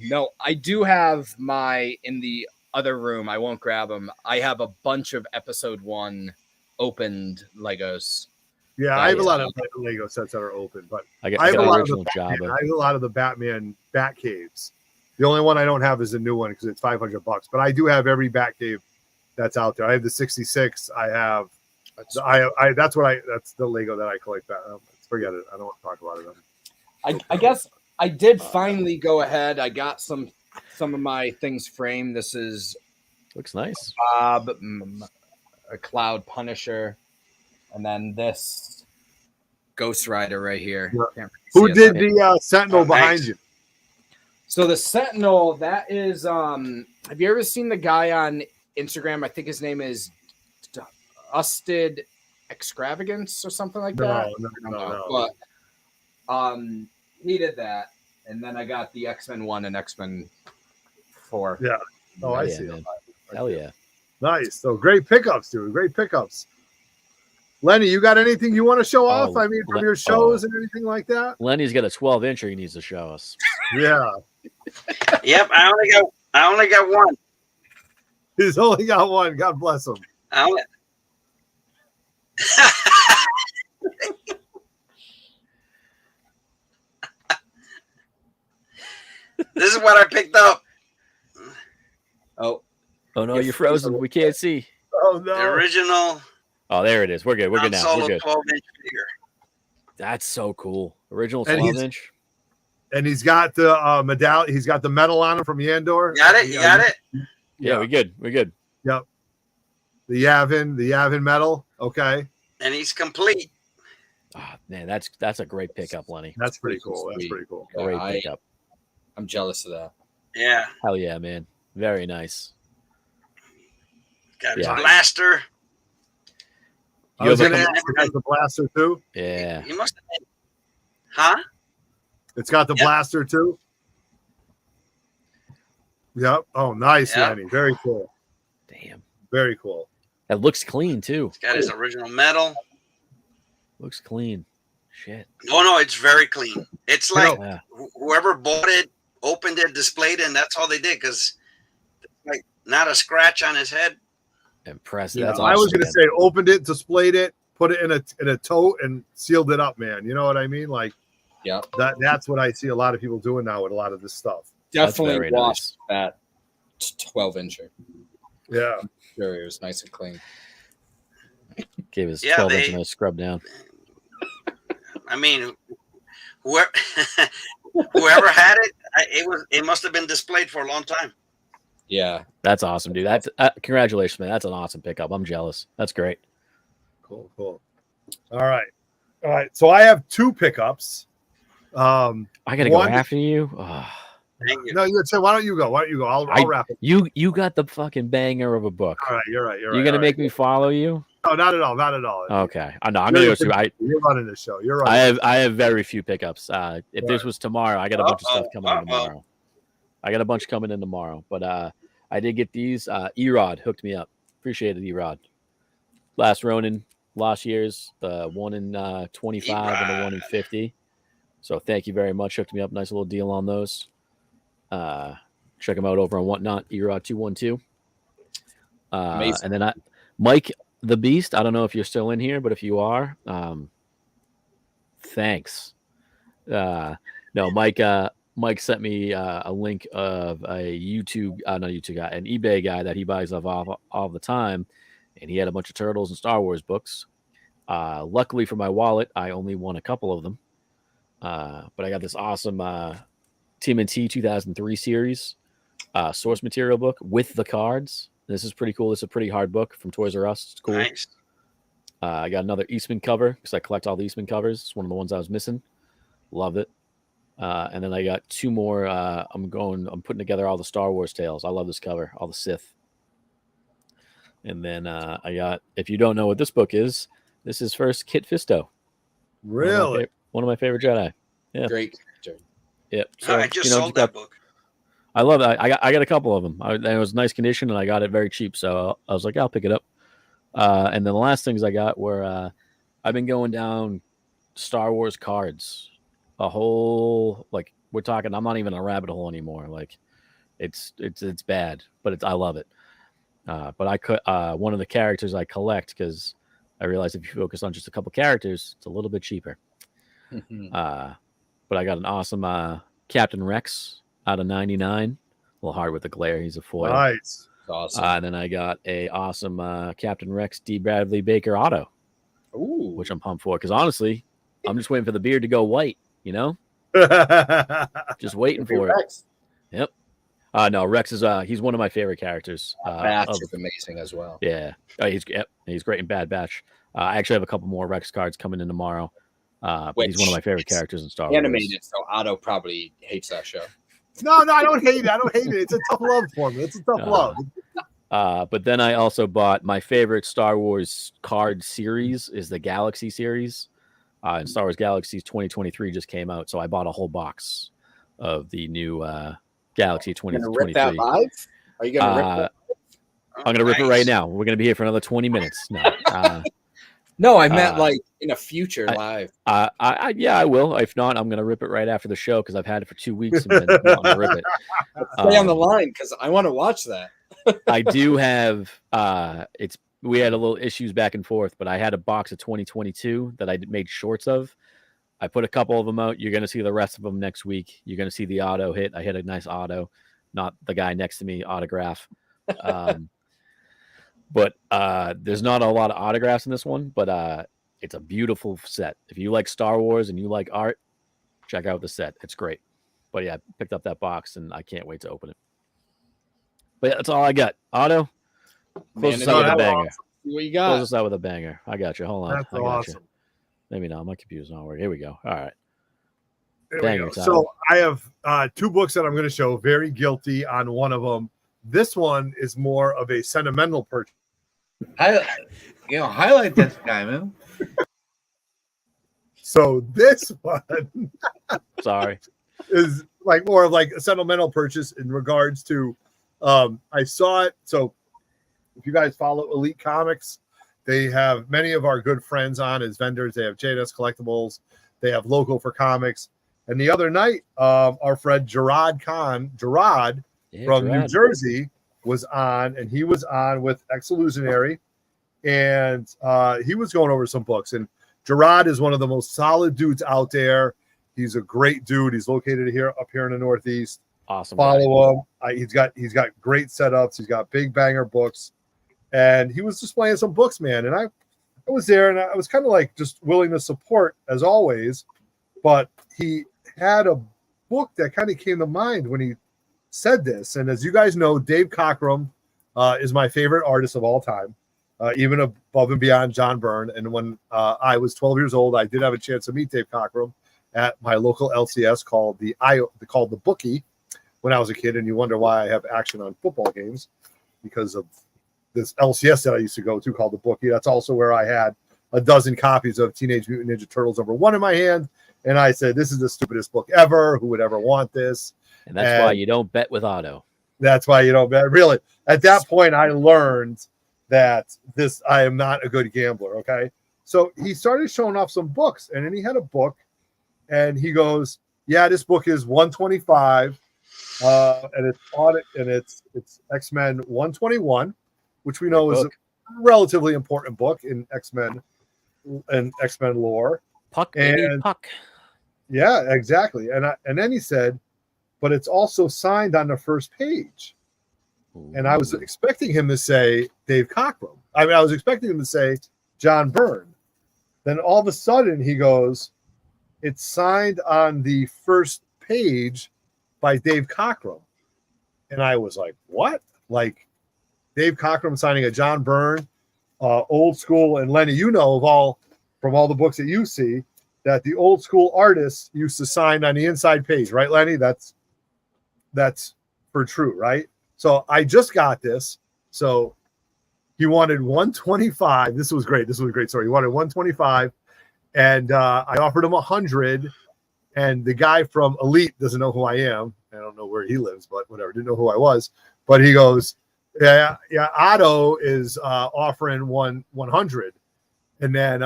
No, I do have my in the other room. I won't grab them. I have a bunch of Episode 1 opened Legos. Yeah, I have a lot of Lego sets that are open, but I got I have the a lot of original the Batman. Jabba. I have a lot of the Batman Bat Caves. The only one I don't have is a new one because it's $500. But I do have every Bat Cave that's out there. I have the 66. I have. That's the Lego that I collect. Forget it. I don't want to talk about it. I guess I did finally go ahead. I got some of my things framed. This is Looks nice. Bob, a Cloud Punisher. And then this Ghost Rider right here. Yeah. Can't Who really see it, did though. the Sentinel behind nice. you? So the Sentinel, that is have you ever seen the guy on Instagram? I think his name is Usted Extravagance or something like that. No. But he did that. And then I got the X-Men 1 and X-Men 4. Yeah. Oh, I Yeah, see. man. Hell yeah. Nice. So great pickups, dude. Great pickups. Lenny, you got anything you want to show off? I mean, from your shows and anything like that? Lenny's got a 12-incher he needs to show us. Yeah. Yep, I only got one. He's only got one. God bless him. I only... This is what I picked up. Oh no, you're frozen. We can't see. Oh The no. original Oh, there it is. We're good. We're good now. Solo We're good. 12-inch figure. That's so cool. Original And he's- 12-inch. And he's got the medallion. He's got the medal on him from Yandor. Got it? You got it? Yeah, we're good. We're good. Yep. The Yavin medal. Okay. And he's complete. Oh, man, that's a great pickup, Lenny. That's pretty cool. That's pretty cool. Yeah, Great pickup. I'm jealous of that. Yeah. Hell yeah, man. Very nice. Got his Yeah. blaster. I You was have going a- to ask, it has the blaster too. Yeah. He must have been. Huh? It's got the Yep. blaster too. Yep. Oh, nice, Yep. Lenny. Very cool. Damn. Very cool. That looks clean too. He's got his original medal. Looks clean. Shit. No, it's very clean. It's like Yeah. whoever bought it, opened it, displayed it, and that's all they did because, like, not a scratch on his head. Impressive. Yeah, That's I was awesome, going to man. say opened it, displayed it, put it in a tote, and sealed it up, man. You know what I mean? Like Yeah. that's what I see a lot of people doing now with a lot of this stuff. That's Definitely very washed that 12-incher. Yeah. Sure, it was nice and clean. Gave his Yeah, 12-inch they- a nice scrub down. I mean, whoever whoever had it, it must have been displayed for a long time. Yeah. That's awesome, dude. That's congratulations, man. That's an awesome pickup. I'm jealous. That's great. Cool. All right. So I have two pickups. I gotta go One- after you. Oh, Thank you. No, you say, why don't you go? I'll wrap it. you got the fucking banger of a book. All right, you're right. You're gonna all make right. me follow you? No, not at all. Okay. I know. I'm gonna go through. You're running the show. You're right. I have very few pickups. If this was tomorrow, I got a bunch of stuff coming in tomorrow. I got a bunch coming in tomorrow. But I did get these. Erod hooked me up. Appreciate it, Erod. Last Ronin, last year's, the one in 25 and the one in 50. So thank you very much. Hooked me up. Nice little deal on those. Check them out over on Whatnot, Erod 212. And then Mike the Beast. I don't know if you're still in here, but if you are, thanks. No, Mike sent me a link of a YouTube, not YouTube guy, an eBay guy that he buys off all the time, and he had a bunch of Turtles and Star Wars books. Luckily for my wallet, I only won a couple of them, but I got this awesome TMNT 2003 series source material book with the cards. This is pretty cool. It's a pretty hard book from Toys R Us. It's cool. Nice. I got another Eastman cover because I collect all the Eastman covers. It's one of the ones I was missing. Love it. And then I got two more. I'm putting together all the Star Wars tales. I love this cover, all the Sith. And then I got, if you don't know what this book is, this is first Kit Fisto. Really? One of my favorite Jedi. Yeah. Great character. Yep. So, I just sold that book. I love that. I got a couple of them. It was nice condition, and I got it very cheap. So I was like, I'll pick it up. And then the last things I got were I've been going down Star Wars cards. A whole, like, we're talking, I'm not even a rabbit hole anymore. Like, it's bad, but I love it. But I could one of the characters I collect, because I realized if you focus on just a couple characters, it's a little bit cheaper. But I got an awesome Captain Rex out of 99. A little hard with the glare. He's a foil. Nice. Awesome. And then I got a awesome Captain Rex D. Bradley Baker auto, which I'm pumped for. Because honestly, I'm just waiting for the beard to go white. You know, just waiting for Rex. it. Yep. No, Rex is he's one of my favorite characters. Batch is amazing as well. Yeah, he's great in Bad Batch. I actually have a couple more Rex cards coming in tomorrow. But he's one of my favorite characters in Star Wars. Animated, so Otto probably hates that show. No, I don't hate it. I don't hate it. It's a tough love for me. It's a tough love. But then I also bought my favorite Star Wars card series is the Galaxy series. And Star Wars Galaxies 2023 just came out, so I bought a whole box of the new Galaxy 2023. Rip that live? Are you gonna rip that? I'm gonna rip it right now. We're gonna be here for another 20 minutes. No, no, I meant like in a future live. Yeah, I will. If not, I'm gonna rip it right after the show because I've had it for 2 weeks and been wanting to rip it. Stay on the line because I want to watch that. I do have. We had a little issues back and forth, but I had a box of 2022 that I made shorts of. I put a couple of them out. You're going to see the rest of them next week. You're going to see the auto hit. I hit a nice auto, not the guy next to me autograph. But there's not a lot of autographs in this one, but it's a beautiful set. If you like Star Wars and you like art, check out the set. It's great. But yeah, I picked up that box and I can't wait to open it. But yeah, that's all I got. Otto, close us out with a banger. Awesome. What you got? Close us out with a banger. I got you. Hold on. That's I got awesome. you. Maybe not. My computer's not working. Here we go. All right. There we go. So I have 2 books that I'm going to show. Very guilty on one of them. This one is more of a sentimental purchase. Highlight this guy, man. So this one Sorry. is like more of like a sentimental purchase in regards to I saw it. So if you guys follow Elite Comics, they have many of our good friends on as vendors. They have JS Collectibles. They have Local for Comics. And the other night, our friend Gerard from New Jersey was on, and he was on with Ex-Illusionary, and he was going over some books. And Gerard is one of the most solid dudes out there. He's a great dude. He's located up here in the Northeast. Awesome. Follow him. He's got great setups. He's got big banger books, and he was displaying some books, man. And I was there, and I was kind of like just willing to support as always. But he had a book that kind of came to mind when he said this. And as you guys know, Dave Cockrum is my favorite artist of all time, even above and beyond John Byrne. And when I was 12 years old, I did have a chance to meet Dave Cockrum at my local LCS called the Bookie when I was a kid. And you wonder why I have action on football games, because of this LCS that I used to go to called the Bookie. That's also where I had a dozen copies of Teenage Mutant Ninja Turtles #1 in my hand. And I said, this is the stupidest book ever. Who would ever want this? And that's why you don't bet with Otto. That's why you don't bet. Really, at that point, I learned that I am not a good gambler. Okay. So he started showing off some books, and then he had a book, and he goes, yeah, this book is 125. And it's on it, and it's X-Men 121, which we know is a relatively important book in X-Men lore. Puck. Yeah, exactly. And then he said, but it's also signed on the first page. Ooh. And I was expecting him to say Dave Cockrum. I mean, I was expecting him to say John Byrne. Then all of a sudden he goes, it's signed on the first page by Dave Cockrum. And I was like, what? Like Dave Cockrum signing a John Byrne, old school. And Lenny, you know from all the books that you see, that the old school artists used to sign on the inside page, right, Lenny? That's for true, right? So I just got this. So he wanted 125. This was great. This was a great story. He wanted 125, and I offered him 100. And the guy from Elite doesn't know who I am. I don't know where he lives, but whatever. Didn't know who I was. But he goes, yeah. Otto is offering 100. And then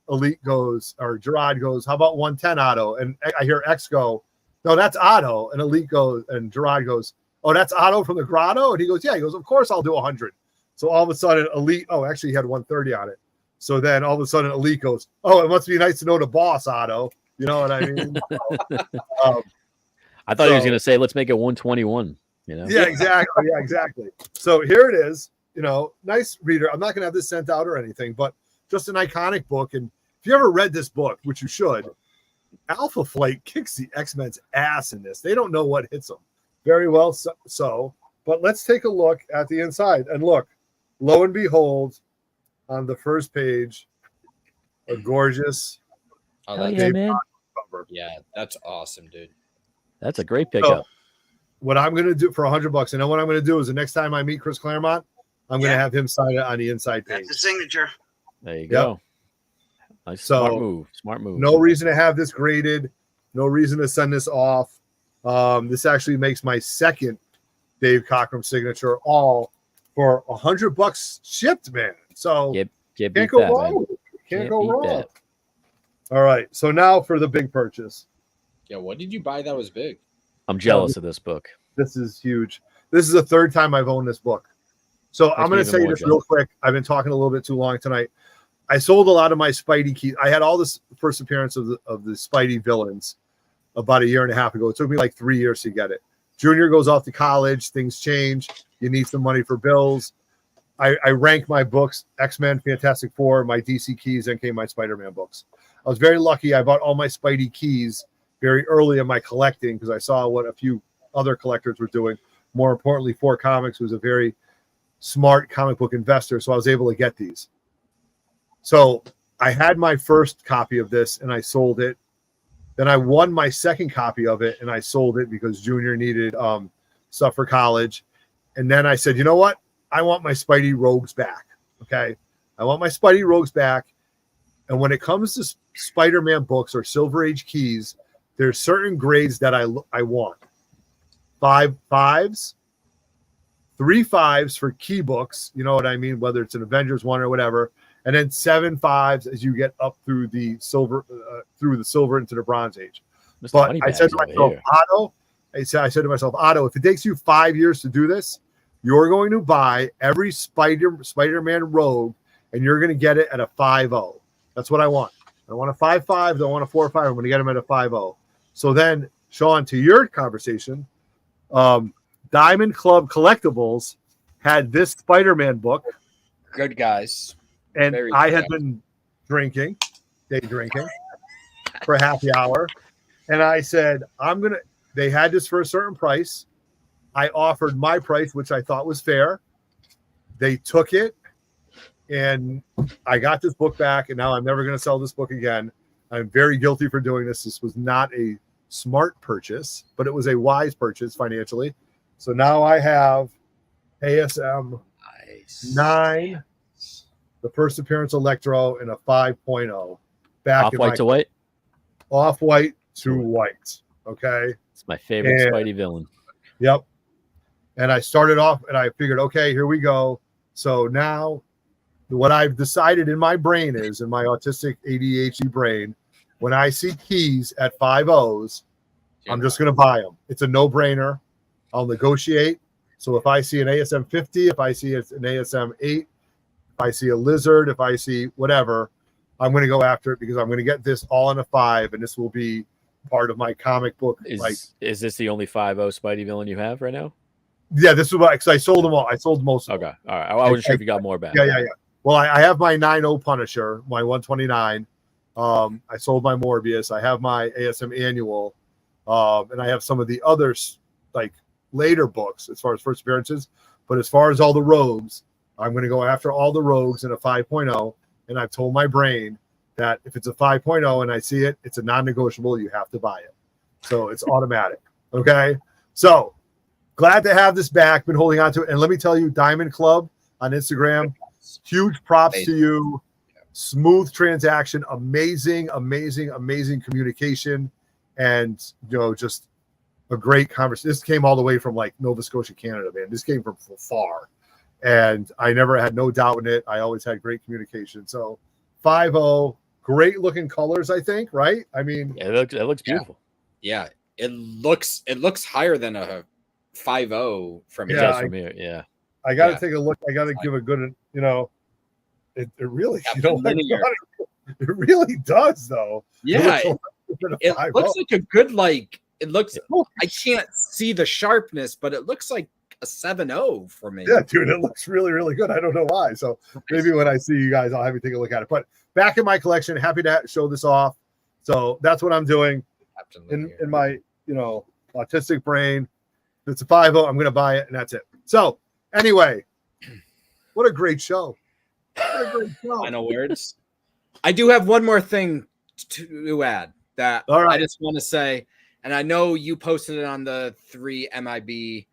Elite goes, or Gerard goes, how about 110, Otto? And I hear X go, no, that's Otto. And Elite goes, and Gerard goes, oh, that's Otto from the Grotto? And he goes, yeah. He goes, of course I'll do 100. So all of a sudden, Elite, actually he had 130 on it. So then all of a sudden, Elite goes, oh, it must be nice to know the boss, Otto. You know what I mean? I thought he was going to say, let's make it 121. You know? Yeah, exactly. Yeah, exactly. So here it is. Nice reader. I'm not going to have this sent out or anything, but just an iconic book. And if you ever read this book, which you should, Alpha Flight kicks the X-Men's ass in this. They don't know what hits them. Very well so. But let's take a look at the inside. And look, lo and behold, on the first page, a gorgeous. Oh, Hell that's, yeah, man. cover. yeah, that's awesome, dude. That's a great pickup. What I'm going to do for $100, and then what I'm going to do is the next time I meet Chris Claremont, I'm going to have him sign it on the inside page. That's the signature. There you go. Nice, So, smart move. Smart move. No reason to have this graded. No reason to send this off. This actually makes my second Dave Cockrum signature, all for $100 shipped, man. So Can't can't go that, wrong. man. With it. Can't Can't go beat wrong. that. All right. So now for the big purchase. Yeah, what did you buy that was big? I'm jealous of this book. This is huge. This is the third time I've owned this book. So I'm going to say this real quick. I've been talking a little bit too long tonight. I sold a lot of my Spidey keys. I had all this first appearance of the Spidey villains about a year and a half ago. It took me like 3 years to get it. Junior goes off to college. Things change. You need some money for bills. I rank my books, X-Men, Fantastic Four, my DC keys, and came my Spider-Man books. I was very lucky. I bought all my Spidey keys very early in my collecting because I saw what a few other collectors were doing. More importantly, Four Comics was a very smart comic book investor, so I was able to get these. So I had my first copy of this and I sold it. Then I won my second copy of it and I sold it because Junior needed stuff for college. And then I said, you know what? I want my Spidey Rogues back. Okay. I want my Spidey Rogues back. And when it comes to Spider-Man books or Silver Age keys, there's certain grades that I want. 5 5s, 3 5s for key books. You know what I mean? Whether it's an Avengers one or whatever. And then 7 5s as you get up through the silver into the Bronze Age. Mr. But I Moneybags said to over myself, here. Otto, I said to myself, Otto, if it takes you 5 years to do this, you're going to buy every Spider-Man Rogue, and you're going to get it at a 5.0. That's what I want. I don't want a 5.5. I don't want a 4.5. I'm going to get them at a 5.0. So then, Sean, to your conversation, Diamond Club Collectibles had this Spider-Man book. Good guys. And Very I had good. been day drinking for happy hour. And I said, they had this for a certain price. I offered my price, which I thought was fair. They took it and I got this book back. And now I'm never going to sell this book again. I'm very guilty for doing this. This was not a smart purchase, but it was a wise purchase financially. So now I have ASM 9. The first appearance Electro in a 5.0 back Off-white to white. Off-white to white. Okay. It's my favorite And- Spidey villain. Yep. And I started off and I figured, okay, here we go. So now what I've decided in my brain is, in my autistic ADHD brain, when I see keys at 5.0s, I'm just going to buy them. It's a no-brainer. I'll negotiate. So if I see an ASM 50, if I see an ASM 8, if I see a lizard, if I see whatever, I'm going to go after it because I'm going to get this all in a 5, and this will be part of my comic book. Is this the only 5.0 Spidey villain you have right now? Yeah, this is what, because I sold them all. I sold most of them. Okay. All right. I wasn't sure if you got more back. Yeah. Well, I have my 9.0 Punisher, my 129. I sold my Morbius. I have my ASM Annual. And I have some of the others, like later books as far as first appearances. But as far as all the rogues, I'm going to go after all the rogues in a 5.0. And I've told my brain that if it's a 5.0 and I see it, it's a non-negotiable. You have to buy it. So it's automatic. Okay. So glad to have this back. Been holding on to it. And let me tell you, Diamond Club on Instagram, huge props to you. Smooth transaction, amazing communication, and just a great conversation. This came all the way from like Nova Scotia, Canada, man. This came from far, and I never had no doubt in it. I always had great communication. So 5.0, great looking colors, I think, right? I mean, Yeah, it looks beautiful. Yeah, it looks higher than a 5.0 from It here. does from here. Yeah. I got to Yeah. take a look. I got to give a good, it really, Yeah, linear. it really does though. Yeah, It looks like a it 5.0. looks like a good it looks. I can't see the sharpness, but it looks like a 7.0 for me. Yeah, dude, it looks really good. I don't know why. So maybe when I see you guys, I'll have you take a look at it. But back in my collection, happy to show this off. So that's what I'm doing in my autistic brain. If it's a 5.0, I'm going to buy it, and that's it. So anyway, what a great show! What a great show. Final words. I do have one more thing to add that All right. I just want to say, and I know you posted it on the 3MIB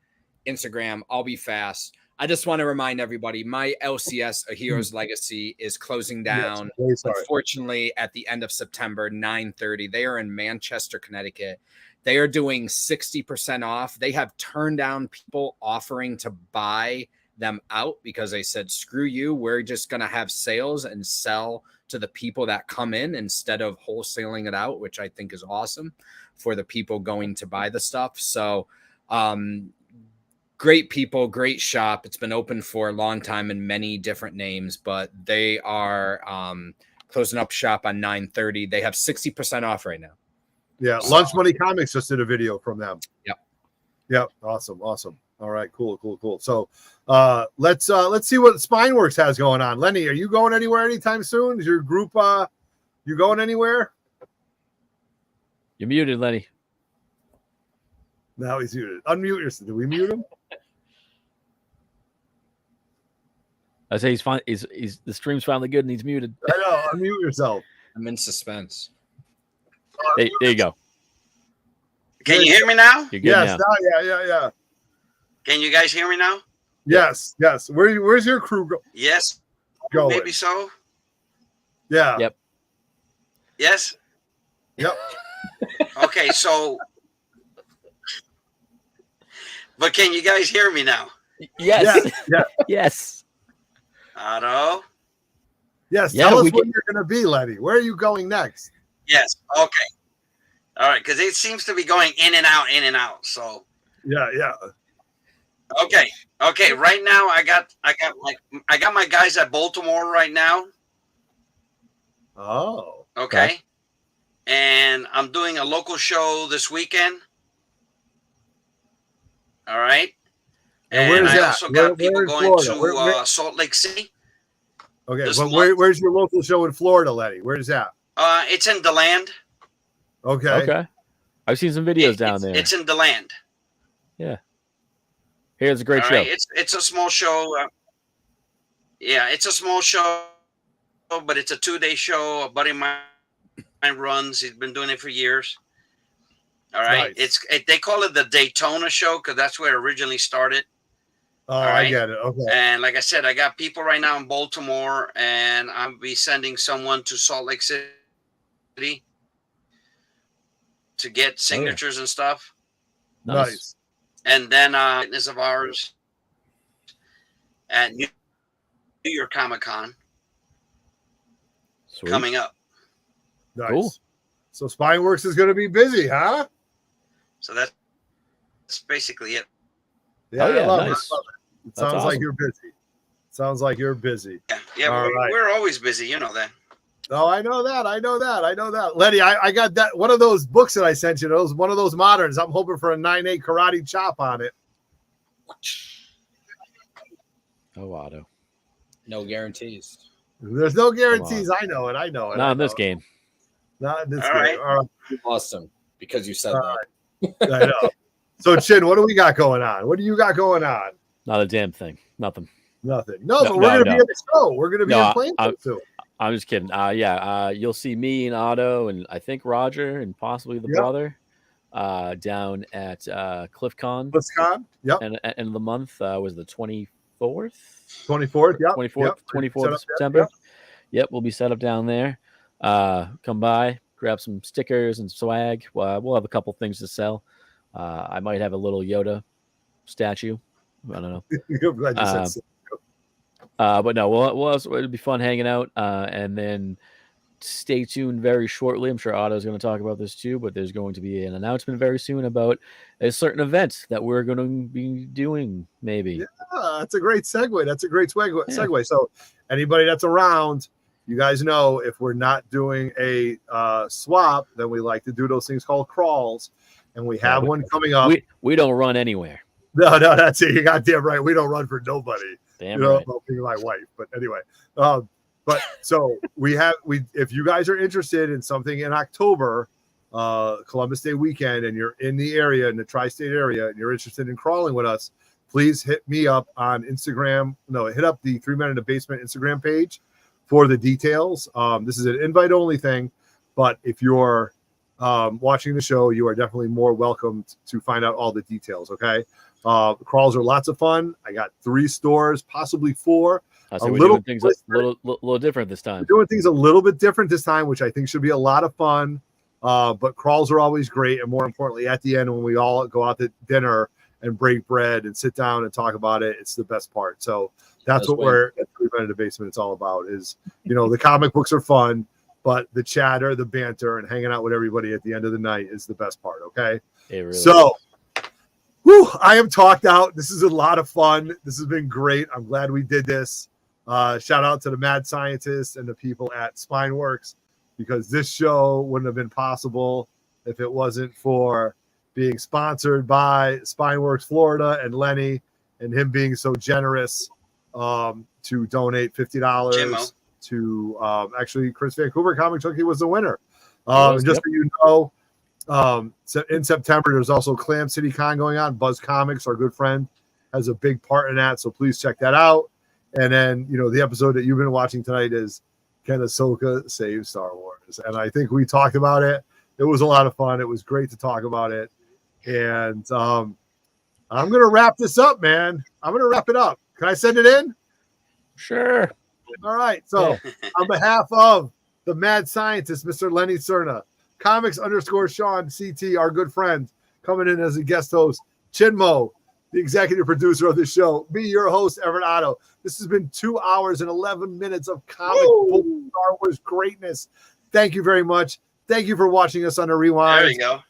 Instagram. I'll be fast. I just want to remind everybody, my LCS, A Hero's Legacy, is closing down, Yes, unfortunately, at the end of September, 9/30. They are in Manchester, Connecticut. They are doing 60% off. They have turned down people offering to buy them out because they said, screw you. We're just going to have sales and sell to the people that come in instead of wholesaling it out, which I think is awesome for the people going to buy the stuff. So, great people, great shop. It's been open for a long time in many different names, but they are closing up shop on 9/30. They have 60% off right now. Yeah, Lunch Money Comics just did a video from them. Yep. Awesome. All right, cool. So let's see what Spineworks has going on. Lenny, are you going anywhere anytime soon? Is your group you going anywhere? You're muted, Lenny. Now he's muted. Unmute yourself. Did we mute him? I say he's fine. He's the stream's finally good and he's muted. I know. Unmute yourself. I'm in suspense. Hey, there you go. Can you hear me now? You're good Yes. now. Yeah. Can you guys hear me now? Yes. Where's your crew Yes. going? Maybe so. Yeah. Yep. Yes. Yep. Okay, so but can you guys hear me now? Yes. Yeah. Yes. Otto? Yes. Yeah, Tell us we where can- you're going to be, Lenny. Where are you going next? Yes. Okay. All right, because it seems to be going in and out. So Yeah. okay. Right now, I got my guys at Baltimore right now. Oh. Okay. And I'm doing a local show this weekend. All right. And where's I that? also got people in going Florida? to Salt Lake City. Okay, this but month. where's your local show in Florida, Lenny? Where's that? It's in DeLand. Okay. Okay. I've seen some videos down there. It's in DeLand. Here's a great All show. right. It's a small show. It's a small show, but it's a 2-day show. A buddy of mine runs. He's been doing it for years. All right. Nice. They call it the Daytona show because that's where it originally started. Oh, All I right. get it. Okay. And like I said, I got people right now in Baltimore, and I'll be sending someone to Salt Lake City to get signatures and stuff. Nice. And then witness of ours at New York Comic-Con Sweet. coming up. Nice. Cool. So Spineworks is going to be busy, huh? So that's basically it. Yeah, Oh, yeah, I love nice. it. It That's sounds like awesome. you're busy. Sounds like you're busy. Yeah, All right. we're always busy. You know that. Oh, I know that. Lenny, I got that one of those books that I sent you. One of those moderns. I'm hoping for a 9/8 karate chop on it. Oh, Otto. No guarantees. There's no guarantees. I know it. Not in this game. Not in this All game. right. All right. You lost him because you said All that. right. I know. So, Chin, what do we got going on? What do you got going on? Not a damn thing. Nothing. Nothing. No, No, but we're no, going to be no. at the show. We're going to be No, in Plainview soon. I'm just kidding. You'll see me and Otto and I think Roger and possibly the Yep. brother down at CliffCon. BlizzCon. Yep. And end of the month was the 24th. 24th. Yep. 24th of September. Yep, we'll be set up down there. Come by, grab some stickers and swag. We'll have a couple things to sell. I might have a little Yoda statue. I don't know. Yep. Glad you said so. But no, we'll it'll be fun hanging out. And then stay tuned very shortly. I'm sure Otto's going to talk about this too, but there's going to be an announcement very soon about a certain event that we're going to be doing, maybe. Yeah, that's a great segue. That's a great segue. So anybody that's around, you guys know if we're not doing a swap, then we like to do those things called crawls. And we have one coming up. We don't run anywhere. No, that's it. You goddamn right. We don't run for nobody. Damn you know, right. well, being my wife. But anyway, but so if you guys are interested in something in October, Columbus Day weekend, and you're in the area, in the tri-state area, and you're interested in crawling with us, please hit me up on Instagram. No, hit up the 3 Men in the Basement Instagram page for the details. This is an invite only thing, but if you're watching the show, you are definitely more welcome to find out all the details. Okay. Crawls are lots of fun. I got 3 stores, possibly 4. We're doing things a little different this time. We're doing things a little bit different this time, which I think should be a lot of fun. But crawls are always great. And more importantly, at the end, when we all go out to dinner and break bread and sit down and talk about it, it's the best part. So that's what we're at 3 Men in the Basement. It's all about is, the comic books are fun, but the chatter, the banter, and hanging out with everybody at the end of the night is the best part. Okay. Really I am talked out. This is a lot of fun. This has been great. I'm glad we did this. Shout out to the mad scientists and the people at Spineworks, because this show wouldn't have been possible if it wasn't for being sponsored by Spineworks Florida and Lenny, and him being so generous to donate $50 to actually Chris Vancouver. Comic Junkie was the winner. So you know, in September, there's also Clam City Con going on. Buzz Comics, our good friend, has a big part in that. So please check that out. And then, the episode that you've been watching tonight is Can Ahsoka Save Star Wars? And I think we talked about it. It was a lot of fun. It was great to talk about it. And I'm going to wrap this up, man. I'm going to wrap it up. Can I send it in? Sure. All right. So on behalf of the mad scientist, Mr. Lenny Cerna, Comics_Sean CT, our good friend, coming in as a guest host, Chinmo, the executive producer of this show, me, your host, Everett Otto. This has been 2 hours and 11 minutes of comic book Star Wars greatness. Thank you very much. Thank you for watching us on the Rewind. There you go.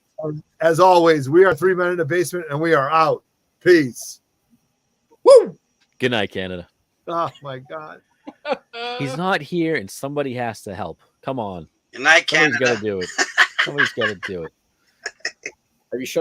As always, we are 3 Men in the Basement, and we are out. Peace. Woo! Good night, Canada. Oh, my God. He's not here, and somebody has to help. Come on. Good night, Canada. Somebody's got to do it. Somebody's got to do it. Are you sure?